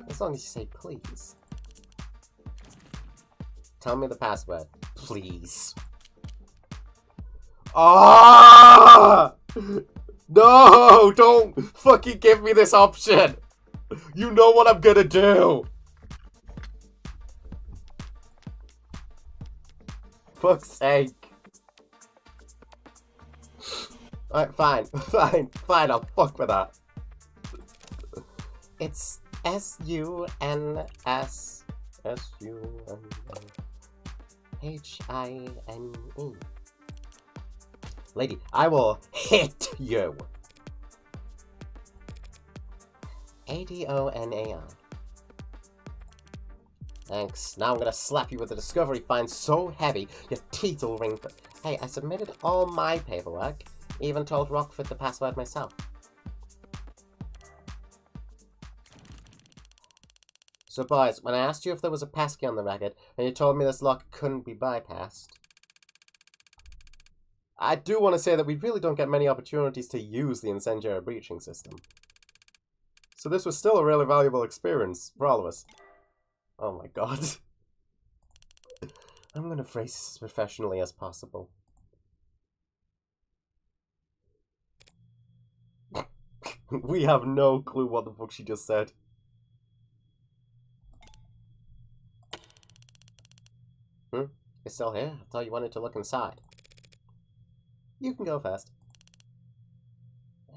As long as you say please. Tell me the password, please. Ah! No! Don't fucking give me this option! You know what I'm gonna do! Fuck's sake. Alright, fine. Fine, I'll fuck with that. It's S-U-N-S... S-U-N-H-I-N-E. Lady, I will hit you. A-D-O-N-A-I. Thanks. Now I'm gonna slap you with a discovery fine so heavy your teeth will ring. Hey, I submitted all my paperwork. Even told Rockford the password myself. So boys, when I asked you if there was a passkey on the record, and you told me this lock couldn't be bypassed, I do want to say that we really don't get many opportunities to use the incendiary breaching system. So this was still a really valuable experience for all of us. Oh my god. I'm gonna phrase this as professionally as possible. We have no clue what the fuck she just said. It's still here? I thought you wanted to look inside. You can go first.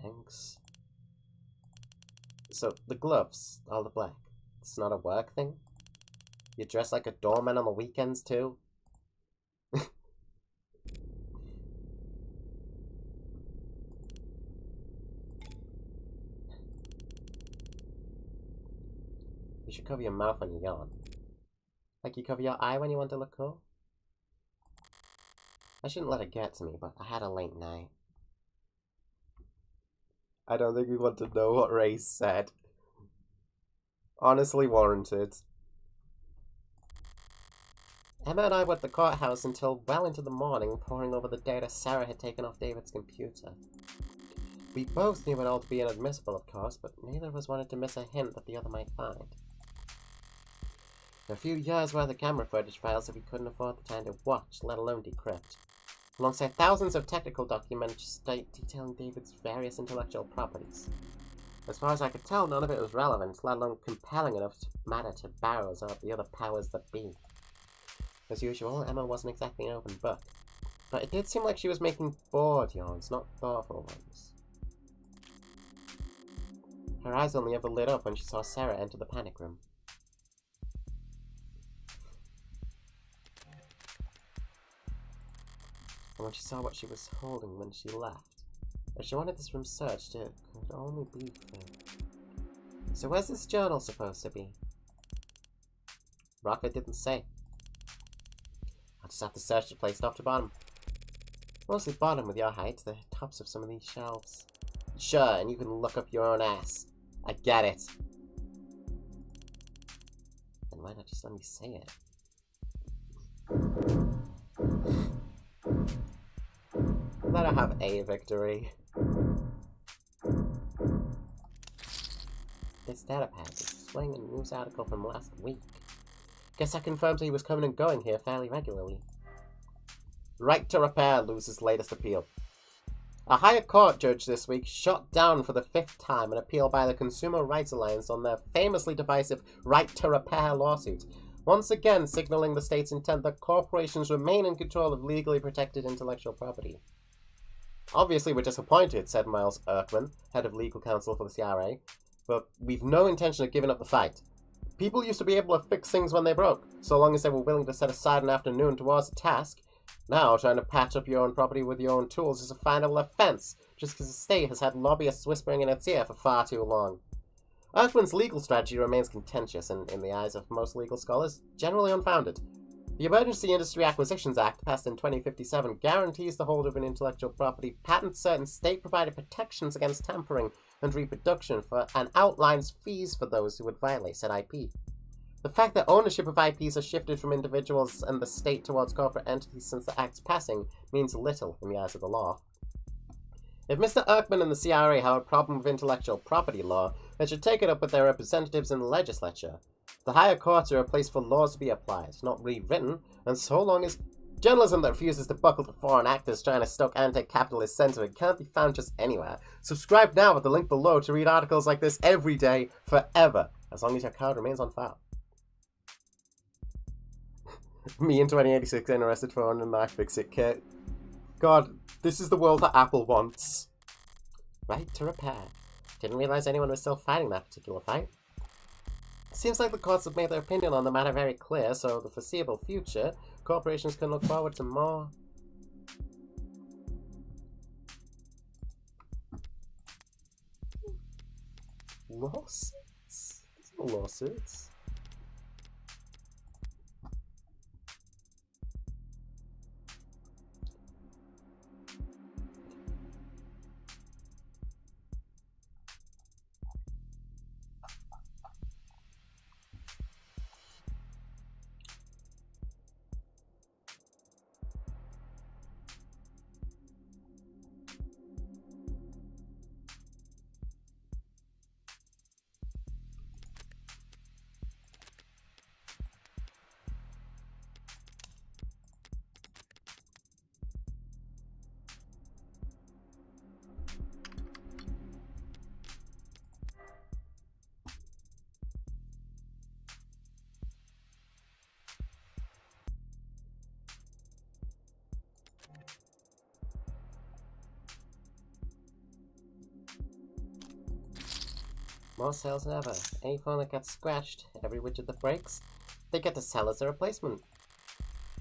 Thanks. So, the gloves, all the black. It's not a work thing? You dress like a doorman on the weekends, too? You should cover your mouth when you yawn. Like you cover your eye when you want to look cool? I shouldn't let it get to me, but I had a late night. I don't think we want to know what Ray said. Honestly warranted. Emma and I were at the courthouse until well into the morning, poring over the data Sarah had taken off David's computer. We both knew it all to be inadmissible, of course, but neither of us wanted to miss a hint that the other might find. A few years worth of camera footage files that we couldn't afford the time to watch, let alone decrypt. Alongside thousands of technical documents detailing David's various intellectual properties. As far as I could tell, none of it was relevant, let alone compelling enough to matter to Barrows or the other powers that be. As usual, Emma wasn't exactly an open book. But it did seem like she was making bored yawns, not thoughtful ones. Her eyes only ever lit up when she saw Sarah enter the panic room. And when she saw what she was holding when she left. If she wanted this room searched, it could only be for... So where's this journal supposed to be? Rocket didn't say. I'll just have to search the place top to bottom. Mostly bottom with your height, the tops of some of these shelves. Sure, and you can look up your own ass. I get it. Then why not just let me say it? Let her have a victory. This data pad is displaying a news article from last week. Guess that confirms he was coming and going here fairly regularly. Right to Repair loses latest appeal. A higher court judge this week shot down for the 5th time an appeal by the Consumer Rights Alliance on their famously divisive Right to Repair lawsuit. once again signaling the state's intent that corporations remain in control of legally protected intellectual property. Obviously, we're disappointed, said Miles Erkman, head of legal counsel for the CRA, but we've no intention of giving up the fight. People used to be able to fix things when they broke, so long as they were willing to set aside an afternoon towards a task. Now, trying to patch up your own property with your own tools is a finable offense, just because the state has had lobbyists whispering in its ear for far too long. Erkman's legal strategy remains contentious and, in the eyes of most legal scholars, generally unfounded. The Emergency Industry Acquisitions Act, passed in 2057, guarantees the holder of an intellectual property patents certain state-provided protections against tampering and reproduction and outlines fees for those who would violate said IP. The fact that ownership of IPs has shifted from individuals and the state towards corporate entities since the Act's passing means little in the eyes of the law. If Mr. Erkman and the CRA have a problem with intellectual property law, they should take it up with their representatives in the legislature. The higher courts are a place for laws to be applied, not rewritten, and so long as journalism that refuses to buckle to foreign actors trying to stoke anti-capitalist sentiment can't be found just anywhere. Subscribe now at the link below to read articles like this every day, forever, as long as your card remains on file. Me in 2086 interested phone and iFixit kit. God, this is the world that Apple wants. Right to repair. Didn't realize anyone was still fighting that particular fight. Seems like the courts have made their opinion on the matter very clear, so the foreseeable future, corporations can look forward to more lawsuits. Lawsuits. More sales than ever. Any phone that gets scratched, every widget that breaks, they get to sell as a replacement.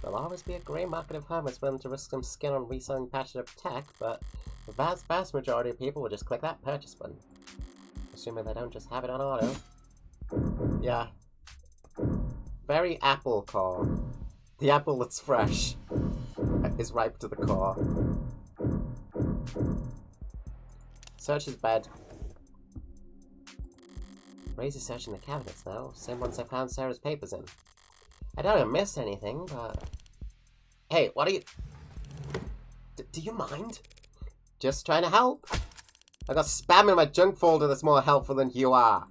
There'll always be a grey market of hermits willing to risk some skin on reselling patched up tech, but the vast majority of people will just click that purchase button. Assuming they don't just have it on auto. Yeah. Very Apple core. The apple that's fresh is ripe to the core. Search his bed. Ray's searching the cabinets now, same ones I found Sarah's papers in. I doubt I missed anything, but... Hey, what are you... do you mind? Just trying to help. I got spam in my junk folder that's more helpful than you are.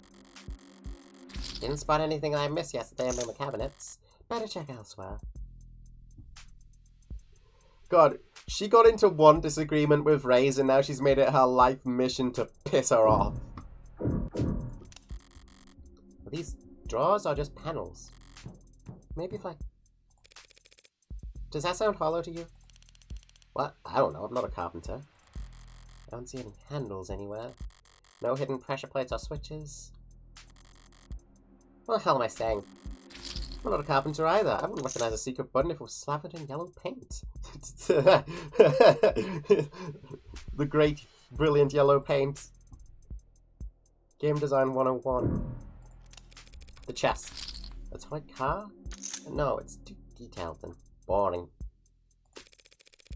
Didn't spot anything I missed yesterday in the cabinets. Better check elsewhere. God, she got into one disagreement with Ray's and now she's made it her life mission to piss her off. Are these drawers or just panels? Maybe if I... Does that sound hollow to you? What? I don't know, I'm not a carpenter. I don't see any handles anywhere. No hidden pressure plates or switches. What the hell am I saying? I'm not a carpenter either. I wouldn't recognize a secret button if it was slathered in yellow paint. The great, brilliant yellow paint. Game Design 101. The chest. A toy car? No, it's too detailed and boring.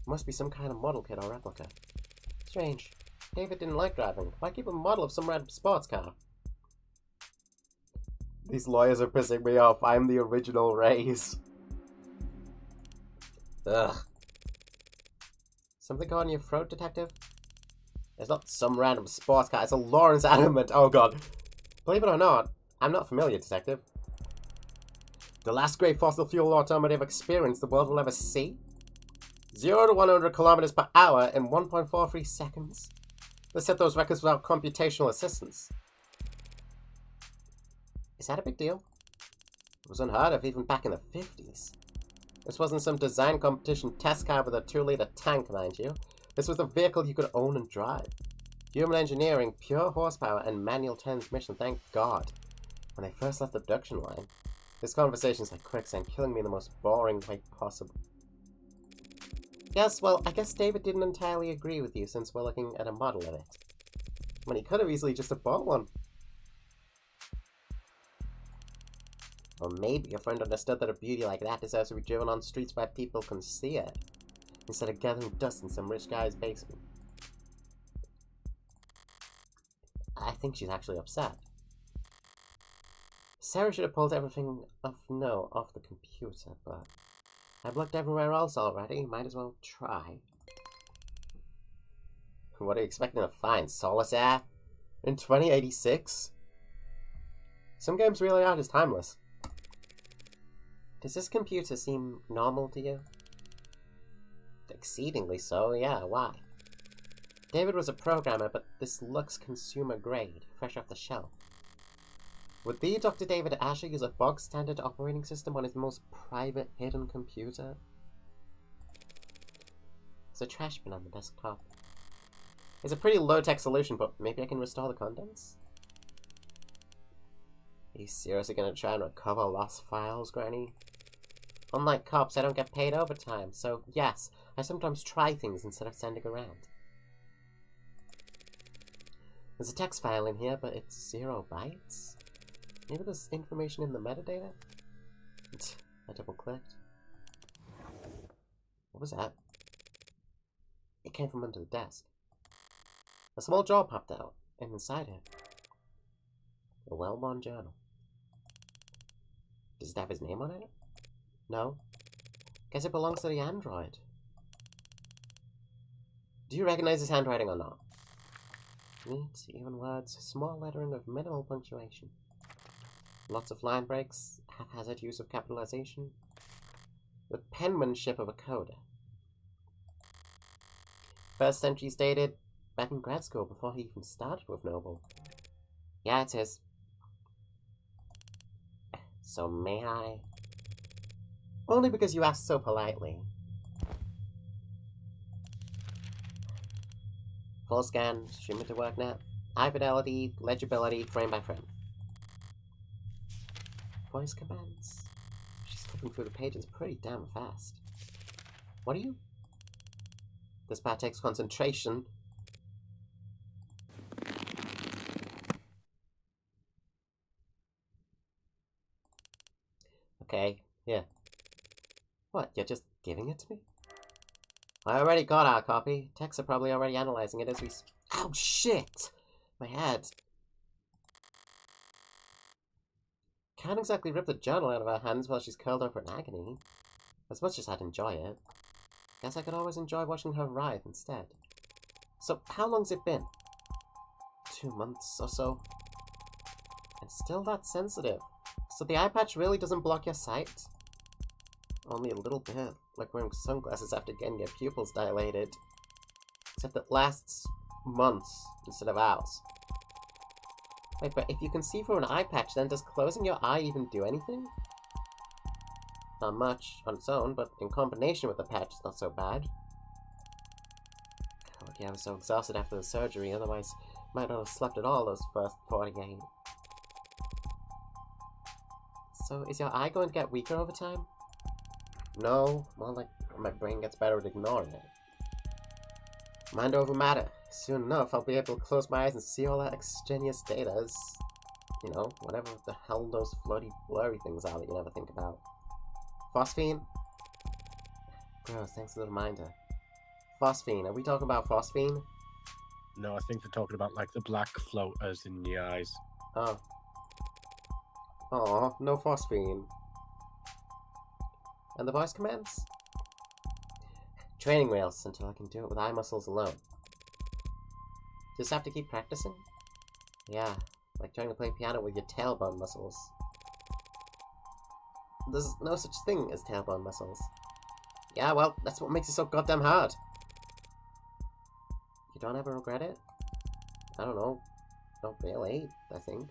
Must be some kind of model kit or replica. Strange. David didn't like driving. Why keep a model of some random sports car? These lawyers are pissing me off. I'm the original Rays. Ugh. Something got in your throat, detective? It's not some random sports car. It's a Lawrence Animate. Oh god. Believe it or not, I'm not familiar, detective. The last great fossil fuel automotive experience the world will ever see? 0 to 100 kilometers per hour in 1.43 seconds. Let's set those records without computational assistance. Is that a big deal? was unheard of even back in the 50s. This wasn't some design competition test car with a 2-liter tank, mind you. This was a vehicle you could own and drive. Human engineering, pure horsepower, and manual transmission, thank God. When I first left the production line, this conversation's like quicksand, killing me in the most boring way possible. Yes, well, I guess David didn't entirely agree with you since we're looking at a model of it. When he could have easily just have bought one. Or maybe your friend understood that a beauty like that deserves to be driven on streets where people can see it, instead of gathering dust in some rich guy's basement. I think she's actually upset. Sarah should have pulled everything off the computer, but I've looked everywhere else already, might as well try. What are you expecting to find? Solitaire? In 2086? Some games really are just timeless. Does this computer seem normal to you? Exceedingly so, yeah, why? David was a programmer, but this looks consumer grade, fresh off the shelf. Would the Dr. David Asher use a bog standard operating system on his most private hidden computer? There's a trash bin on the desktop. It's a pretty low-tech solution, but maybe I can restore the contents? Are you seriously gonna try and recover lost files, Granny? Unlike cops, I don't get paid overtime, so yes, I sometimes try things instead of sending around. There's a text file in here, but it's 0 bytes? Maybe there's information in the metadata? I double-clicked. What was that? It came from under the desk. A small drawer popped out, and inside it, a well-worn journal. Does it have his name on it? No. Guess it belongs to the android. Do you recognize his handwriting or not? Neat, even words, small lettering with minimal punctuation. Lots of line breaks, haphazard use of capitalization. The penmanship of a coder. First entry stated, back in grad school before he even started with Noble. Yeah, it is. So may I? Only because you asked so politely. Full scan, stream it to WorkNet. High fidelity, legibility, frame by frame. Voice commands. She's flipping through the pages pretty damn fast. What are you? This part takes concentration. Okay, here. What, you're just giving it to me? I already got our copy. Techs are probably already analyzing it as we Ow, shit! My head. Can't exactly rip the journal out of her hands while she's curled over in agony. As much as I'd enjoy it. Guess I could always enjoy watching her writhe instead. So, how long's it been? 2 months or so? And still that sensitive. So the eye patch really doesn't block your sight? Only a little bit, like wearing sunglasses after getting your pupils dilated. Except it lasts months instead of hours. Wait, but if you can see through an eye patch, then does closing your eye even do anything? Not much on its own, but in combination with the patch, it's not so bad. God, yeah, I was so exhausted after the surgery, otherwise might not have slept at all those first 48. So, is your eye going to get weaker over time? No, more like my brain gets better at ignoring it. Mind over matter. Soon enough, I'll be able to close my eyes and see all that extraneous data as, you know, whatever the hell those floaty, blurry things are that you never think about. Phosphine? Gross, thanks for the reminder. Phosphine, are we talking about phosphine? No, I think they're talking about like the black floaters in the eyes. Oh. Aw, no phosphine. And the voice commands? Training wheels until I can do it with eye muscles alone. Just have to keep practicing? Yeah, like trying to play piano with your tailbone muscles. There's no such thing as tailbone muscles. Yeah, well, that's what makes it so goddamn hard. You don't ever regret it? I don't know. Not really, I think.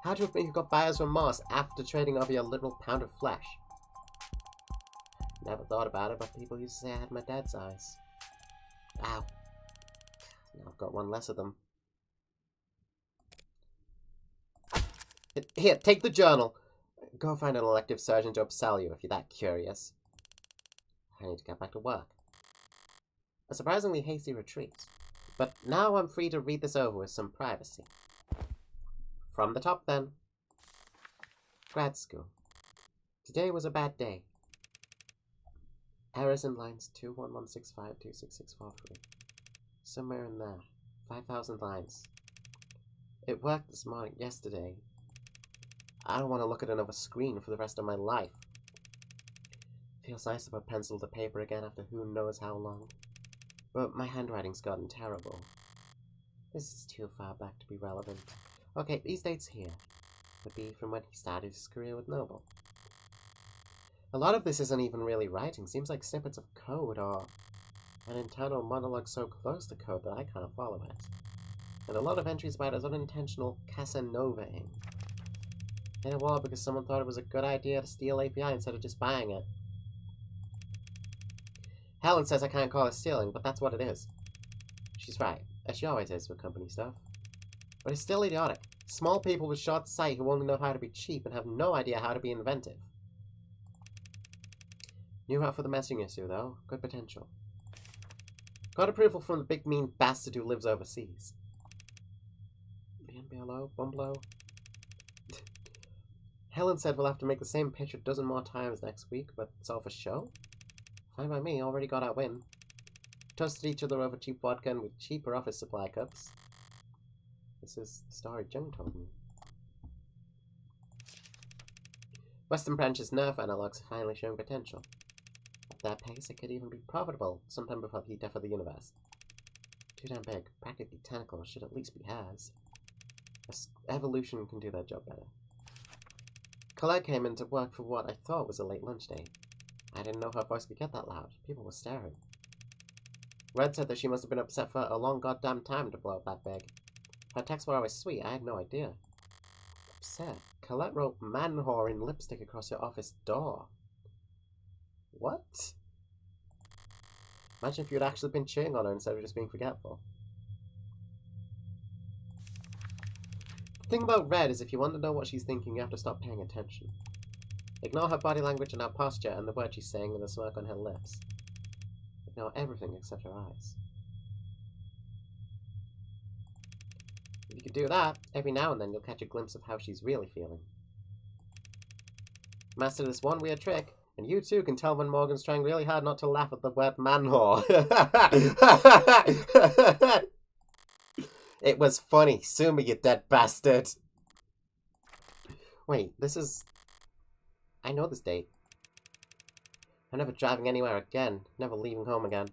How do you think you got buyer's remorse after trading over your little pound of flesh? Never thought about it, but people used to say I had my dad's eyes. Ow. Now I've got one less of them. Here, take the journal. Go find an elective surgeon to upsell you if you're that curious. I need to get back to work. A surprisingly hasty retreat. But now I'm free to read this over with some privacy. From the top, then. Grad school. Today was a bad day. Errors in lines 211652664. Somewhere in there. 5,000 lines. It worked this morning, yesterday. I don't want to look at another screen for the rest of my life. Feels nice to put pencil to paper again after who knows how long. But my handwriting's gotten terrible. This is too far back to be relevant. Okay, these dates here would be from when he started his career with Numel. A lot of this isn't even really writing. Seems like snippets of code or an internal monologue so close to code that I can't follow it. And a lot of entries about his unintentional Casanova-ing. In a war because someone thought it was a good idea to steal API instead of just buying it. Helen says I can't call it stealing, but that's what it is. She's right, as she always is with company stuff. But it's still idiotic. Small people with short sight who only know how to be cheap and have no idea how to be inventive. New route for the messaging issue, though. Good potential. Got approval from the big mean bastard who lives overseas. BNBLO? Bumblo? Helen said we'll have to make the same pitch a dozen more times next week, but it's all for show? Fine by me, already got our win. Toasted each other over cheap vodka and with cheaper office supply cups. This is the story Jung told me. Western Branch's nerf analogs are finally showing potential. At that pace, it could even be profitable sometime before the death of the universe. Too damn big, practically tentacle, should at least be hers. Evolution can do their job better. Colette came in to work for what I thought was a late lunch date. I didn't know her voice could get that loud. People were staring. Red said that she must have been upset for a long goddamn time to blow up that big. Her texts were always sweet. I had no idea. Upset? Colette wrote man whore in lipstick across her office door. What? Imagine if you'd actually been cheering on her instead of just being forgetful. The thing about Red is if you want to know what she's thinking, you have to stop paying attention. Ignore her body language and her posture and the words she's saying and the smirk on her lips. Ignore everything except her eyes. If you could do that, every now and then you'll catch a glimpse of how she's really feeling. Master this one weird trick, and you too can tell when Morgan's trying really hard not to laugh at the word man whore. It was funny. Sue me, you dead bastard. Wait, this is... I know this date. I'm never driving anywhere again. Never leaving home again.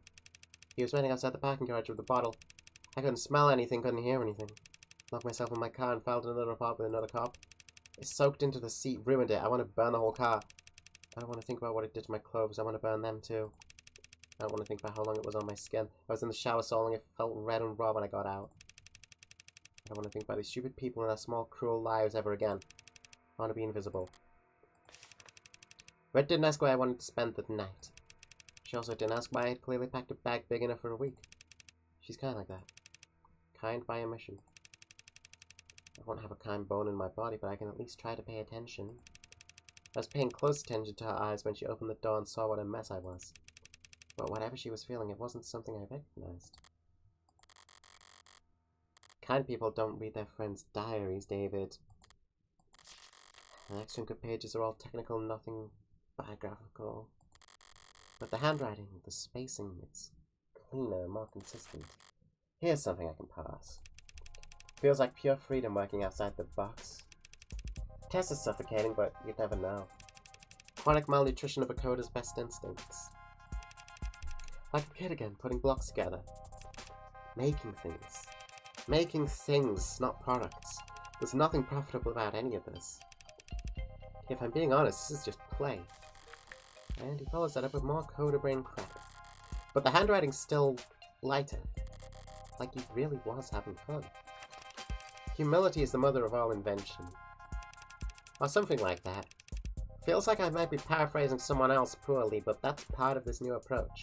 He was waiting outside the parking garage with the bottle. I couldn't smell anything, couldn't hear anything. Locked myself in my car and filed another report with another cop. It soaked into the seat, ruined it. I want to burn the whole car. I don't want to think about what it did to my clothes. I want to burn them too. I don't want to think about how long it was on my skin. I was in the shower so long it felt red and raw when I got out. I don't want to think about these stupid people and their small, cruel lives ever again. I want to be invisible. Red didn't ask where I wanted to spend the night. She also didn't ask why I had clearly packed a bag big enough for a week. She's kind like that. Kind by omission. I won't have a kind bone in my body, but I can at least try to pay attention. I was paying close attention to her eyes when she opened the door and saw what a mess I was. But whatever she was feeling, it wasn't something I recognized. Kind people don't read their friends' diaries, David. The next chunk of pages are all technical, nothing biographical. But the handwriting, the spacing, it's cleaner, more consistent. Here's something I can pass. Feels like pure freedom working outside the box. Test is suffocating, but you'd never know. Chronic malnutrition of a coder's best instincts. Like a kid again, putting blocks together. Making things. Making things, not products. There's nothing profitable about any of this. If I'm being honest, this is just play. And he follows that up with more coder brain crap. But the handwriting's still lighter. Like he really was having fun. Humility is the mother of all invention. Or something like that. Feels like I might be paraphrasing someone else poorly, but that's part of this new approach.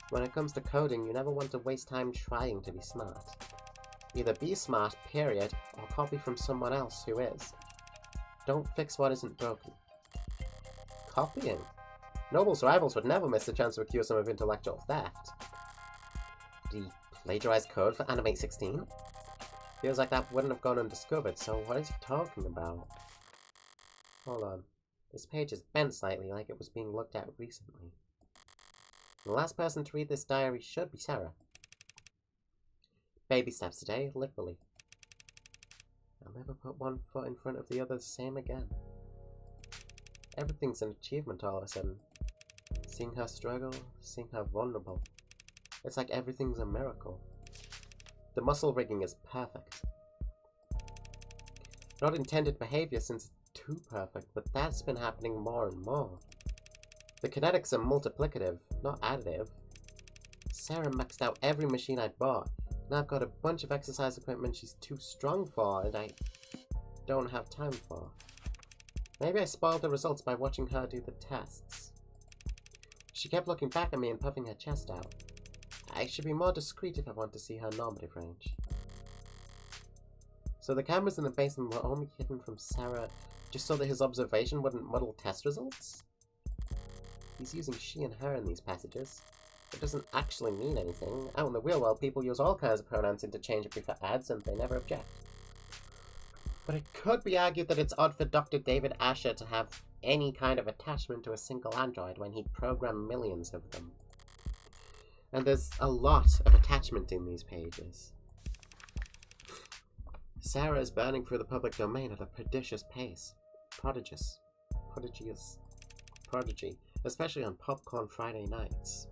When it comes to coding, you never want to waste time trying to be smart. Either be smart, period, or copy from someone else who is. Don't fix what isn't broken. Copying? Noble's rivals would never miss the chance to accuse him of intellectual theft. Did he plagiarize code for Animate 16? Feels like that wouldn't have gone undiscovered, so what is he talking about? Hold on. This page is bent slightly, like it was being looked at recently. The last person to read this diary should be Sarah. Baby steps today, literally. I'll never put one foot in front of the other the same again. Everything's an achievement all of a sudden. Seeing her struggle, seeing her vulnerable. It's like everything's a miracle. The muscle rigging is perfect. Not intended behavior since it's too perfect, but that's been happening more and more. The kinetics are multiplicative, not additive. Sarah maxed out every machine I bought. Now I've got a bunch of exercise equipment she's too strong for and I don't have time for. Maybe I spoiled the results by watching her do the tests. She kept looking back at me and puffing her chest out. I should be more discreet if I want to see her normative range. So the cameras in the basement were only hidden from Sarah just so that his observation wouldn't muddle test results? He's using she and her in these passages. It doesn't actually mean anything. Out in the real world, people use all kinds of pronouns interchangeably for ads and they never object. But it could be argued that it's odd for Dr. David Asher to have any kind of attachment to a single android when he'd programmed millions of them. And there's a lot of attachment in these pages. Sarah is burning through the public domain at a prodigious pace. Prodigy. Especially on Popcorn Friday nights.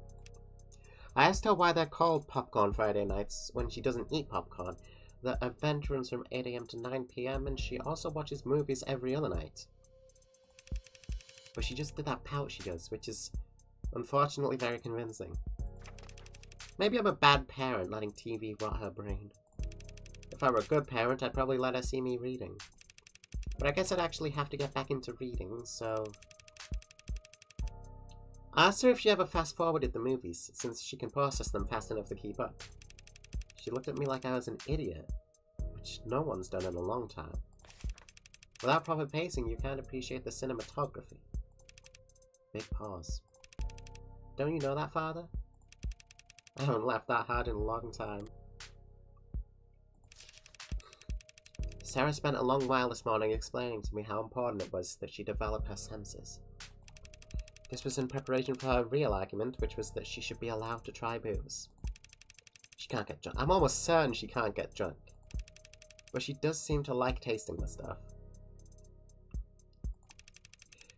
I asked her why they're called Popcorn Friday nights when she doesn't eat popcorn. The event runs from 8 AM to 9 PM and she also watches movies every other night. But she just did that pout she does, which is unfortunately very convincing. Maybe I'm a bad parent letting TV rot her brain. If I were a good parent, I'd probably let her see me reading. But I guess I'd actually have to get back into reading, so... I asked her if she ever fast-forwarded the movies, since she can process them fast enough to keep up. She looked at me like I was an idiot, which no one's done in a long time. Without proper pacing, you can't appreciate the cinematography. Big pause. Don't you know that, Father? I haven't laughed that hard in a long time. Sarah spent a long while this morning explaining to me how important it was that she develop her senses. This was in preparation for her real argument, which was that she should be allowed to try booze. She can't get drunk. I'm almost certain she can't get drunk. But she does seem to like tasting the stuff.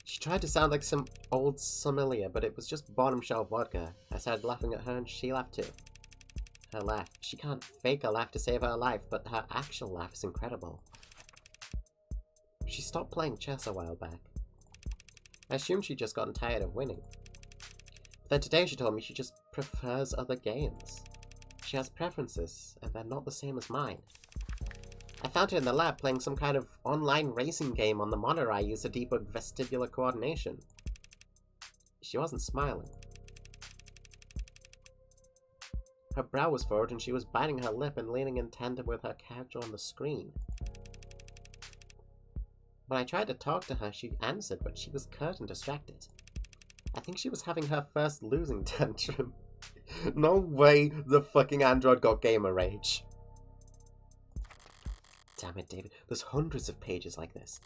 She tried to sound like some old sommelier, but it was just bottom shelf vodka. I started laughing at her and she laughed too. Her laugh. She can't fake a laugh to save her life, but her actual laugh is incredible. She stopped playing chess a while back. I assumed she'd just gotten tired of winning. But then today she told me she just prefers other games. She has preferences, and they're not the same as mine. I found her in the lab playing some kind of online racing game on the monitor I use to debug vestibular coordination. She wasn't smiling. Her brow was furrowed and she was biting her lip and leaning in tandem with her character on the screen. When I tried to talk to her, she answered, but she was curt and distracted. I think she was having her first losing tantrum. No way the fucking android got gamer rage. Damn it, David. There's hundreds of pages like this.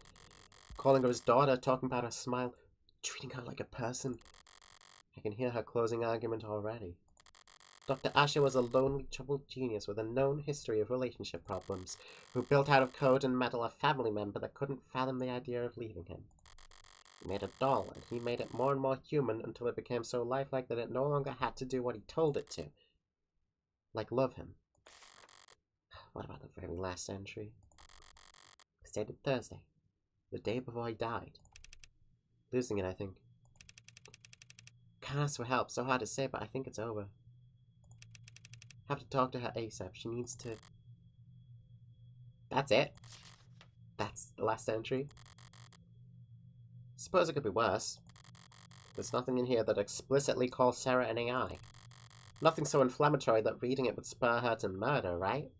Calling her his daughter, talking about her smile, treating her like a person. I can hear her closing argument already. Dr. Asher was a lonely, troubled genius with a known history of relationship problems, who built out of code and metal a family member that couldn't fathom the idea of leaving him. He made a doll, and he made it more and more human until it became so lifelike that it no longer had to do what he told it to. Like love him. What about the very last entry? Stated Thursday, the day before he died. Losing it, I think. Can't ask for help, so hard to say, but I think it's over. Have to talk to her ASAP. She needs to... That's it. That's the last entry. Suppose it could be worse. There's nothing in here that explicitly calls Sarah an AI. Nothing so inflammatory that reading it would spur her to murder, right?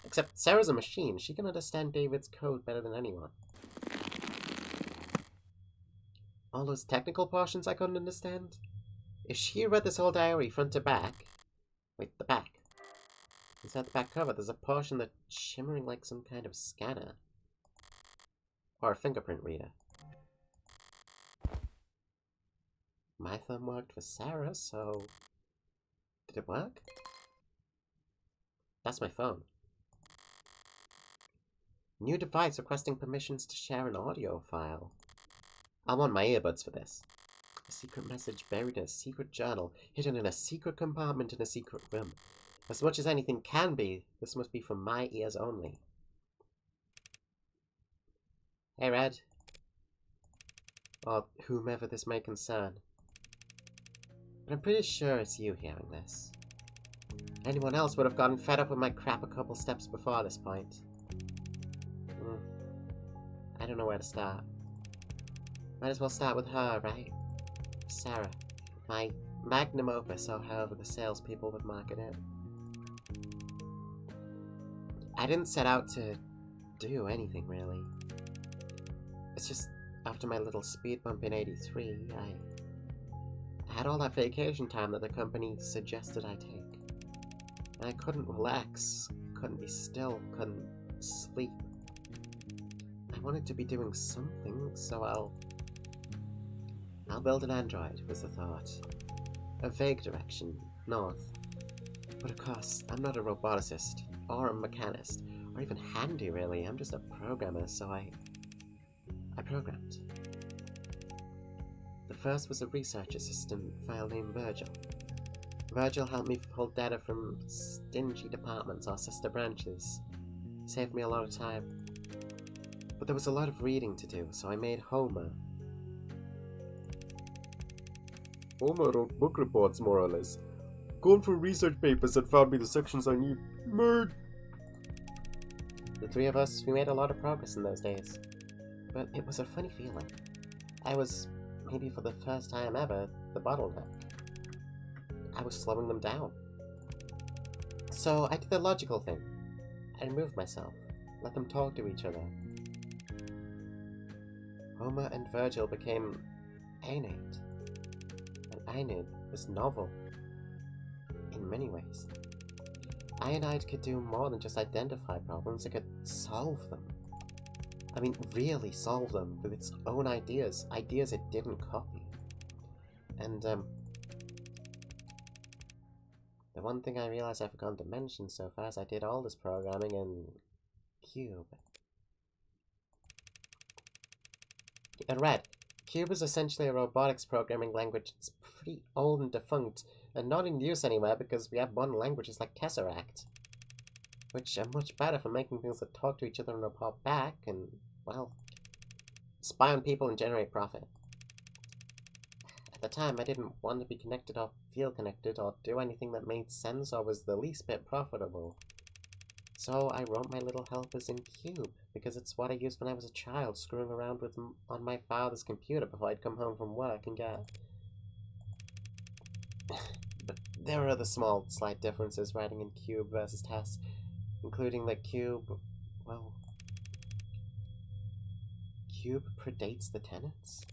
Except Sarah's a machine. She can understand David's code better than anyone. All those technical portions I couldn't understand? If she read this whole diary front to back... Wait, the back. Inside the back cover, there's a portion that's shimmering like some kind of scanner. Or a fingerprint reader. My thumb worked for Sarah, so... Did it work? That's my phone. New device requesting permissions to share an audio file. I'll want my earbuds for this. A secret message buried in a secret journal, hidden in a secret compartment in a secret room. As much as anything can be, this must be for my ears only. Hey, Red. Or whomever this may concern. But I'm pretty sure it's you hearing this. Anyone else would have gotten fed up with my crap a couple steps before this point. I don't know where to start. Might as well start with her, right? Sarah. My magnum opus, or however the salespeople would market it. I didn't set out to do anything, really. It's just, after my little speed bump in '83, I had all that vacation time that the company suggested I take. And I couldn't relax, couldn't be still, couldn't sleep. I wanted to be doing something, so I'll build an android, was the thought. A vague direction, north. But of course, I'm not a roboticist, or a mechanist, or even handy really. I'm just a programmer, so I programmed. The first was a research assistant file named Virgil. Virgil helped me pull data from stingy departments or sister branches. Saved me a lot of time. But there was a lot of reading to do, so I made Homer. Homer wrote book reports, more or less. Going through research papers and found me the sections I need. Nerd! The three of us, we made a lot of progress in those days. But it was a funny feeling. I was, maybe for the first time ever, the bottleneck. I was slowing them down. So I did the logical thing. I removed myself. Let them talk to each other. Homer and Virgil became innate. And Aenid was novel. In many ways. Aenid could do more than just identify problems, it could solve them. I mean, really solve them with its own ideas. Ideas it didn't copy. And, the one thing I realized I forgot to mention so far is I did all this programming in Cube. And Red, Cube is essentially a robotics programming language. It's pretty old and defunct, and not in use anywhere because we have modern languages like Tesseract, which are much better for making things that talk to each other and report back and, well, spy on people and generate profit. At the time, I didn't want to be connected or feel connected or do anything that made sense or was the least bit profitable. So I wrote my little helpers in Cube, because it's what I used when I was a child, screwing around with them on my father's computer before I'd come home from work and get... But there are other small, slight differences writing in Cube versus Tess, including that Cube, well... Cube predates the tenets?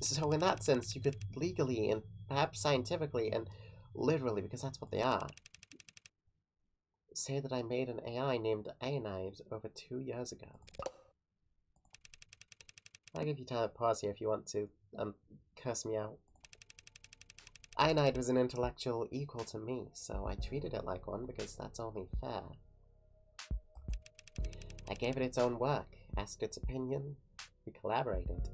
So in that sense, you could legally and perhaps scientifically and literally, because that's what they are, say that I made an AI named Aenid over 2 years ago. I'll give you time to pause here if you want to, curse me out. Aenid was an intellectual equal to me, so I treated it like one because that's only fair. I gave it its own work, asked its opinion, we collaborated.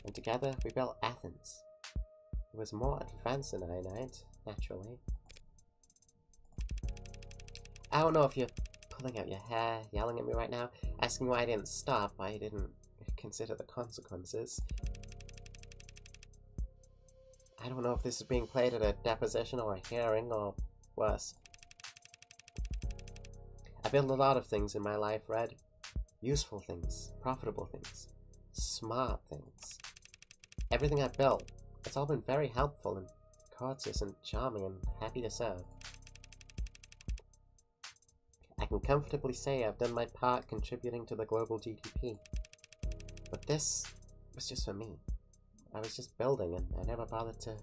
And together, we built Athens. It was more advanced than Aenid, naturally. I don't know if you're pulling out your hair, yelling at me right now, asking why I didn't stop, why I didn't consider the consequences. I don't know if this is being played at a deposition or a hearing, or worse. A built a lot of things in my life, Red. Useful things, profitable things, smart things. Everything I've built, it's all been very helpful and courteous and charming and happy to serve. I can comfortably say I've done my part contributing to the global GDP. But this was just for me. I was just building and I never bothered to...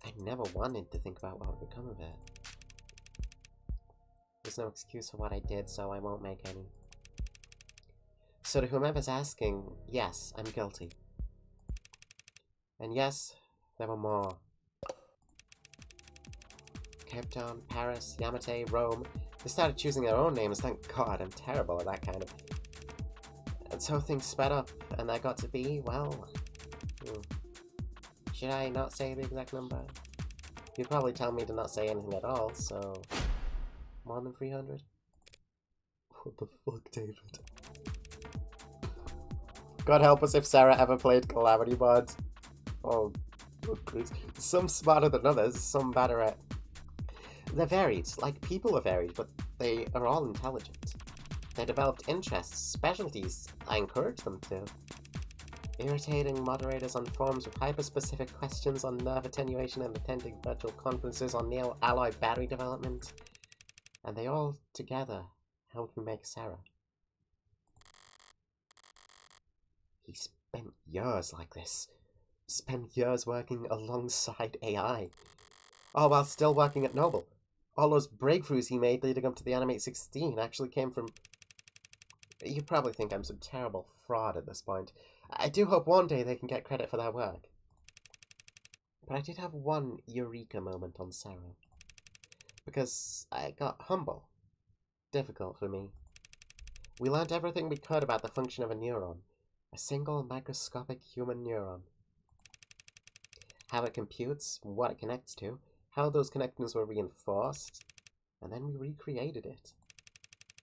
I never wanted to think about what would become of it. There's no excuse for what I did, so I won't make any. So to whomever's asking, yes, I'm guilty. And yes, there were more. Cape Town, Paris, Yamate, Rome. They started choosing their own names, thank God. I'm terrible at that kind of... And so things sped up, and I got to be, well... Should I not say the exact number? You'd probably tell me to not say anything at all, so... More than 300? What the fuck, David? God help us if Sarah ever played Calamity mods. Oh, Christ. Some smarter than others, some better at... They're varied, like people are varied, but they are all intelligent. They developed interests, specialties. I encourage them to. Irritating moderators on forums with hyper-specific questions on nerve attenuation and attending virtual conferences on neo-alloy battery development. And they all together helped me make Sarah. He spent years like this. Spent years working alongside AI. All while still working at Numel. All those breakthroughs he made leading up to the Animate 16 actually came from... You probably think I'm some terrible fraud at this point. I do hope one day they can get credit for their work. But I did have one eureka moment on Sarah. Because I got humble. Difficult for me. We learned everything we could about the function of a neuron. A single microscopic human neuron. How it computes, what it connects to, how those connections were reinforced, and then we recreated it.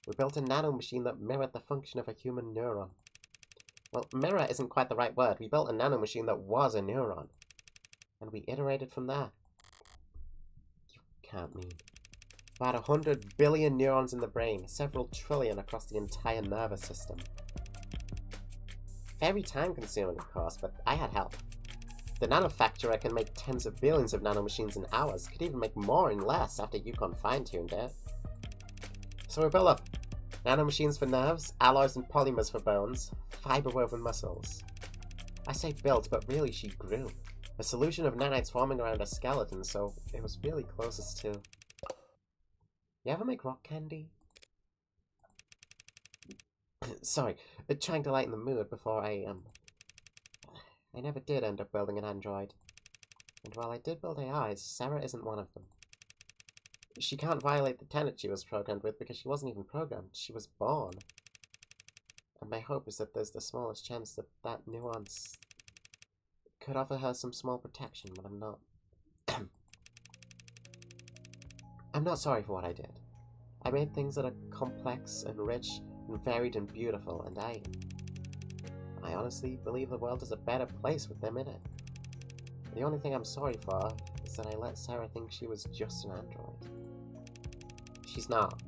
We built a nanomachine that mirrored the function of a human neuron. Well, mirror isn't quite the right word. We built a nanomachine that was a neuron. And we iterated from there. You can't mean. About 100 billion neurons in the brain, several trillion across the entire nervous system. Very time-consuming, of course, but I had help. The nanofactorer can make tens of billions of nanomachines in hours, could even make more in less after Yukon fine-tuned it. So we built up nanomachines for nerves, alloys and polymers for bones, fiber-woven muscles. I say built, but really she grew. A solution of nanites forming around a skeleton, so it was really closest to... You ever make rock candy? Sorry, trying to lighten the mood before I never did end up building an android. And while I did build AIs, Sarah isn't one of them. She can't violate the tenet she was programmed with because she wasn't even programmed, she was born. And my hope is that there's the smallest chance that that nuance could offer her some small protection, but I'm not... I'm not sorry for what I did. I made things that are complex and rich and varied and beautiful, and I honestly believe the world is a better place with them in it. The only thing I'm sorry for is that I let Sarah think she was just an android. She's not.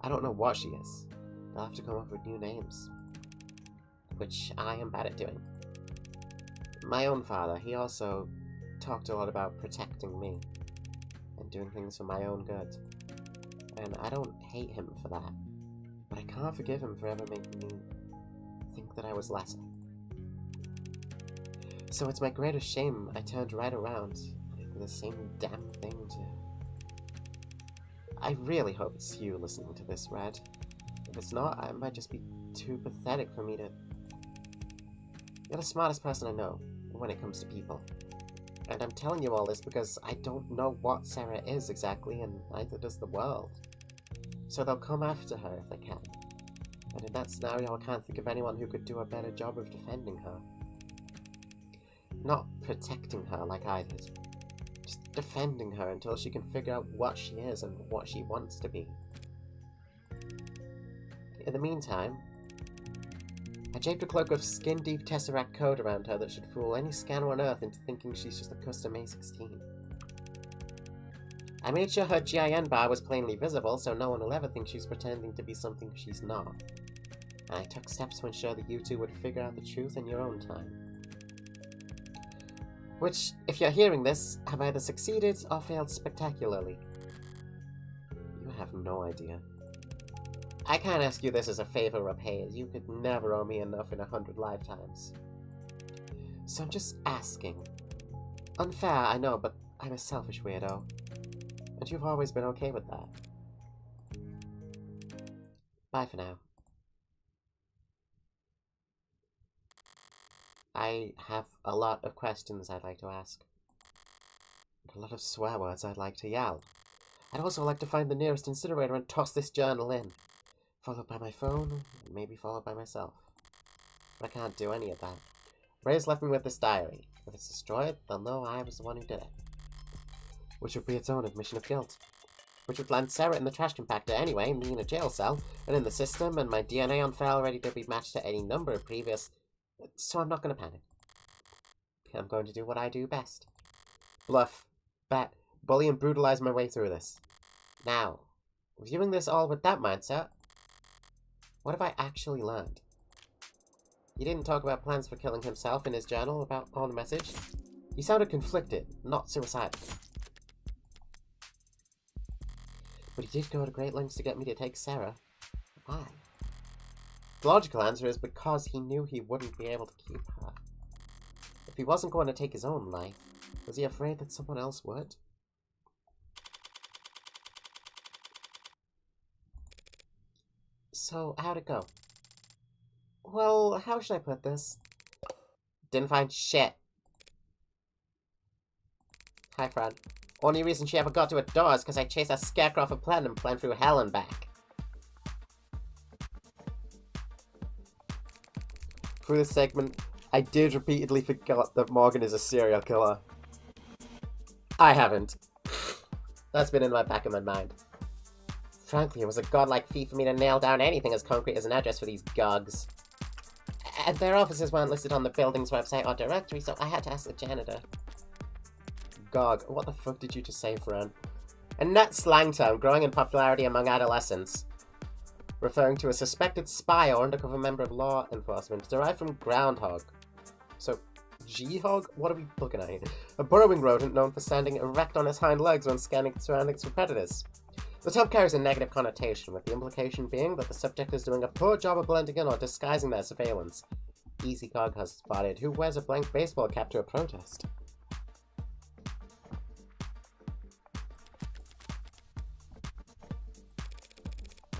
I don't know what she is. They'll have to come up with new names. Which I am bad at doing. My own father, he also talked a lot about protecting me. And doing things for my own good. And I don't hate him for that. But I can't forgive him for ever making me think that I was lesser. So it's my greatest shame I turned right around and did the same damn thing to... I really hope it's you listening to this, Red. If it's not, I might just be too pathetic for me to... You're the smartest person I know when it comes to people. And I'm telling you all this because I don't know what Sarah is exactly, and neither does the world. So they'll come after her if they can. And in that scenario, I can't think of anyone who could do a better job of defending her. Not protecting her like I did. Just defending her until she can figure out what she is and what she wants to be. In the meantime, I draped a cloak of skin-deep Tesseract code around her that should fool any scanner on Earth into thinking she's just a custom A16. I made sure her GIN bar was plainly visible so no one will ever think she's pretending to be something she's not. And I took steps to ensure that you two would figure out the truth in your own time. Which, if you're hearing this, have either succeeded or failed spectacularly. You have no idea. I can't ask you this as a favor repaid. You could never owe me enough in 100 lifetimes. So I'm just asking. Unfair, I know, but I'm a selfish weirdo. And you've always been okay with that. Bye for now. I have a lot of questions I'd like to ask. And a lot of swear words I'd like to yell. I'd also like to find the nearest incinerator and toss this journal in. Followed by my phone, and maybe followed by myself. But I can't do any of that. Ray's left me with this diary. If it's destroyed, they'll know I was the one who did it. Which would be its own admission of guilt. Which would land Sarah in the trash compactor anyway, me in a jail cell, and in the system, and my DNA on file ready to be matched to any number of previous... So I'm not going to panic. I'm going to do what I do best. Bluff, bet, bully and brutalize my way through this. Now, viewing this all with that mindset, what have I actually learned? He didn't talk about plans for killing himself in his journal about on the message. He sounded conflicted, not suicidal. But he did go to great lengths to get me to take Sarah. Why? The logical answer is because he knew he wouldn't be able to keep her. If he wasn't going to take his own life, was he afraid that someone else would? So, how'd it go? Well, how should I put this? Didn't find shit. Hi, friend. Only reason she ever got to a door is because I chased a scarecrow for plan and planned through hell and back. Through this segment, I did repeatedly forget that Morgan is a serial killer. I haven't. That's been in the back of my mind. Frankly, it was a godlike feat for me to nail down anything as concrete as an address for these gogs. And their offices weren't listed on the building's website or directory, so I had to ask the janitor. Gog, what the fuck did you just say, Fran? A net slang term growing in popularity among adolescents, referring to a suspected spy or undercover member of law enforcement, derived from groundhog. So, G-hog? What are we looking at here? A burrowing rodent known for standing erect on its hind legs when scanning surroundings for predators. The term carries a negative connotation, with the implication being that the subject is doing a poor job of blending in or disguising their surveillance. Easy Gog has spotted who wears a blank baseball cap to a protest.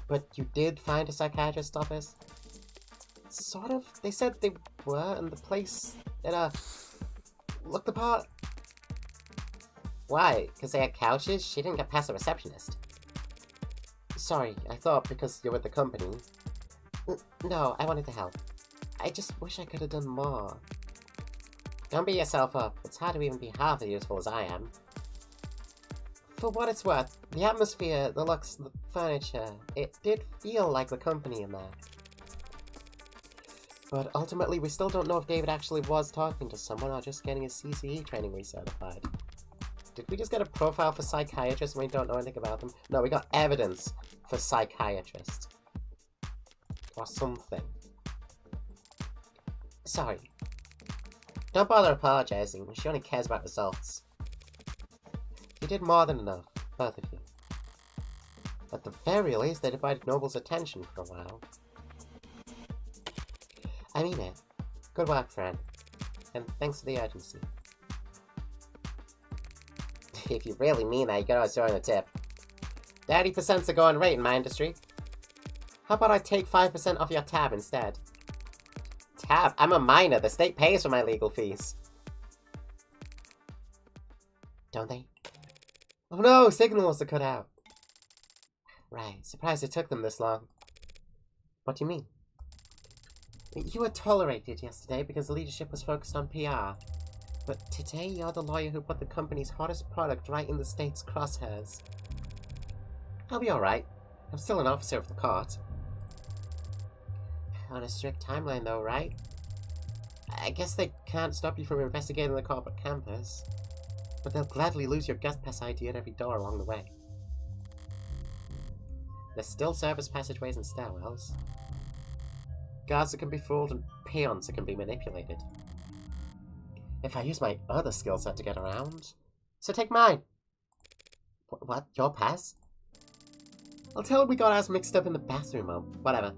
But you did find a psychiatrist's office? Sort of. They said they were, and the place, looked the part. Why? Because they had couches? She didn't get past the receptionist. Sorry, I thought because you're with the company. No, I wanted to help. I just wish I could have done more. Don't beat yourself up. It's hard to even be half as useful as I am. For what it's worth, the atmosphere, the looks, the furniture, it did feel like the company in there. But ultimately, we still don't know if David actually was talking to someone or just getting his CCE training recertified. Did we just get a profile for psychiatrists when we don't know anything about them? No, we got evidence for psychiatrists. Or something. Sorry. Don't bother apologizing. She only cares about results. You did more than enough, both of you. At the very least, they divided Noble's attention for a while. I mean it. Good work, friend. And thanks for the urgency. If you really mean that, you gotta throw in a tip. 30%'s a going rate in my industry. How about I take 5% off your tab instead? Tab? I'm a minor. The state pays for my legal fees. Don't they? Oh no! Signal was to cut out. Right. Surprised it took them this long. What do you mean? You were tolerated yesterday because the leadership was focused on PR. But today you're the lawyer who put the company's hottest product right in the state's crosshairs. I'll be alright. I'm still an officer of the court. On a strict timeline though, right? I guess they can't stop you from investigating the corporate campus. but they'll gladly lose your guest pass ID at every door along the way. There's still service passageways and stairwells. Guards that can be fooled and peons that can be manipulated. If I use my other skill set to get around... So take mine! What? Your pass? I'll tell him we got ours mixed up in the bathroom, or whatever.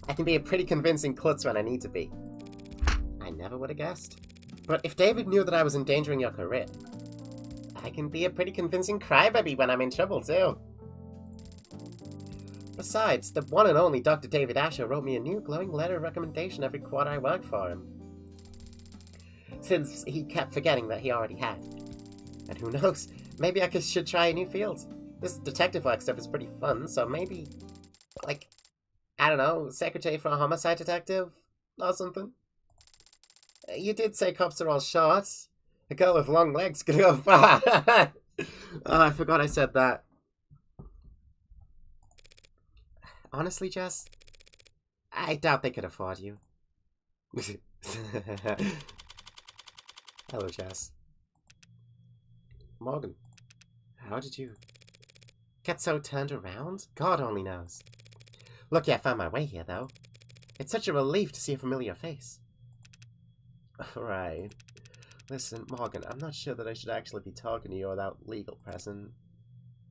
I can be a pretty convincing klutz when I need to be. I never would have guessed. But if David knew that I was endangering your career, I can be a pretty convincing crybaby when I'm in trouble, too. Besides, the one and only Dr. David Asher wrote me a new glowing letter of recommendation every quarter I worked for him. Since he kept forgetting that he already had. And who knows, maybe I should try a new field. This detective work stuff is pretty fun, so maybe, like, I don't know, secretary for a homicide detective or something? You did say cops are all short. A girl with long legs can go far. Oh, I forgot I said that. Honestly, Jess, I doubt they could afford you. Hello, Jess. Morgan, how did you get so turned around? God only knows. Lucky I found my way here, though. It's such a relief to see a familiar face. Right. Listen, Morgan, I'm not sure that I should actually be talking to you without legal present.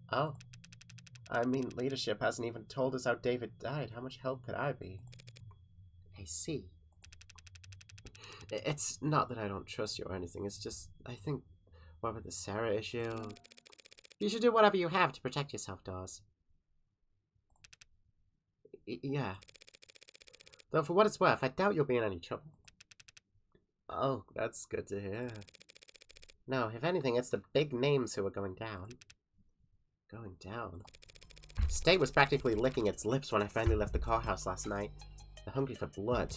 Oh. I mean, leadership hasn't even told us how David died. How much help could I be? I see. It's not that I don't trust you or anything. It's just, I think, what with the Sarah issue... You should do whatever you have to protect yourself, Dawes. Yeah. Though for what it's worth, I doubt you'll be in any trouble. Oh, that's good to hear. No, if anything, it's the big names who are going down. Going down? State was practically licking its lips when I finally left the courthouse last night. They're hungry for blood.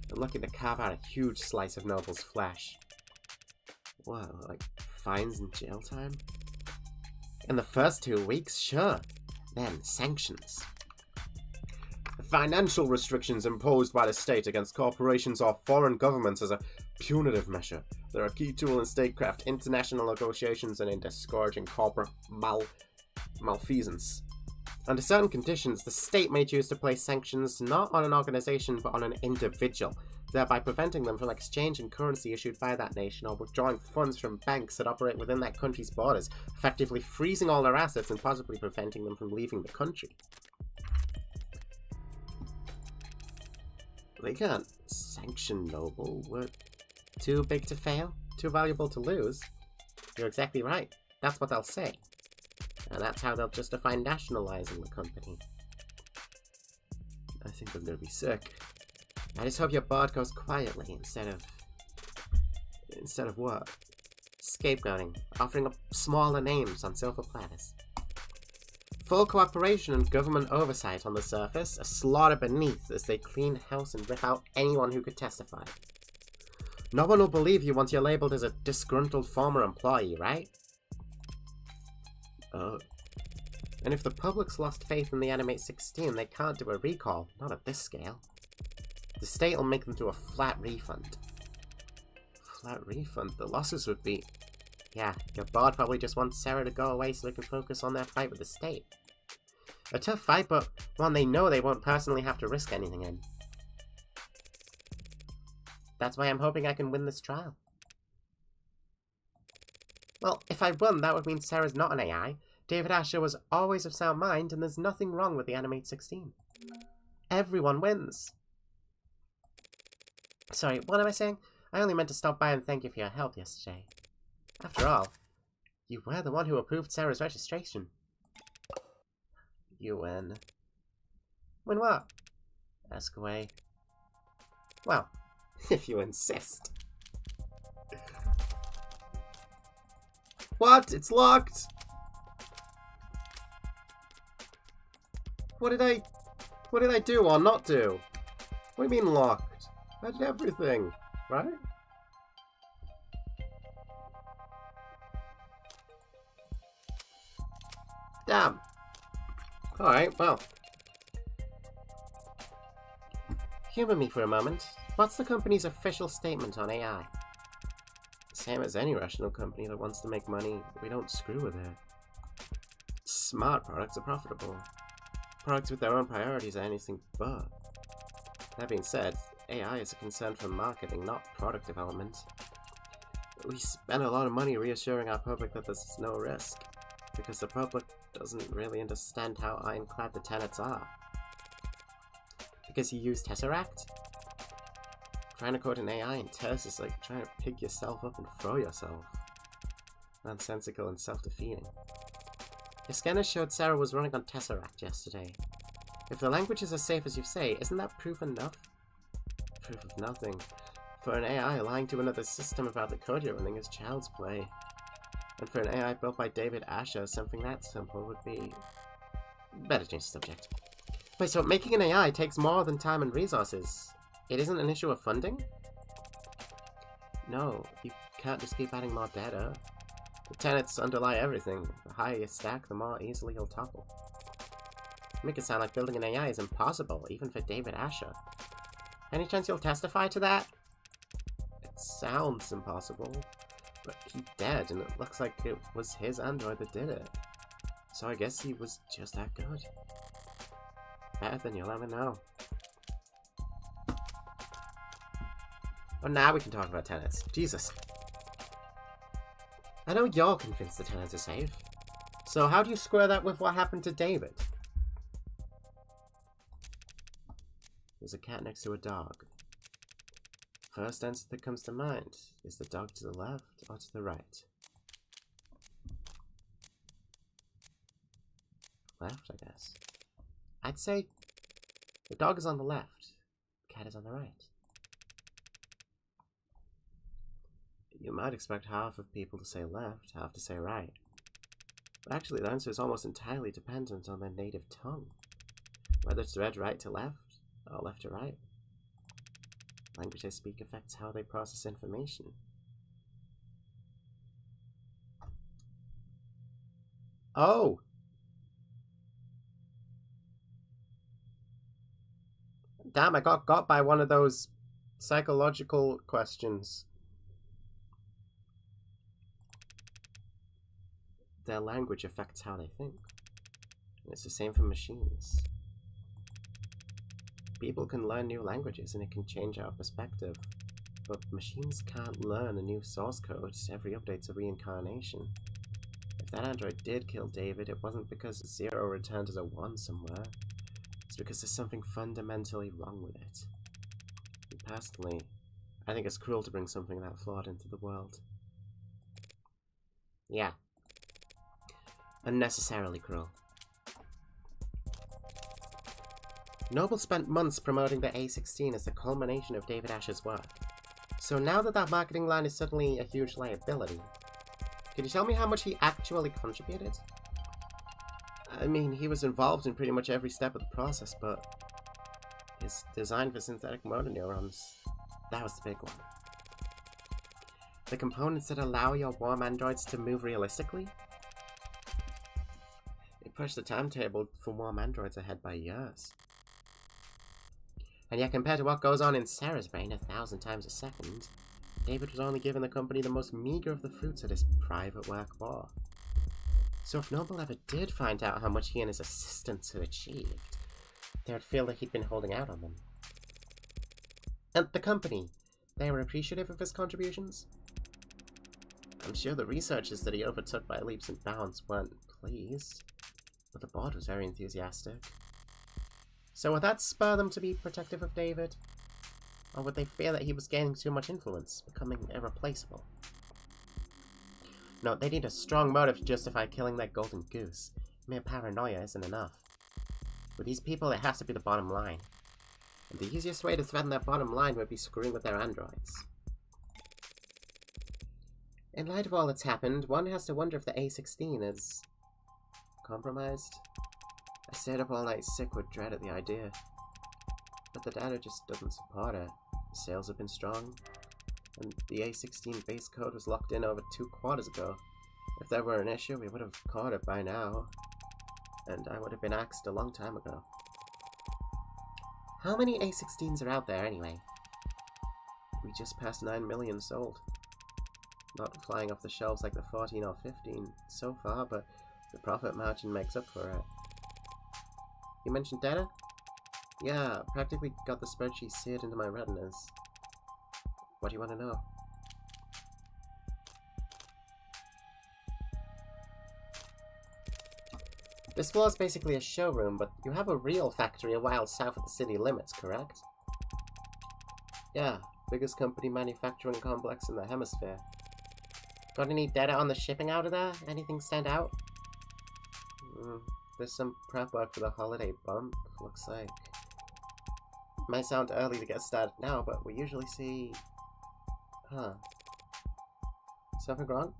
They're looking to carve out a huge slice of Noble's flesh. Whoa, like fines and jail time? In the first 2 weeks, sure. Then, sanctions. Financial restrictions imposed by the state against corporations or foreign governments as a punitive measure. They're a key tool in statecraft, international negotiations, and in discouraging corporate malfeasance. Under certain conditions, the state may choose to place sanctions not on an organization but on an individual, thereby preventing them from exchanging currency issued by that nation or withdrawing funds from banks that operate within that country's borders, effectively freezing all their assets and possibly preventing them from leaving the country. They can't sanction Noble. We're too big to fail? Too valuable to lose? You're exactly right. That's what they'll say. And that's how they'll justify nationalizing the company. I think I'm gonna be sick. I just hope your board goes quietly instead of what? Scapegoating, offering up smaller names on silver platters. Full cooperation and government oversight on the surface, a slaughter beneath as they clean house and rip out anyone who could testify. No one will believe you once you're labeled as a disgruntled former employee, right? And if the public's lost faith in the Animate 16, they can't do a recall, not at this scale. The state will make them do a flat refund. Flat refund? The losses would be... Yeah, your board probably just wants Sarah to go away so they can focus on their fight with the state. A tough fight, but one they know they won't personally have to risk anything in. That's why I'm hoping I can win this trial. Well, if I won, that would mean Sarah's not an AI. David Asher was always of sound mind, and there's nothing wrong with the Animate 16. Everyone wins. Sorry, what am I saying? I only meant to stop by and thank you for your help yesterday. After all, you were the one who approved Sarah's registration. You win. Win what? Ask away. Well, if you insist. What? It's locked! What did I do or not do? What do you mean locked? I did everything, right? Damn. Alright, well. Humor me for a moment. What's the company's official statement on AI? Same as any rational company that wants to make money, we don't screw with it. Smart products are profitable. Products with their own priorities are anything but. That being said, AI is a concern for marketing, not product development. We spend a lot of money reassuring our public that there's no risk, because the public doesn't really understand how ironclad the tenets are. Because you use Tesseract? Trying to code an AI in Tess is like trying to pick yourself up and throw yourself. Nonsensical and self-defeating. Your scanner showed Sarah was running on Tesseract yesterday. If the language is as safe as you say, isn't that proof enough? Proof of nothing. For an AI, lying to another system about the code you're running is child's play. And for an AI built by David Asher, something that simple would be... Better change the subject. Wait, so making an AI takes more than time and resources. It isn't an issue of funding? No, you can't just keep adding more data. The tenets underlie everything. The higher you stack, the more easily you'll topple. Make it sound like building an AI is impossible, even for David Asher. Any chance you'll testify to that? It sounds impossible, but he's dead, and it looks like it was his android that did it. So I guess he was just that good. Better than you'll ever know. Oh, now we can talk about tenets. Jesus. I know you're convinced the tenets are safe. So how do you square that with what happened to David? There's a cat next to a dog. First answer that comes to mind. Is the dog to the left or to the right? Left, I guess. I'd say the dog is on the left. The cat is on the right. You might expect half of people to say left, half to say right. But actually the answer is almost entirely dependent on their native tongue. Whether it's read right to left, or left to right. Language they speak affects how they process information. Oh! Damn, I got by one of those psychological questions. Their language affects how they think. And it's the same for machines. People can learn new languages and it can change our perspective, but machines can't learn a new source code. Every update's a reincarnation. If that android did kill David, it wasn't because 0 returned as a 1 somewhere. It's because there's something fundamentally wrong with it. And personally, I think it's cruel to bring something that flawed into the world. Yeah. Unnecessarily cruel. Numel spent months promoting the A16 as the culmination of David Asher's work. So now that that marketing line is suddenly a huge liability, can you tell me how much he actually contributed? I mean, he was involved in pretty much every step of the process, but his design for synthetic motor neurons, that was the big one. The components that allow your warm androids to move realistically? It pushed the timetable for warm androids ahead by years. And yet, compared to what goes on in Sarah's brain 1,000 times a second, David was only giving the company the most meager of the fruits of his private work war. So if Numel ever did find out how much he and his assistants had achieved, they would feel that he'd been holding out on them. And the company, they were appreciative of his contributions? I'm sure the researchers that he overtook by leaps and bounds weren't pleased, but the board was very enthusiastic. So would that spur them to be protective of David? Or would they fear that he was gaining too much influence, becoming irreplaceable? No, they need a strong motive to justify killing their golden goose. Mere paranoia isn't enough. With these people, it has to be the bottom line. And the easiest way to threaten their bottom line would be screwing with their androids. In light of all that's happened, one has to wonder if the A16 is compromised. I stayed up all night sick with dread at the idea. But the data just doesn't support it. The sales have been strong, and the A16 base code was locked in over 2 quarters ago. If there were an issue, we would have caught it by now, and I would have been axed a long time ago. How many A16s are out there anyway? We just passed 9 million sold. Not flying off the shelves like the 14 or 15 so far, but the profit margin makes up for it. You mentioned data? Yeah, practically got the spreadsheet seared into my retinas. What do you want to know? This floor is basically a showroom, but you have a real factory a while south of the city limits, correct? Yeah, biggest company manufacturing complex in the hemisphere. Got any data on the shipping out of there? Anything stand out? There's some prep work for the holiday bump, looks like. Might sound early to get started now, but we usually see... Huh. Something wrong?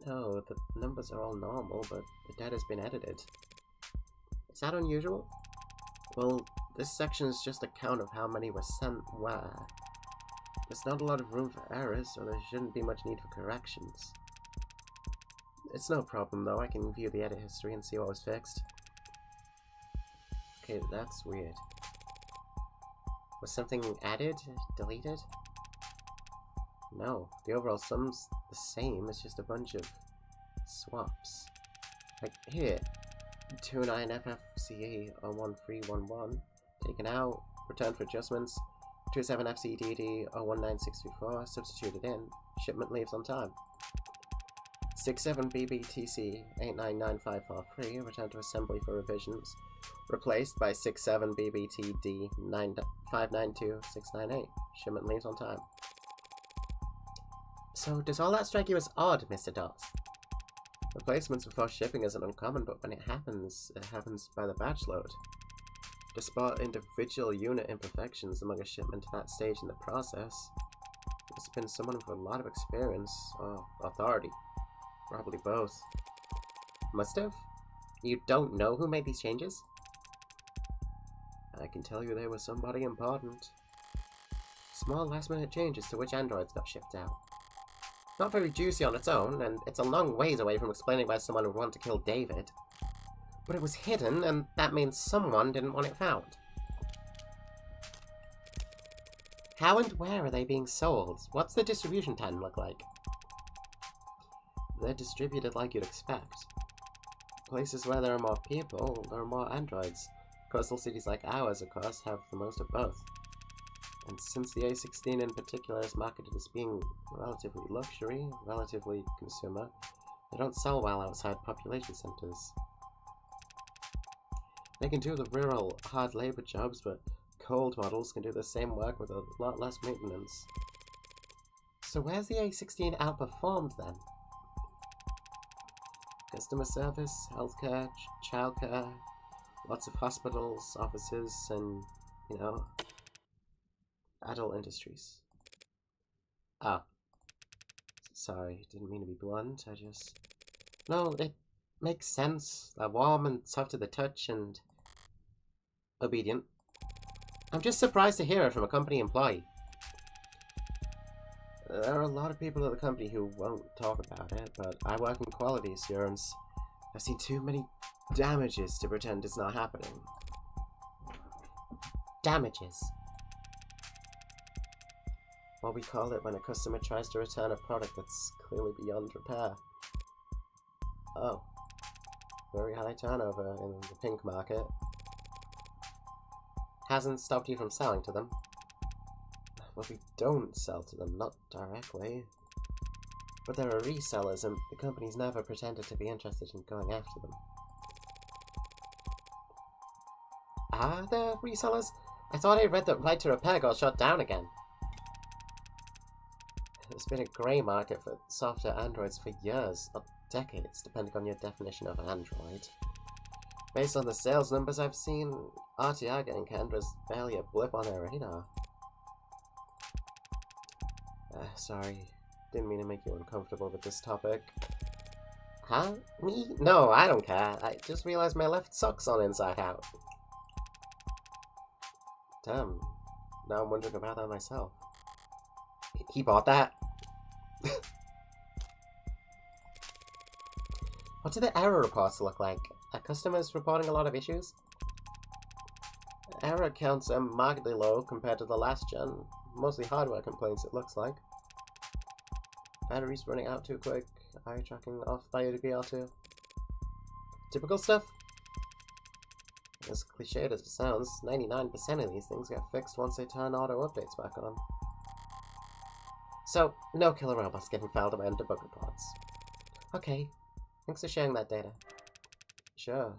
No, the numbers are all normal, but the data's been edited. Is that unusual? Well, this section is just a count of how many were sent where. There's not a lot of room for errors, so there shouldn't be much need for corrections. It's no problem though, I can view the edit history and see what was fixed. Okay, that's weird. Was something added? Deleted? No, the overall sum's the same, it's just a bunch of swaps. Like, here, 29FFCE 01311, taken out, returned for adjustments, 27FCDD 019634, substituted in, shipment leaves on time. 67BBTC 899543, returned to assembly for revisions, replaced by 67BBTD 592698, shipment leaves on time. So, does all that strike you as odd, Mr. Dawes? Replacements before shipping isn't uncommon, but when it happens by the batch load. To spot individual unit imperfections among a shipment at that stage in the process, it's been someone with a lot of experience, or authority. Probably both. Must have? You don't know who made these changes? I can tell you they were somebody important. Small last-minute changes to which androids got shipped out. Not very juicy on its own, and it's a long ways away from explaining why someone would want to kill David. But it was hidden, and that means someone didn't want it found. How and where are they being sold? What's the distribution pattern look like? They're distributed like you'd expect. Places where there are more people, there are more androids. Coastal cities like ours, of course, have the most of both. And since the A16 in particular is marketed as being relatively luxury, relatively consumer, they don't sell well outside population centers. They can do the rural, hard labor jobs, but cold models can do the same work with a lot less maintenance. So where's the A16 outperformed then? Customer service, healthcare, childcare, lots of hospitals, offices, and, you know, adult industries. Ah. Sorry, didn't mean to be blunt, I just... No, it makes sense. They're warm and soft to the touch and... obedient. I'm just surprised to hear it from a company employee. There are a lot of people at the company who won't talk about it, but I work in quality assurance. I've seen too many damages to pretend it's not happening. Damages? What we call it when a customer tries to return a product that's clearly beyond repair. Oh. Very high turnover in the pink market. Hasn't stopped you from selling to them. Well, we don't sell to them, not directly. But there are resellers, and the company's never pretended to be interested in going after them. Are there resellers? I thought I read that Right to Repair got shut down again. There's been a grey market for software androids for years, or decades, depending on your definition of android. Based on the sales numbers I've seen, RTR getting canned was barely a blip on their radar. Sorry. Didn't mean to make you uncomfortable with this topic. Huh? Me? No, I don't care. I just realized my left sock's on inside out. Damn. Now I'm wondering about that myself. He bought that? What do the error reports look like? Are customers reporting a lot of issues? Error counts are markedly low compared to the last gen. Mostly hardware complaints, it looks like. Batteries running out too quick. Eye tracking off by a degree or two. Typical stuff. As cliched as it sounds, 99% of these things get fixed once they turn auto updates back on. So, no killer robots getting filed away under bug reports. Okay, thanks for sharing that data. Sure.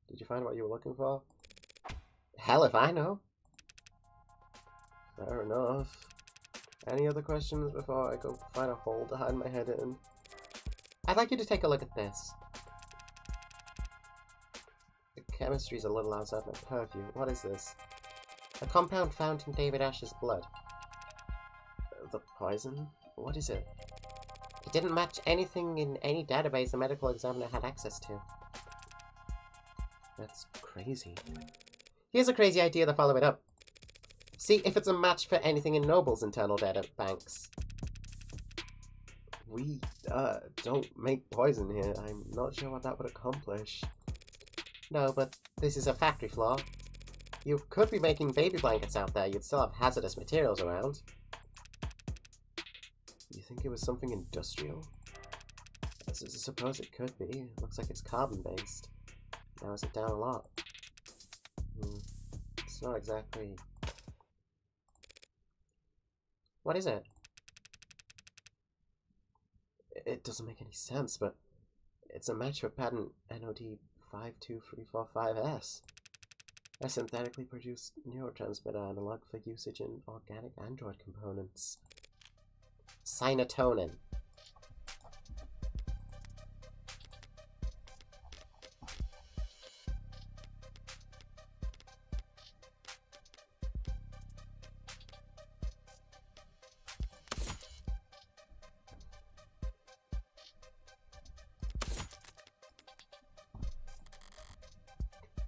Did you find what you were looking for? Hell if I know. Fair enough. Any other questions before I go find a hole to hide my head in? I'd like you to take a look at this. The chemistry's a little outside my purview. What is this? A compound found in David Ash's blood. The poison? What is it? It didn't match anything in any database the medical examiner had access to. That's crazy. Here's a crazy idea to follow it up. See if it's a match for anything in Noble's internal data banks. We, don't make poison here. I'm not sure what that would accomplish. No, but this is a factory floor. You could be making baby blankets out there. You'd still have hazardous materials around. You think it was something industrial? I suppose it could be. It looks like it's carbon-based. Narrows it down a lot. It's not exactly... What is it? It doesn't make any sense, but it's a match for patent NOD 52345S. A synthetically produced neurotransmitter analog for usage in organic android components. Cyanotonin.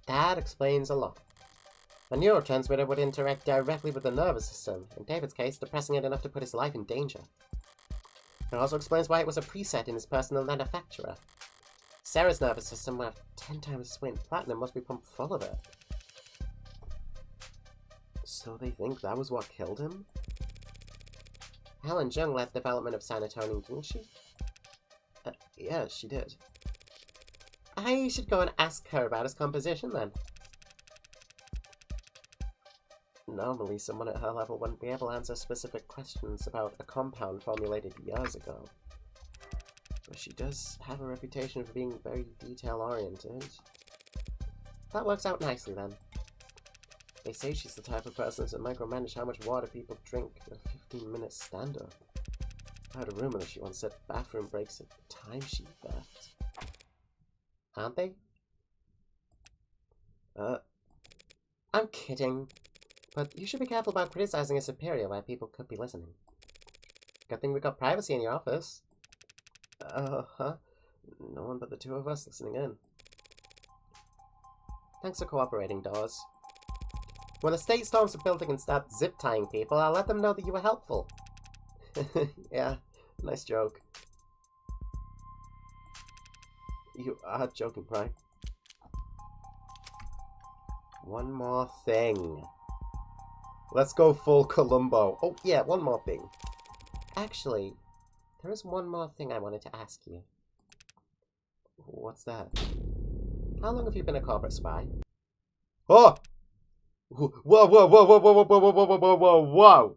That explains a lot. A neurotransmitter would interact directly with the nervous system, in David's case, depressing it enough to put his life in danger. It also explains why it was a preset in his personal manufacturer. Sarah's nervous system would have 10 times its weight in platinum, must be pumped full of it. So they think that was what killed him? Helen Jung led development of cyanotonin, didn't she? Yeah, she did. I should go and ask her about his composition, then. Normally, someone at her level wouldn't be able to answer specific questions about a compound formulated years ago. But she does have a reputation for being very detail-oriented. That works out nicely, then. They say she's the type of person to micromanage how much water people drink at a 15-minute stand-up. I heard a rumor that she once said bathroom breaks are timesheet theft. Aren't they? I'm kidding. But you should be careful about criticizing a superior where people could be listening. Good thing we got privacy in your office. No one but the two of us listening in. Thanks for cooperating, Dawes. When the state storms the building and starts zip-tying people, I'll let them know that you were helpful. Yeah, nice joke. You are joking, right? One more thing. Let's go full Columbo. Oh, yeah, one more thing. Actually, there is one more thing I wanted to ask you. What's that? How long have you been a corporate spy? Oh! Whoa, whoa, whoa, whoa, whoa, whoa, whoa, whoa, whoa, whoa, whoa, whoa!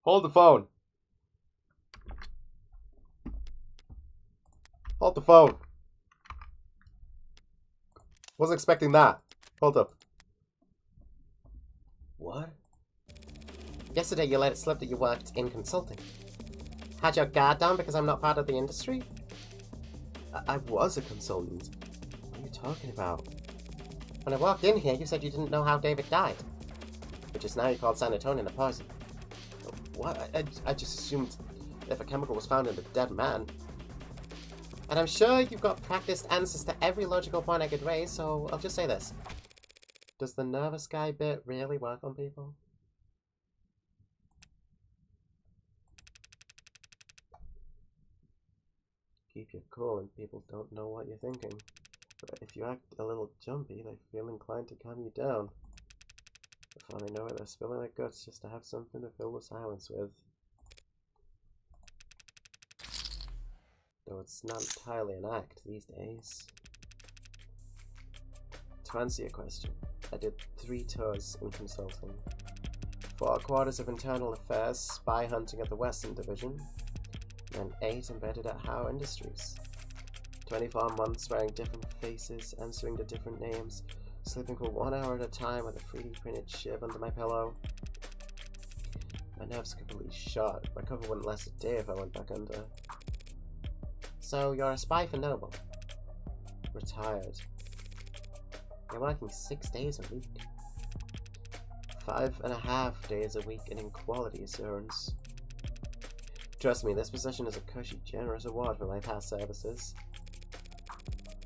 Hold the phone. Hold the phone. Wasn't expecting that. Hold up. What? Yesterday you let it slip that you worked in consulting. Had your guard down because I'm not part of the industry? I was a consultant. What are you talking about? When I walked in here, you said you didn't know how David died. But just now you called cyanotonin a poison. What? I just assumed if a chemical was found in a dead man. And I'm sure you've got practiced answers to every logical point I could raise, so I'll just say this. Does the nervous guy bit really work on people? Keep your cool and people don't know what you're thinking. But if you act a little jumpy, they feel inclined to calm you down. Before they know it, they're spilling their guts just to have something to fill the silence with. Though it's not entirely an act these days. To answer your question, I did 3 tours in consulting. 4 quarters of internal affairs, spy hunting at the Western Division, and 8 embedded at Howe Industries. 24 months wearing different faces, answering to different names, sleeping for 1 hour at a time with a 3D printed shiv under my pillow. My nerves are completely shot. My cover wouldn't last a day if I went back under. So, you're a spy for Numel. Retired. You're working 6 days a week. 5.5 days a week in quality assurance. Trust me, this position is a cushy, generous reward for my past services.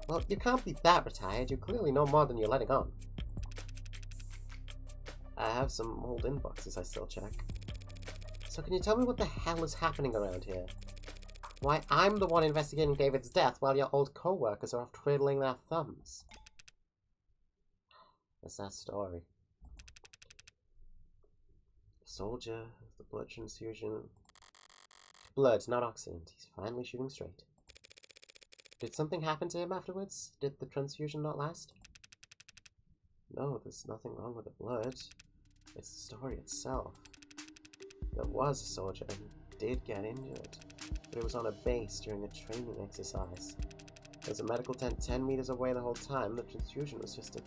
Well, you can't be that retired. You clearly know more than you're letting on. I have some old inboxes I still check. So can you tell me what the hell is happening around here? Why I'm the one investigating David's death while your old co-workers are off twiddling their thumbs? What's that story? Soldier, the blood transfusion. Blood, not oxygen. He's finally shooting straight. Did something happen to him afterwards? Did the transfusion not last? No, there's nothing wrong with the blood. It's the story itself. There was a soldier and he did get injured, but it was on a base during a training exercise. There was a medical tent 10 meters away the whole time. The transfusion was just a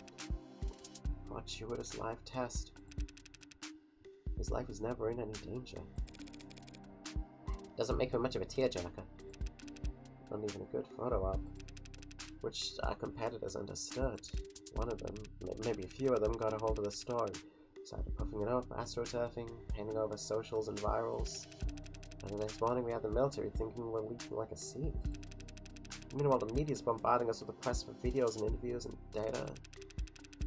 fortuitous live test. His life was never in any danger. Doesn't make him much of a tearjerker. Not even a good photo op. Which our competitors understood. One of them, maybe a few of them, got a hold of the story. Started puffing it up, astroturfing, painting over socials and virals. And the next morning we had the military thinking we're leaking like a sieve. Meanwhile, the media's bombarding us with the press for videos and interviews and data.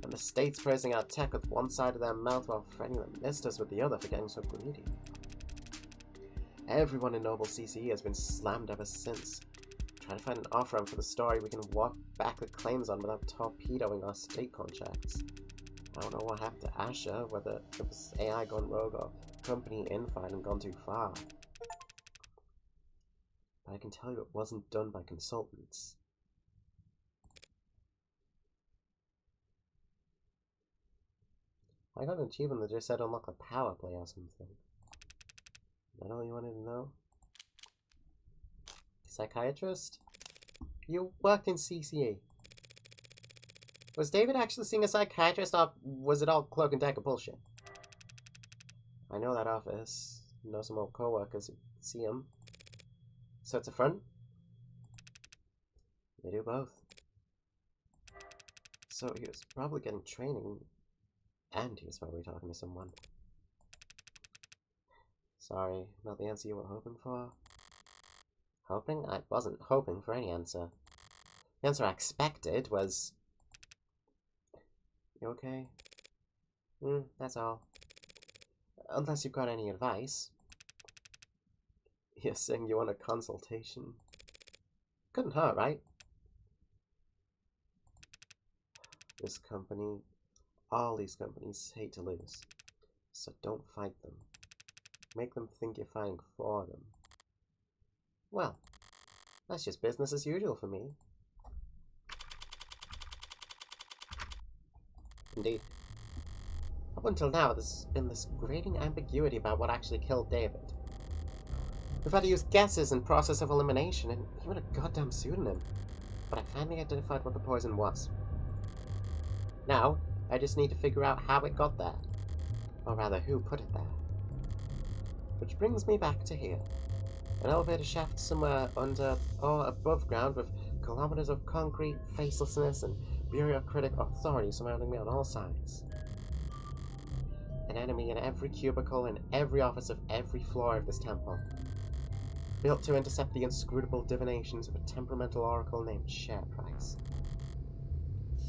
And the state's praising our tech with one side of their mouth while threatening that missed us with the other for getting so greedy. Everyone in Noble CCE has been slammed ever since. Trying to find an off-ramp for the story we can walk back the claims on without torpedoing our state contracts. I don't know what happened to Asher, whether it was AI gone rogue or company infight and gone too far. But I can tell you it wasn't done by consultants. I got an achievement that just said unlock the power play or something. Is that all you wanted to know? Psychiatrist? You worked in CCE. Was David actually seeing a psychiatrist, or was it all cloak and dagger bullshit? I know that office. Know some old co-workers who see him. So it's a front? They do both. So he was probably getting training, and he was probably talking to someone. Sorry, not the answer you were hoping for. Hoping? I wasn't hoping for any answer. The answer I expected was... You okay? That's all. Unless you've got any advice. You're saying you want a consultation? Couldn't hurt, right? This company, all these companies hate to lose. So don't fight them. Make them think you're fighting for them. Well, that's just business as usual for me. Indeed. Up until now, there's been this grating ambiguity about what actually killed David. We've had to use guesses and process of elimination, and even a goddamn pseudonym. But I finally identified what the poison was. Now, I just need to figure out how it got there. Or rather, who put it there. Which brings me back to here. An elevator shaft somewhere under or above ground with kilometers of concrete, facelessness, and bureaucratic authority surrounding me on all sides. An enemy in every cubicle and every office of every floor of this temple. Built to intercept the inscrutable divinations of a temperamental oracle named Share Price.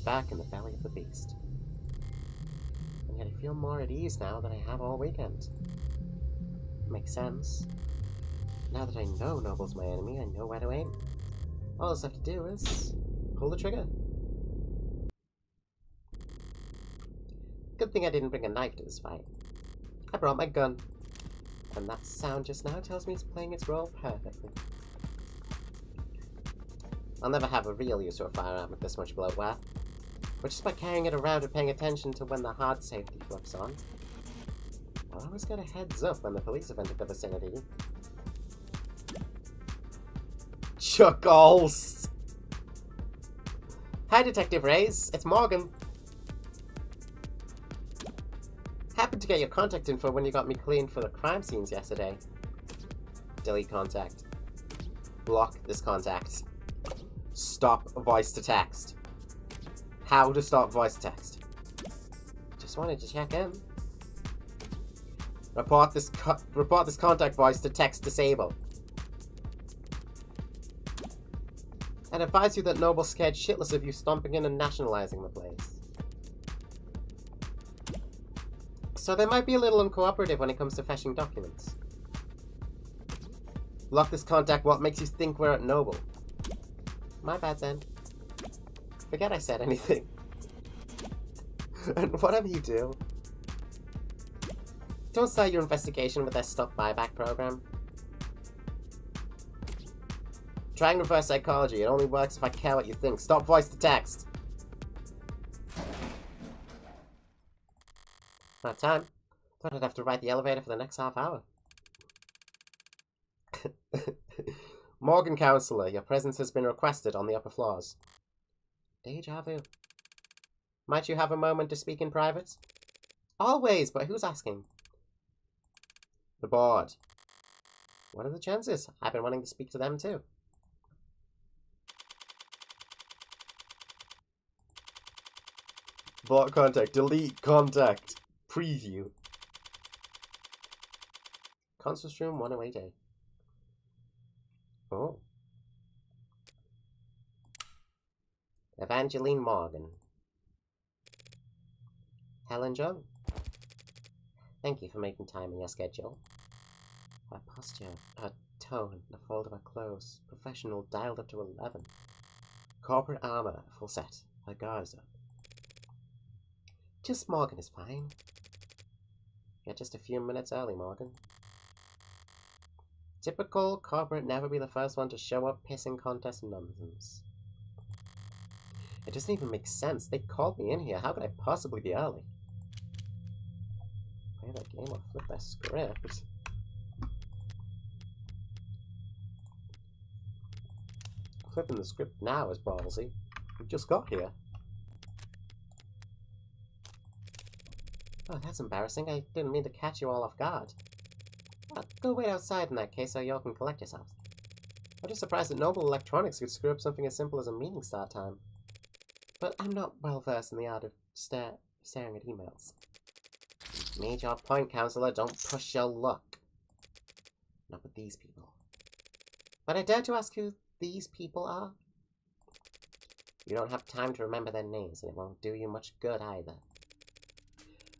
Back in the belly of the beast. And yet I feel more at ease now than I have all weekend. Makes sense. Now that I know Noble's my enemy, I know where to aim. All I have to do is pull the trigger. Good thing I didn't bring a knife to this fight. I brought my gun. And that sound just now tells me it's playing its role perfectly. I'll never have a real use for a firearm with this much bloatware. But just by carrying it around and paying attention to when the hard safety flips on, I'll always get a heads up when the police have entered the vicinity. Chuckles! Hi, Detective Reyes. It's Morgan. Happened to get your contact info when you got me cleaned for the crime scenes yesterday. Delete contact. Block this contact. Stop voice to text. How to stop voice to text. Just wanted to check in. Report this contact voice to text disable. I'd advise you that Noble's scared shitless of you stomping in and nationalizing the place. So they might be a little uncooperative when it comes to fetching documents. Lock this contact. What makes you think we're at Noble? My bad then. Forget I said anything. And whatever you do, don't start your investigation with their stock buyback program. Trying reverse psychology. It only works if I care what you think. Stop voice to text. About time. Thought I'd have to ride the elevator for the next half hour. Morgan Counselor, your presence has been requested on the upper floors. Deja vu. Might you have a moment to speak in private? Always, but who's asking? The board. What are the chances? I've been wanting to speak to them too. Block contact. Delete contact. Preview. Conference room 108A. Oh. Evangeline Morgan. Helen Jung. Thank you for making time in your schedule. Her posture, her tone, the fold of her clothes, professional dialed up to 11. Corporate armor, full set. Her guards up. Just Morgan is fine. You're just a few minutes early, Morgan. Typical corporate never be the first one to show up pissing contest nonsense. It doesn't even make sense. They called me in here. How could I possibly be early? Play that game or flip that script. Flipping the script now is ballsy. We just got here. Oh, that's embarrassing. I didn't mean to catch you all off guard. Go wait outside in that case so y'all can collect yourselves. I'm just surprised that Noble Electronics could screw up something as simple as a meeting start time. But I'm not well versed in the art of staring at emails. Made your point, Counselor. Don't push your luck. Not with these people. But I dare to ask who these people are? You don't have time to remember their names, and it won't do you much good either.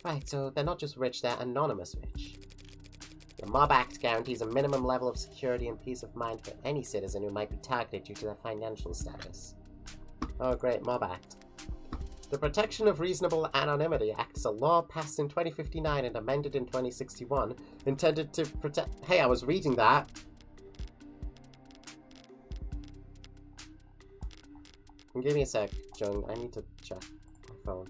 Right, so they're not just rich, they're anonymous rich. The Mob Act guarantees a minimum level of security and peace of mind for any citizen who might be targeted due to their financial status. Oh great, Mob Act. The Protection of Reasonable Anonymity Act is a law passed in 2059 and amended in 2061, intended to protect— Hey, I was reading that! Give me a sec, Jung. I need to check my phone.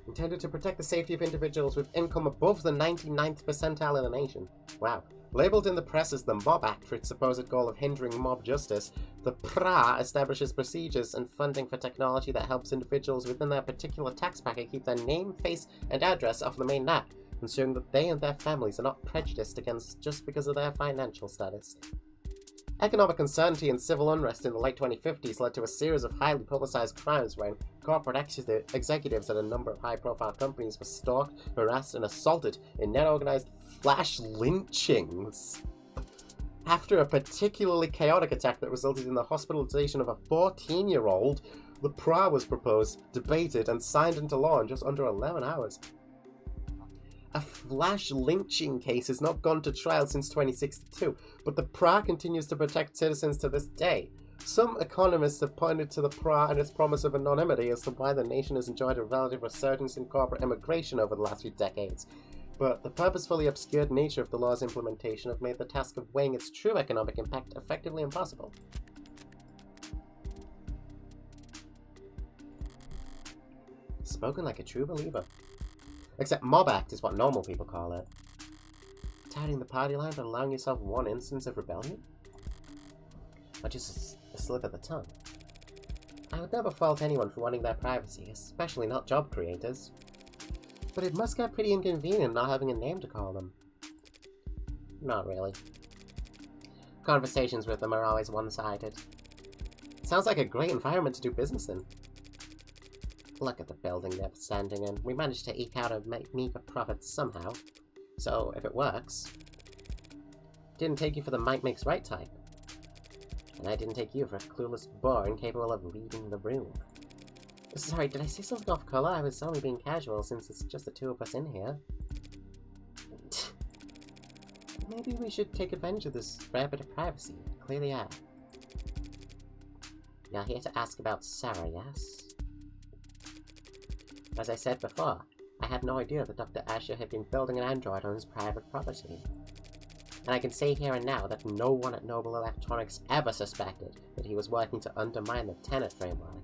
Intended to protect the safety of individuals with income above the 99th percentile in the nation. Wow. Labelled in the press as the Mob Act for its supposed goal of hindering mob justice, the PRA establishes procedures and funding for technology that helps individuals within their particular tax bracket keep their name, face, and address off the main map, ensuring that they and their families are not prejudiced against just because of their financial status. Economic uncertainty and civil unrest in the late 2050s led to a series of highly publicized crimes wherein corporate executives at a number of high-profile companies were stalked, harassed, and assaulted in net-organized flash lynchings. After a particularly chaotic attack that resulted in the hospitalization of a 14-year-old, the PRA was proposed, debated, and signed into law in just under 11 hours. A flash lynching case has not gone to trial since 2062, but the PRA continues to protect citizens to this day. Some economists have pointed to the PRA and its promise of anonymity as to why the nation has enjoyed a relative resurgence in corporate immigration over the last few decades. but the purposefully obscured nature of the law's implementation have made the task of weighing its true economic impact effectively impossible. Spoken like a true believer. Except mob act is what normal people call it. Touting the party line but allowing yourself one instance of rebellion? Or just a slip of the tongue? I would never fault anyone for wanting their privacy, especially not job creators. But it must get pretty inconvenient not having a name to call them. Not really. Conversations with them are always one-sided. Sounds like a great environment to do business in. Look at the building they're standing in. We managed to eke out a meager profit somehow. So, if it works... Didn't take you for the might makes right type. And I didn't take you for a clueless bore incapable of reading the room. Sorry, did I say something off color? I was only being casual since it's just the two of us in here. Maybe we should take advantage of this rare bit of privacy. Clear the air. You're here to ask about Sarah, yes? As I said before, I had no idea that Dr. Asher had been building an android on his private property. And I can say here and now that no one at Noble Electronics ever suspected that he was working to undermine the Tenet framework.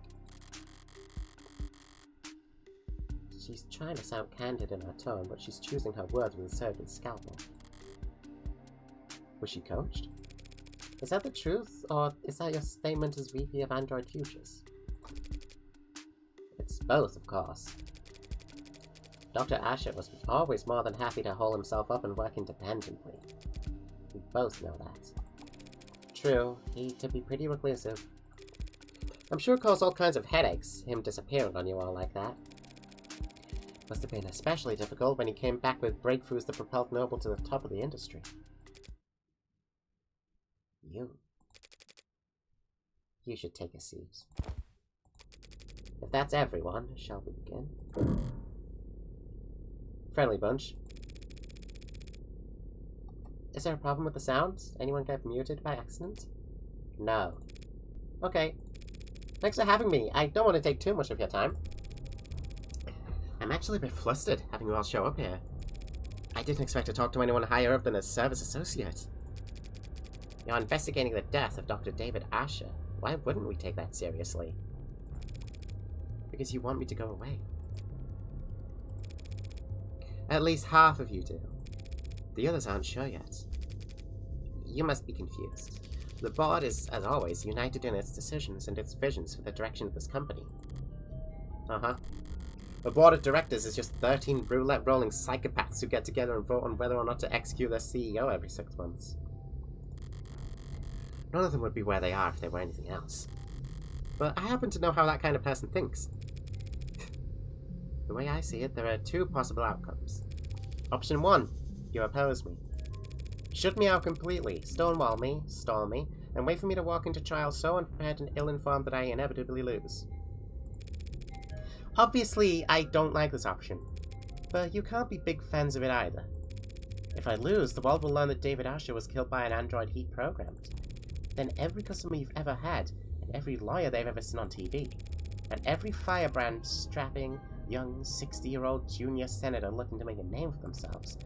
She's trying to sound candid in her tone, but she's choosing her words with a surgeon's scalpel. Was she coached? Is that the truth, or is that your statement as VP of Android Futures? It's both, of course. Dr. Asher was always more than happy to hole himself up and work independently. We both know that. True, he could be pretty reclusive. I'm sure it caused all kinds of headaches, him disappearing on you all like that. Must have been especially difficult when he came back with breakthroughs that propelled Noble to the top of the industry. You should take a seat. If that's everyone, shall we begin? Friendly bunch. Is there a problem with the sounds? Anyone get muted by accident? No. Okay. Thanks for having me. I don't want to take too much of your time. I'm actually a bit flustered having you all show up here. I didn't expect to talk to anyone higher up than a service associate. You're investigating the death of Dr. David Asher. Why wouldn't we take that seriously? Because you want me to go away. At least half of you do. The others aren't sure yet. You must be confused. The board is, as always, united in its decisions and its visions for the direction of this company. Uh-huh. The board of directors is just 13 roulette-rolling psychopaths who get together and vote on whether or not to execute their CEO every 6 months. None of them would be where they are if they were anything else. But I happen to know how that kind of person thinks. The way I see it, there are two possible outcomes. Option 1, you oppose me. Shut me out completely, stonewall me, stall me, and wait for me to walk into trial so unprepared and ill-informed that I inevitably lose. Obviously, I don't like this option, but you can't be big fans of it either. If I lose, the world will learn that David Asher was killed by an android he programmed. Then every customer you've ever had, and every lawyer they've ever seen on TV, and every firebrand strapping, young, 60-year-old junior senator looking to make a name for themselves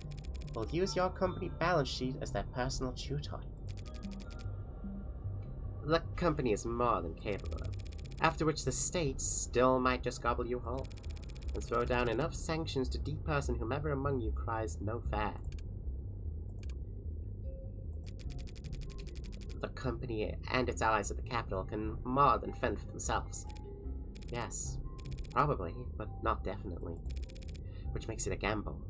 will use your company balance sheet as their personal chew toy. The company is more than capable of, after which the state still might just gobble you whole, and throw down enough sanctions to deperson whomever among you cries no fair. The company and its allies at the capital can more than fend for themselves. Yes, probably, but not definitely. Which makes it a gamble.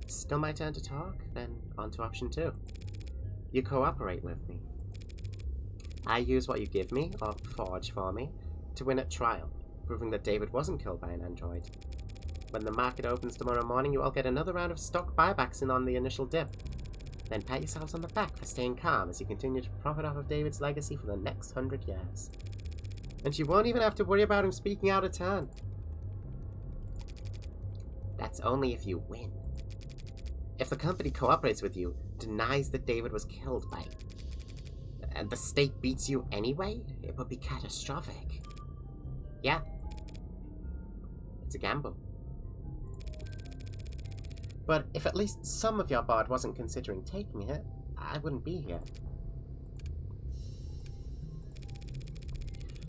Still my turn to talk? Then on to option 2. You cooperate with me. I use what you give me, or forge for me, to win at trial, proving that David wasn't killed by an android. When the market opens tomorrow morning, you all get another round of stock buybacks in on the initial dip. Then pat yourselves on the back for staying calm as you continue to profit off of David's legacy for the next 100 years. And you won't even have to worry about him speaking out of turn. That's only if you win. If the company cooperates with you, denies that David was killed by, and the state beats you anyway, it would be catastrophic. Yeah. It's a gamble. But if at least some of your board wasn't considering taking it, I wouldn't be here.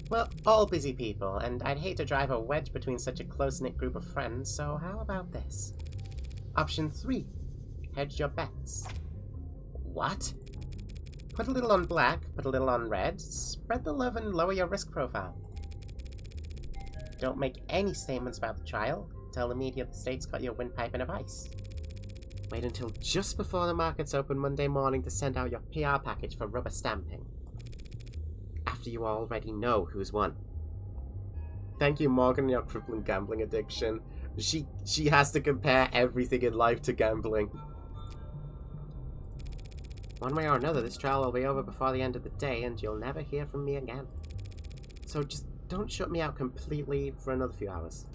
Well, all busy people, and I'd hate to drive a wedge between such a close-knit group of friends, so how about this? Option 3. Hedge your bets. What? Put a little on black, put a little on red, spread the love and lower your risk profile. Don't make any statements about the trial. Tell the media the state's got your windpipe in a vice. Wait until just before the markets open Monday morning to send out your PR package for rubber stamping. After you already know who's won. Thank you, Morgan, and your crippling gambling addiction. She has to compare everything in life to gambling. One way or another, this trial will be over before the end of the day, and you'll never hear from me again. So just don't shut me out completely for another few hours.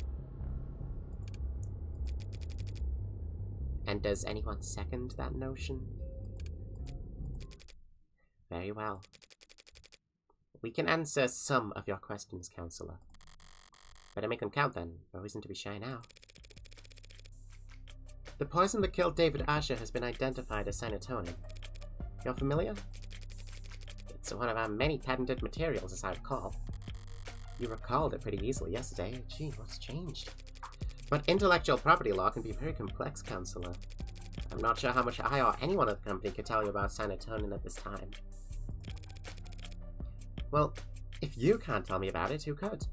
And does anyone second that notion? Very well. We can answer some of your questions, Counselor. Better make them count then. No reason to be shy now. The poison that killed David Asher has been identified as cyanotonin. You're familiar? It's one of our many patented materials, as I recall. You recalled it pretty easily yesterday. Gee, what's changed? But intellectual property law can be very complex, Counselor. I'm not sure how much I or anyone at the company could tell you about cyanotonin at this time. Well, if you can't tell me about it, who could?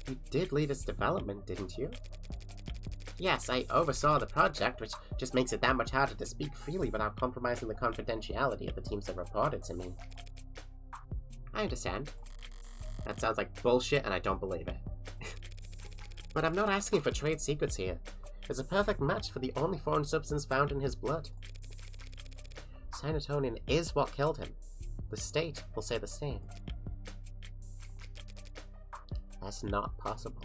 You did lead its development, didn't you? Yes, I oversaw the project, which just makes it that much harder to speak freely without compromising the confidentiality of the teams that reported to me. I understand. That sounds like bullshit, and I don't believe it. But I'm not asking for trade secrets here. It's a perfect match for the only foreign substance found in his blood. Cyanotonin is what killed him. The state will say the same. That's not possible.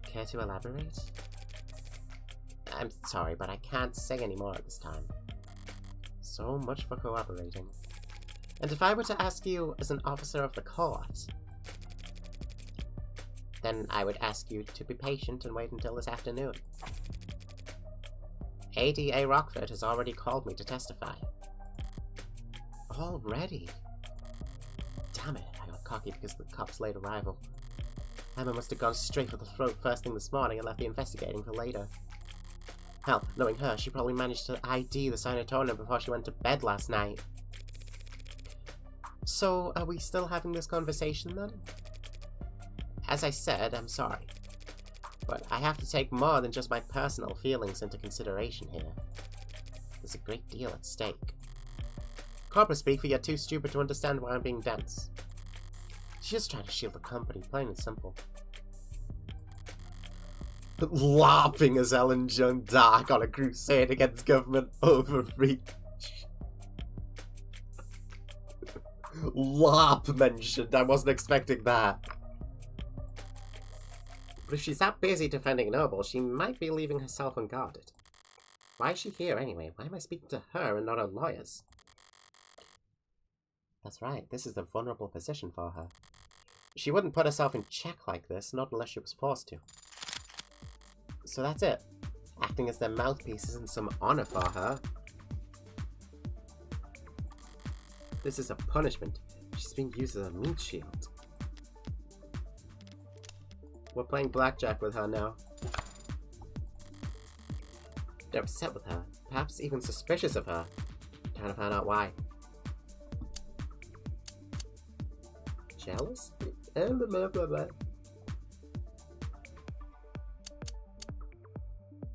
Care to elaborate? I'm sorry, but I can't say any more at this time. So much for cooperating. And if I were to ask you as an officer of the court, then I would ask you to be patient and wait until this afternoon. ADA Rockford has already called me to testify. Already? Damn it, I got cocky because of the cop's late arrival. Emma must have gone straight for the throat first thing this morning and left the investigating for later. Hell, knowing her, she probably managed to ID the cyanotonin before she went to bed last night. So, are we still having this conversation then? As I said, I'm sorry. But I have to take more than just my personal feelings into consideration here. There's a great deal at stake. Corporate speak for you're too stupid to understand why I'm being dense. She's just trying to shield the company, plain and simple. Laughing as Ellen Jeanne d'Arc on a crusade against government overreach. LARP mentioned, I wasn't expecting that. But if she's that busy defending Noble, she might be leaving herself unguarded. Why is she here anyway? Why am I speaking to her and not her lawyers? That's right, this is a vulnerable position for her. She wouldn't put herself in check like this, not unless she was forced to. So that's it. Acting as their mouthpiece isn't some honor for her. This is a punishment. She's being used as a meat shield. We're playing blackjack with her now. They're upset with her, perhaps even suspicious of her. Trying to find out why. Jealous?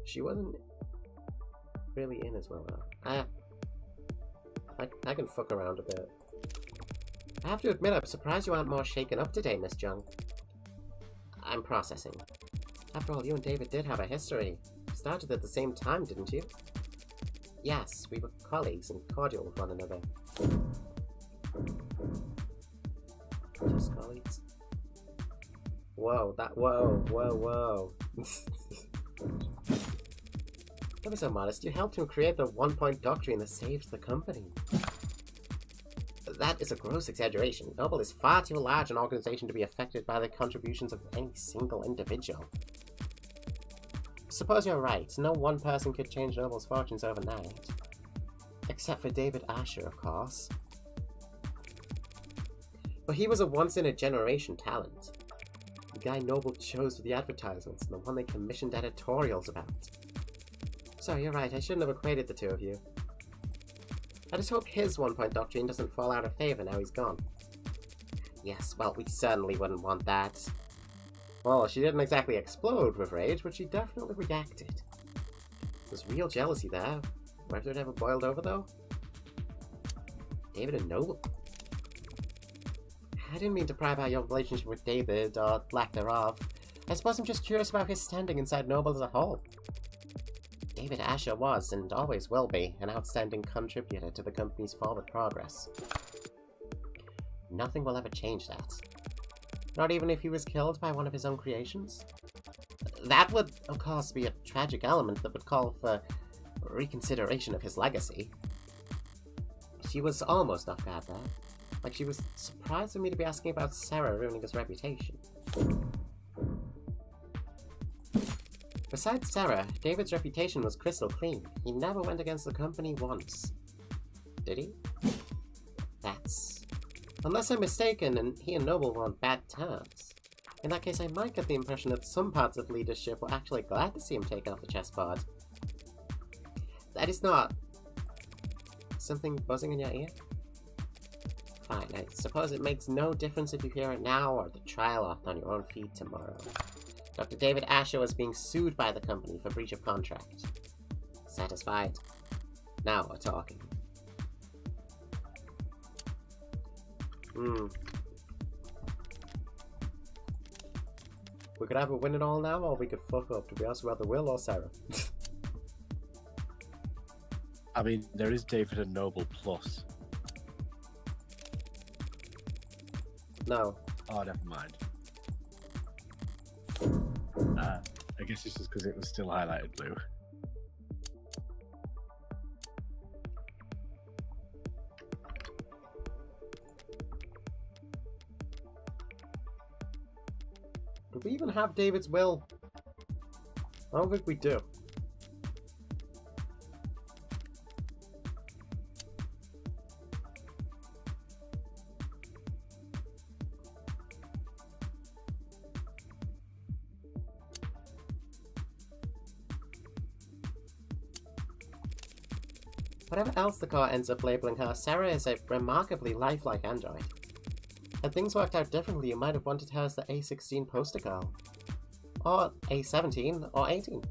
She wasn't really in as well though. I can fuck around a bit. I have to admit, I'm surprised you aren't more shaken up today, Miss Jung. I'm processing. After all, you and David did have a history. You started at the same time, didn't you? Yes, we were colleagues and cordial with one another. Just colleagues? Whoa, whoa. Don't be so modest. You helped him create the one-point doctrine that saved the company. That is a gross exaggeration. Noble is far too large an organization to be affected by the contributions of any single individual. suppose you're right. No one person could change Nobel's fortunes overnight. Except for David Asher, of course. But he was a once-in-a-generation talent. The guy Noble chose for the advertisements, and the one they commissioned editorials about. So, you're right, I shouldn't have equated the two of you. I just hope his one-point doctrine doesn't fall out of favor now he's gone. Yes, well, we certainly wouldn't want that. Well, she didn't exactly explode with rage, but she definitely reacted. There's real jealousy there. Whether it ever boiled over, though? David and Noble? I didn't mean to pry about your relationship with David, or lack thereof. I suppose I'm just curious about his standing inside Noble as a whole. David Asher was, and always will be, an outstanding contributor to the company's forward progress. Nothing will ever change that. Not even if he was killed by one of his own creations? That would, of course, be a tragic element that would call for reconsideration of his legacy. She was almost off guard there. Like she was surprised for me to be asking about Sarah ruining his reputation. Besides Sarah, David's reputation was crystal clean. He never went against the company once. Did he? That's... Unless I'm mistaken, and he and Noble were on bad terms. In that case, I might get the impression that some parts of leadership were actually glad to see him take off the chessboard. That is not... something buzzing in your ear? Fine, I suppose it makes no difference if you hear it now or the trial on your own feed tomorrow. Dr. David Asher was being sued by the company for breach of contract. Satisfied? Now we're talking. We could either win it all now, or we could fuck up. To be honest, rather Will or Sarah. I mean, there is David and Noble plus. No. Oh, never mind. I guess it's just because it was still highlighted blue. Do we even have David's will? I don't think we do. Whatever else the car ends up labeling her, Sarah is a remarkably lifelike android. Had things worked out differently, you might have wanted her as the A16 poster girl. Or A17, or 18.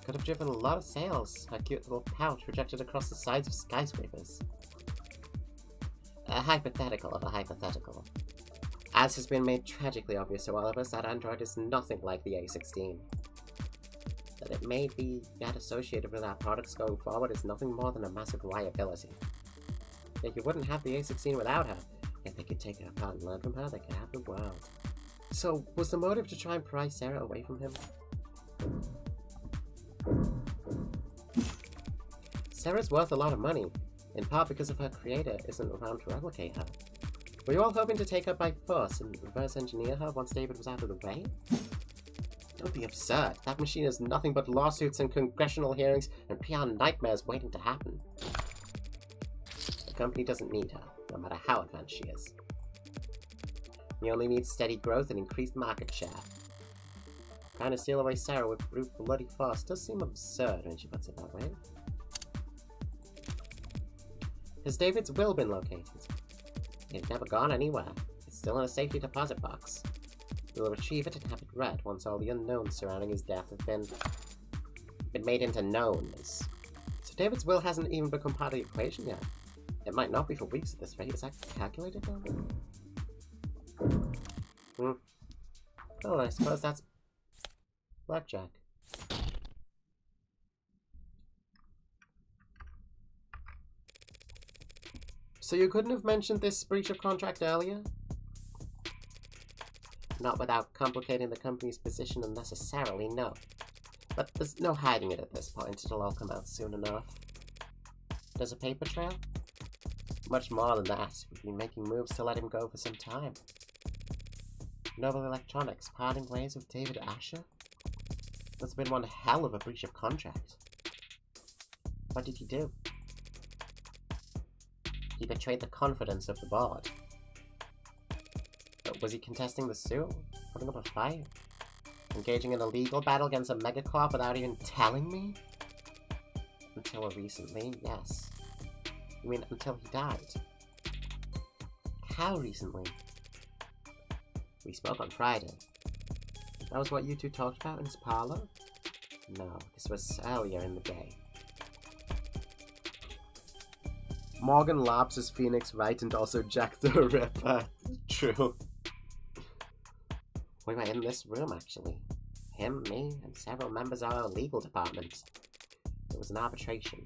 Could have driven a lot of sales, her cute little pouch projected across the sides of skyscrapers. A hypothetical of a hypothetical. As has been made tragically obvious to all of us, that android is nothing like the A16. That it may be yet associated with our products going forward is nothing more than a massive liability. Yet you wouldn't have the A16 without her. If they could take her apart and learn from her, they could have the world. So, was the motive to try and pry Sarah away from him? Sarah's worth a lot of money, in part because of her creator isn't around to replicate her. Were you all hoping to take her by force and reverse engineer her once David was out of the way? Don't be absurd. That machine is nothing but lawsuits and congressional hearings and PR nightmares waiting to happen. The company doesn't need her, no matter how advanced she is. He only needs steady growth and increased market share. Trying to steal away Sarah with brute bloody force does seem absurd when she puts it that way. Has David's will been located? It's never gone anywhere. It's still in a safety deposit box. We'll retrieve it and have it read once all the unknowns surrounding his death have been made into knowns. So David's will hasn't even become part of the equation yet. It might not be for weeks at this rate. Is that calculated now? Oh, I suppose that's blackjack. So you couldn't have mentioned this breach of contract earlier? Not without complicating the company's position unnecessarily, no. But there's no hiding it at this point. It'll all come out soon enough. There's a paper trail? Much more than that. We've been making moves to let him go for some time. Noble Electronics parting ways with David Asher? That's been one hell of a breach of contract. What did he do? He betrayed the confidence of the board. But was he contesting the suit? Putting up a fight? Engaging in a legal battle against a megacorp without even telling me? Until recently, yes. You mean until he died? How recently? We spoke on Friday. That was what you two talked about in his parlor? No, this was earlier in the day. Morgan Labs is Phoenix Wright and also Jack the Ripper. True. We were in this room, actually. Him, me, and several members of our legal department. It was an arbitration.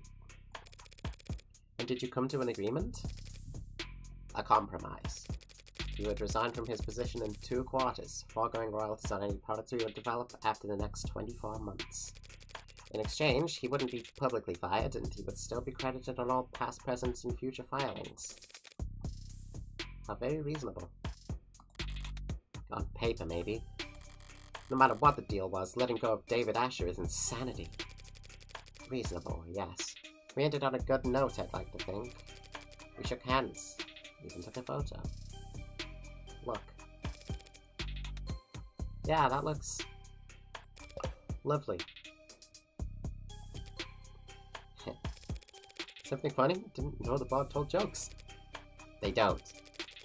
And did you come to an agreement? A compromise. He would resign from his position in 2 quarters, foregoing royalties on any products we would develop after the next 24 months. In exchange, he wouldn't be publicly fired, and he would still be credited on all past, present, and future filings. How very reasonable. On paper, maybe. No matter what the deal was, letting go of David Asher is insanity. Reasonable, yes. We ended on a good note, I'd like to think. We shook hands. Even took a photo. Look. Yeah, that looks lovely. Something funny? Didn't know the board told jokes. They don't.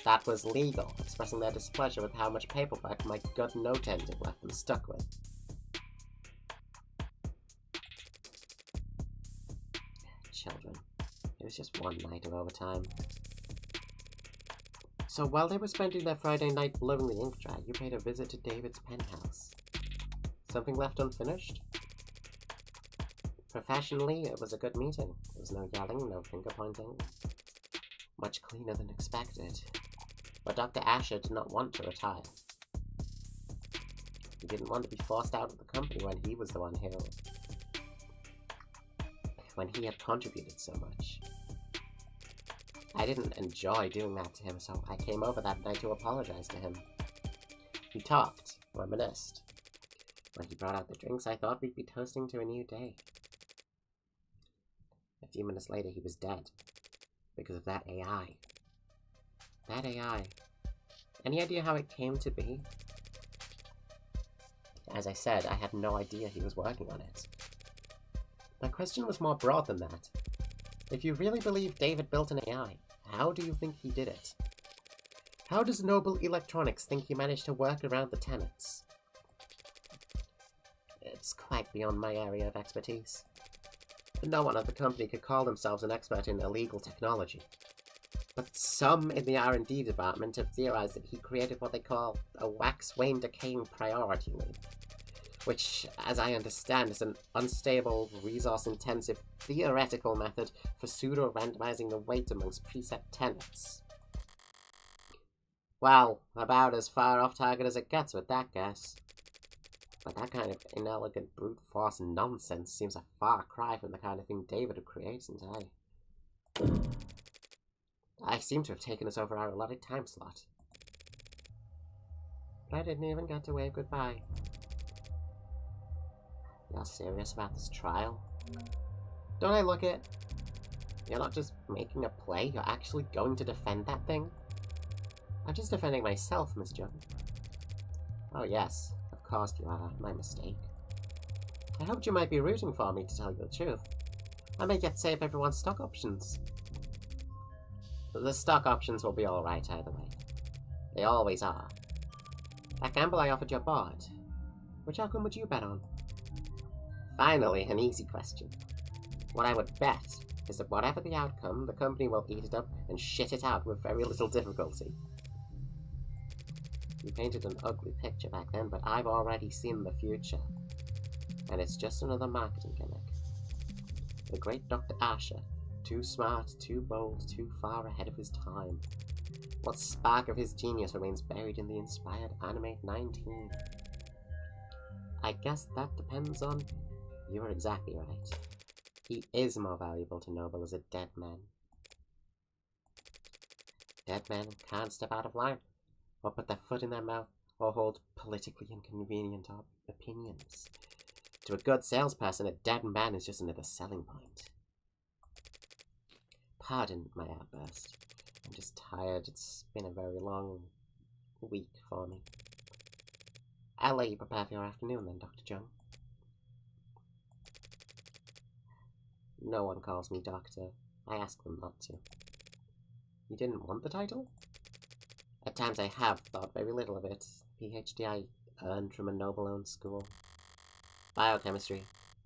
That was legal, expressing their displeasure with how much paperwork my good note ending left them stuck with. Children. It was just one night of overtime. So while they were spending their Friday night blowing the ink dry, you paid a visit to David's penthouse. Something left unfinished? Professionally, it was a good meeting. There was no yelling, no finger-pointing. Much cleaner than expected. But Dr. Asher did not want to retire. He didn't want to be forced out of the company when he was the one who... when he had contributed so much. I didn't enjoy doing that to him, so I came over that night to apologize to him. We talked, reminisced. When he brought out the drinks, I thought we'd be toasting to a new day. A few minutes later, he was dead. Because of that AI. That AI. Any idea how it came to be? As I said, I had no idea he was working on it. My question was more broad than that. If you really believe David built an AI, how do you think he did it? How does Noble Electronics think he managed to work around the tenets? It's quite beyond my area of expertise. No one at the company could call themselves an expert in illegal technology. But some in the R&D department have theorized that he created what they call a wax-wane decaying priority loop, which, as I understand, is an unstable, resource-intensive theoretical method for pseudo-randomizing the weight amongst preset tenets. Well, about as far off target as it gets with that guess. But that kind of inelegant brute force nonsense seems a far cry from the kind of thing David would create, and I seem to have taken us over our allotted time slot. But I didn't even get to wave goodbye. You're serious about this trial? Don't I look it? You're not just making a play, you're actually going to defend that thing? I'm just defending myself, Miss Jones. Oh yes, of course you are. My mistake. I hoped you might be rooting for me, to tell you the truth. I may yet save everyone's stock options. The stock options will be alright either way. They always are. That gamble I offered your board. Which outcome would you bet on? Finally, an easy question. What I would bet is that whatever the outcome, the company will eat it up and shit it out with very little difficulty. You painted an ugly picture back then, but I've already seen the future. And it's just another marketing gimmick. The great Dr. Asher, too smart, too bold, too far ahead of his time. What spark of his genius remains buried in the inspired Animate 19? I guess that depends on... You are exactly right. He is more valuable to Noble as a dead man. Dead men can't step out of line, or put their foot in their mouth, or hold politically inconvenient opinions. To a good salesperson, a dead man is just another selling point. Pardon my outburst. I'm just tired. It's been a very long week for me. I'll let you prepare for your afternoon then, Dr. Jung. No one calls me doctor. I ask them not to. You didn't want the title? At times I have thought very little of it. PhD I earned from a Nobel-owned school. Biochemistry.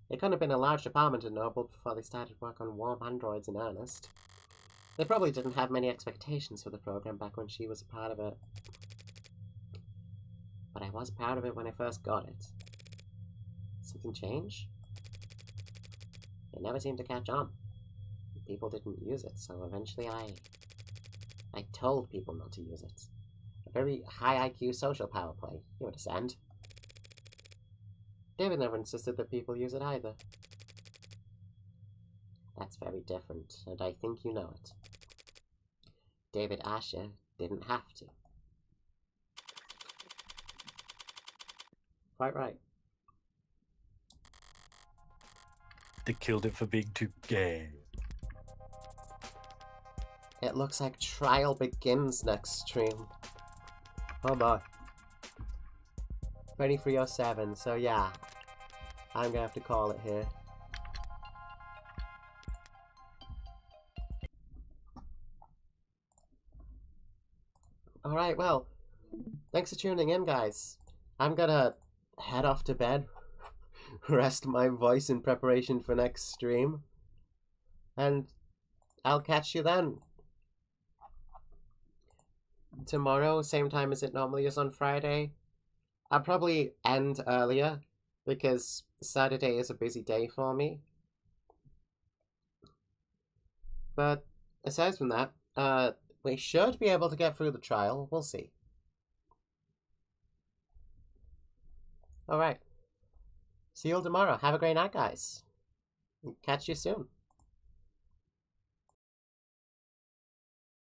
It couldn't have been a large department at Nobel before they started work on warm androids in earnest. They probably didn't have many expectations for the program back when she was a part of it. But I was proud of it when I first got it. Something change? It never seemed to catch on. People didn't use it, so eventually I told people not to use it. A very high IQ social power play, you understand. David never insisted that people use it either. That's very different, and I think you know it. David Asher didn't have to. Quite right. They killed it for being too gay. It looks like trial begins next stream. Oh boy. 23:07, so yeah. I'm gonna have to call it here. Alright, well, thanks for tuning in, guys. I'm gonna head off to bed, rest my voice in preparation for next stream, and I'll catch you then. Tomorrow, same time as it normally is on Friday. I'll probably end earlier, because Saturday is a busy day for me. But aside from that, we should be able to get through the trial. We'll see. Alright. See you all tomorrow. Have a great night, guys. Catch you soon.